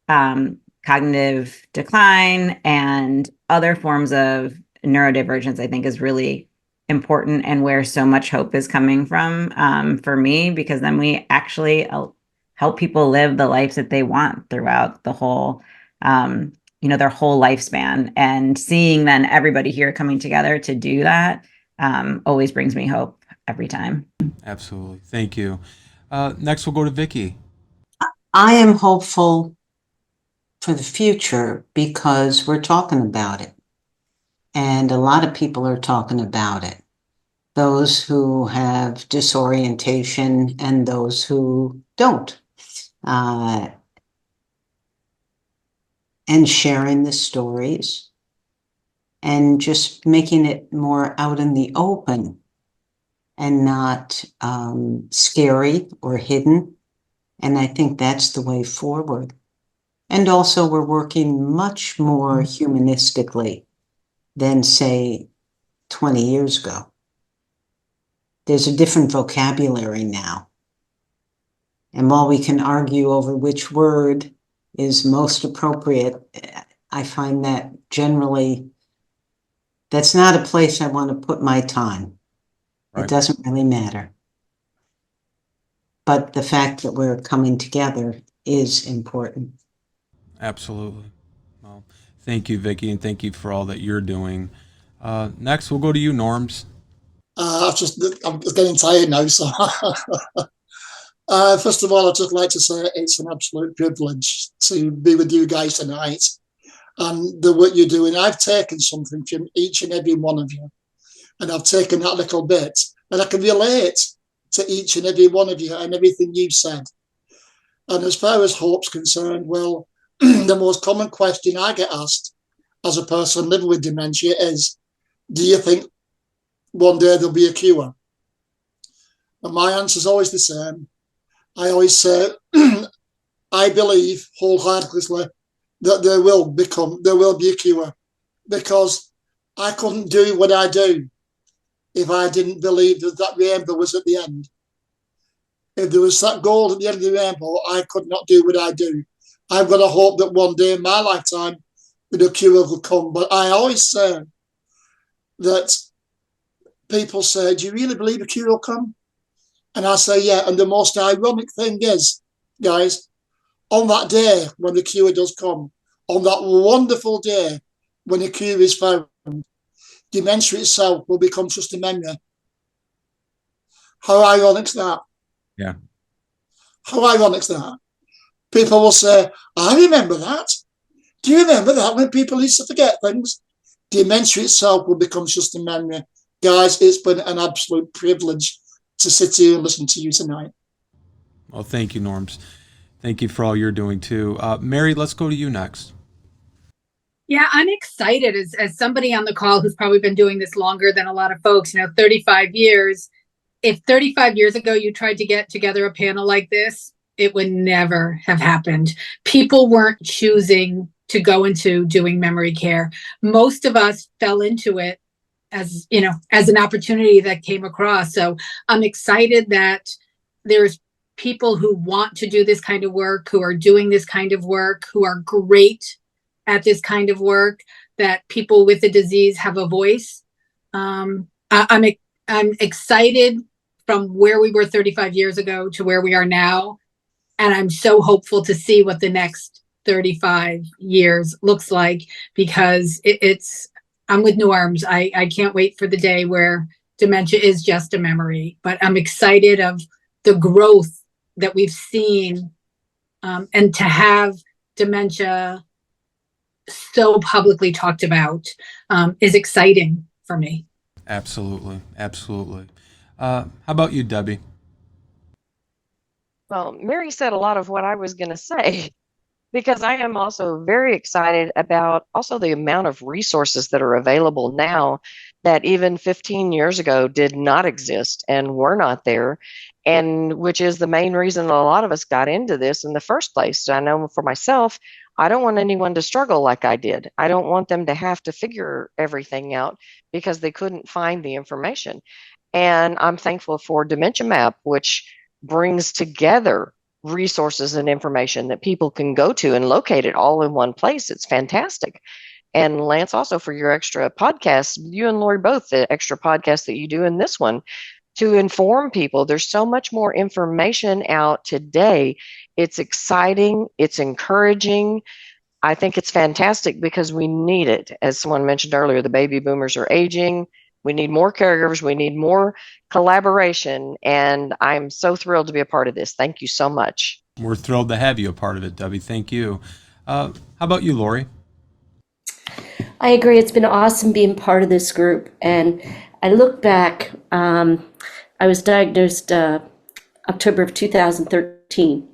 Speaker 9: cognitive decline and other forms of neurodivergence, I think is really important, and where so much hope is coming from for me, because then we actually help people live the lives that they want throughout the whole, their whole lifespan. And seeing then everybody here coming together to do that always brings me hope every time.
Speaker 1: Absolutely. Thank you. Next, we'll go to Vicki.
Speaker 6: I am hopeful for the future because we're talking about it. And a lot of people are talking about it. Those who have disorientation and those who don't. And sharing the stories and just making it more out in the open and not scary or hidden. And I think that's the way forward. And also we're working much more humanistically than, say, 20 years ago. There's a different vocabulary now. And while we can argue over which word is most appropriate, I find that generally that's not a place I want to put my time. Right. It doesn't really matter. But the fact that we're coming together is important.
Speaker 1: Absolutely. Well, thank you, Vicki, and thank you for all that you're doing. Next, we'll go to you, Norms.
Speaker 7: I'm getting tired now, so first of all, I'd just like to say it's an absolute privilege to be with you guys tonight and the work you're doing. I've taken something from each and every one of you, and I've taken that little bit, and I can relate to each and every one of you and everything you've said. And as far as hope's concerned, well, the most common question I get asked as a person living with dementia is, do you think one day there'll be a cure? And my answer is always the same. I always say, I believe wholeheartedly that there will be a cure, because I couldn't do what I do if I didn't believe that rainbow was at the end. If there was that gold at the end of the rainbow, I could not do what I do. I've got to hope that one day in my lifetime that a cure will come. But I always say that people say, do you really believe a cure will come? And I say, yeah. And the most ironic thing is, guys, on that day when the cure does come, on that wonderful day when the cure is found, dementia itself will become just a memory. How ironic is that?
Speaker 1: Yeah.
Speaker 7: How ironic is that? People will say, I remember that. Do you remember that when people used to forget things? Dementia itself will become just a memory. Guys, it's been an absolute privilege to sit here and listen to you tonight.
Speaker 1: Well, thank you, Norms. Thank you for all you're doing too. Mary, let's go to you next.
Speaker 8: Yeah, I'm excited as somebody on the call who's probably been doing this longer than a lot of folks, 35 years. If 35 years ago you tried to get together a panel like this, it would never have happened. People weren't choosing to go into doing memory care. Most of us fell into it as an opportunity that came across. So I'm excited that there's people who want to do this kind of work, who are doing this kind of work, who are great at this kind of work, that people with the disease have a voice. I'm excited from where we were 35 years ago to where we are now. And I'm so hopeful to see what the next 35 years looks like, because I'm with Norms. I can't wait for the day where dementia is just a memory, but I'm excited of the growth that we've seen, and to have dementia so publicly talked about is exciting for me.
Speaker 1: Absolutely. Absolutely. How about you, Debbie?
Speaker 3: Well, Mary said a lot of what I was going to say, because I am also very excited about also the amount of resources that are available now that even 15 years ago did not exist and were not there, and which is the main reason a lot of us got into this in the first place. I know for myself, I don't want anyone to struggle like I did. I don't want them to have to figure everything out because they couldn't find the information. And I'm thankful for Dementia Map, which brings together resources and information that people can go to and locate it all in one place. It's fantastic. And Lance, also for your extra podcast, you and Lori both, the extra podcast that you do in this one, to inform people. There's so much more information out today. It's exciting. It's encouraging. I think it's fantastic because we need it. As someone mentioned earlier, the baby boomers are aging. We need more caregivers. We need more collaboration. And I'm so thrilled to be a part of this. Thank you so much.
Speaker 1: We're thrilled to have you a part of it, Debbie. Thank you. How about you, Lori?
Speaker 4: I agree. It's been awesome being part of this group. And I look back, I was diagnosed October of 2013.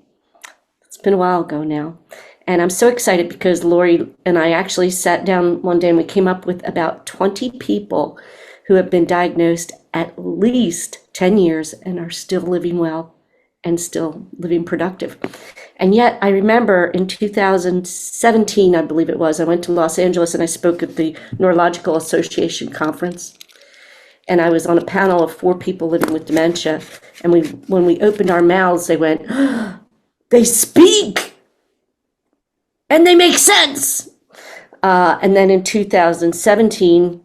Speaker 4: It's been a while ago now. And I'm so excited because Lori and I actually sat down one day and we came up with about 20 people who have been diagnosed at least 10 years and are still living well and still living productive. And yet I remember in 2017, I believe it was, I went to Los Angeles and I spoke at the Neurological Association conference. And I was on a panel of 4 people living with dementia. And when we opened our mouths, they went, oh, they speak and they make sense. And then in 2017,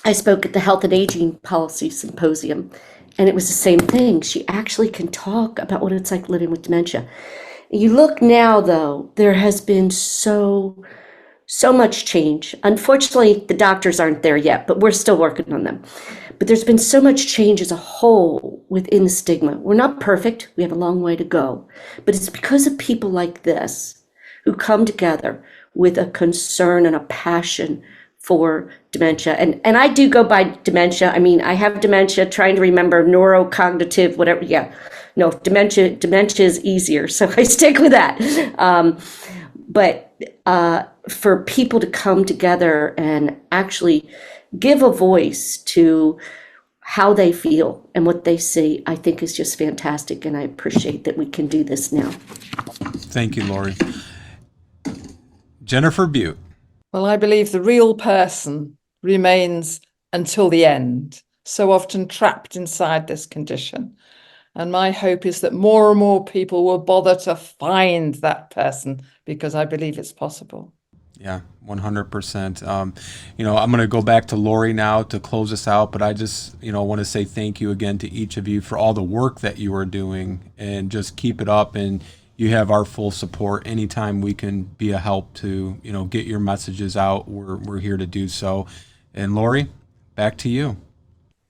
Speaker 4: I spoke at the Health and Aging Policy Symposium, and it was the same thing. She actually can talk about what it's like living with dementia. You look now, though, there has been so much change. Unfortunately, the doctors aren't there yet, but we're still working on them. But there's been so much change as a whole within the stigma. We're not perfect. We have a long way to go. But it's because of people like this who come together with a concern and a passion for dementia. And I do go by dementia. I mean, I have dementia, trying to remember neurocognitive, whatever. Yeah, no, dementia is easier. So I stick with that. But for people to come together and actually give a voice to how they feel and what they see, I think is just fantastic. And I appreciate that we can do this now.
Speaker 1: Thank you, Lori. Jennifer Butte.
Speaker 5: Well, I believe the real person remains until the end, so often trapped inside this condition. And my hope is that more and more people will bother to find that person, because I believe it's possible.
Speaker 1: Yeah, 100%. I'm going to go back to Lori now to close us out, but I just, want to say thank you again to each of you for all the work that you are doing, and just keep it up. And you have our full support. Anytime we can be a help to, get your messages out, we're here to do so. And Lori, back to you.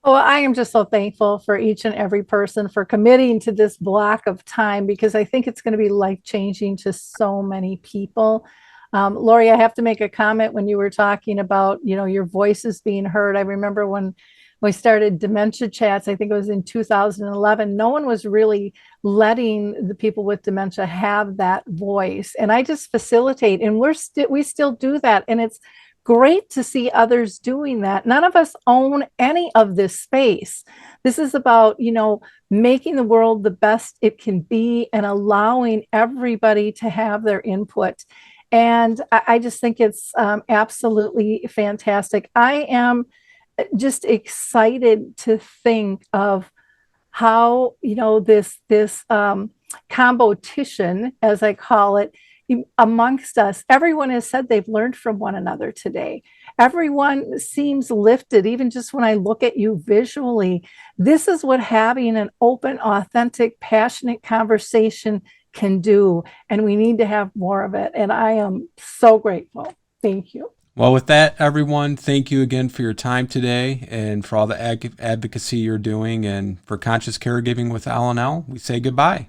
Speaker 2: Well, I am just so thankful for each and every person for committing to this block of time, because I think it's going to be life-changing to so many people. Lori, I have to make a comment when you were talking about, your voices being heard. I remember when we started Dementia Chats, I think it was in 2011, no one was really letting the people with dementia have that voice. And I just facilitate, and we still do that. And it's great to see others doing that. None of us own any of this space. This is about, making the world the best it can be and allowing everybody to have their input. And I just think it's absolutely fantastic. I am just excited to think of how, this competition, as I call it, amongst us. Everyone has said they've learned from one another today. Everyone seems lifted, even just when I look at you visually. This is what having an open, authentic, passionate conversation can do, and we need to have more of it. And I am so grateful. Thank you.
Speaker 1: Well, with that, everyone, thank you again for your time today and for all the advocacy you're doing. And for Conscious Caregiving with L&L, we say goodbye.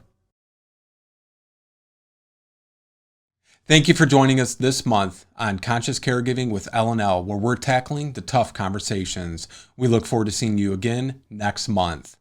Speaker 1: Thank you for joining us this month on Conscious Caregiving with L&L, where we're tackling the tough conversations. We look forward to seeing you again next month.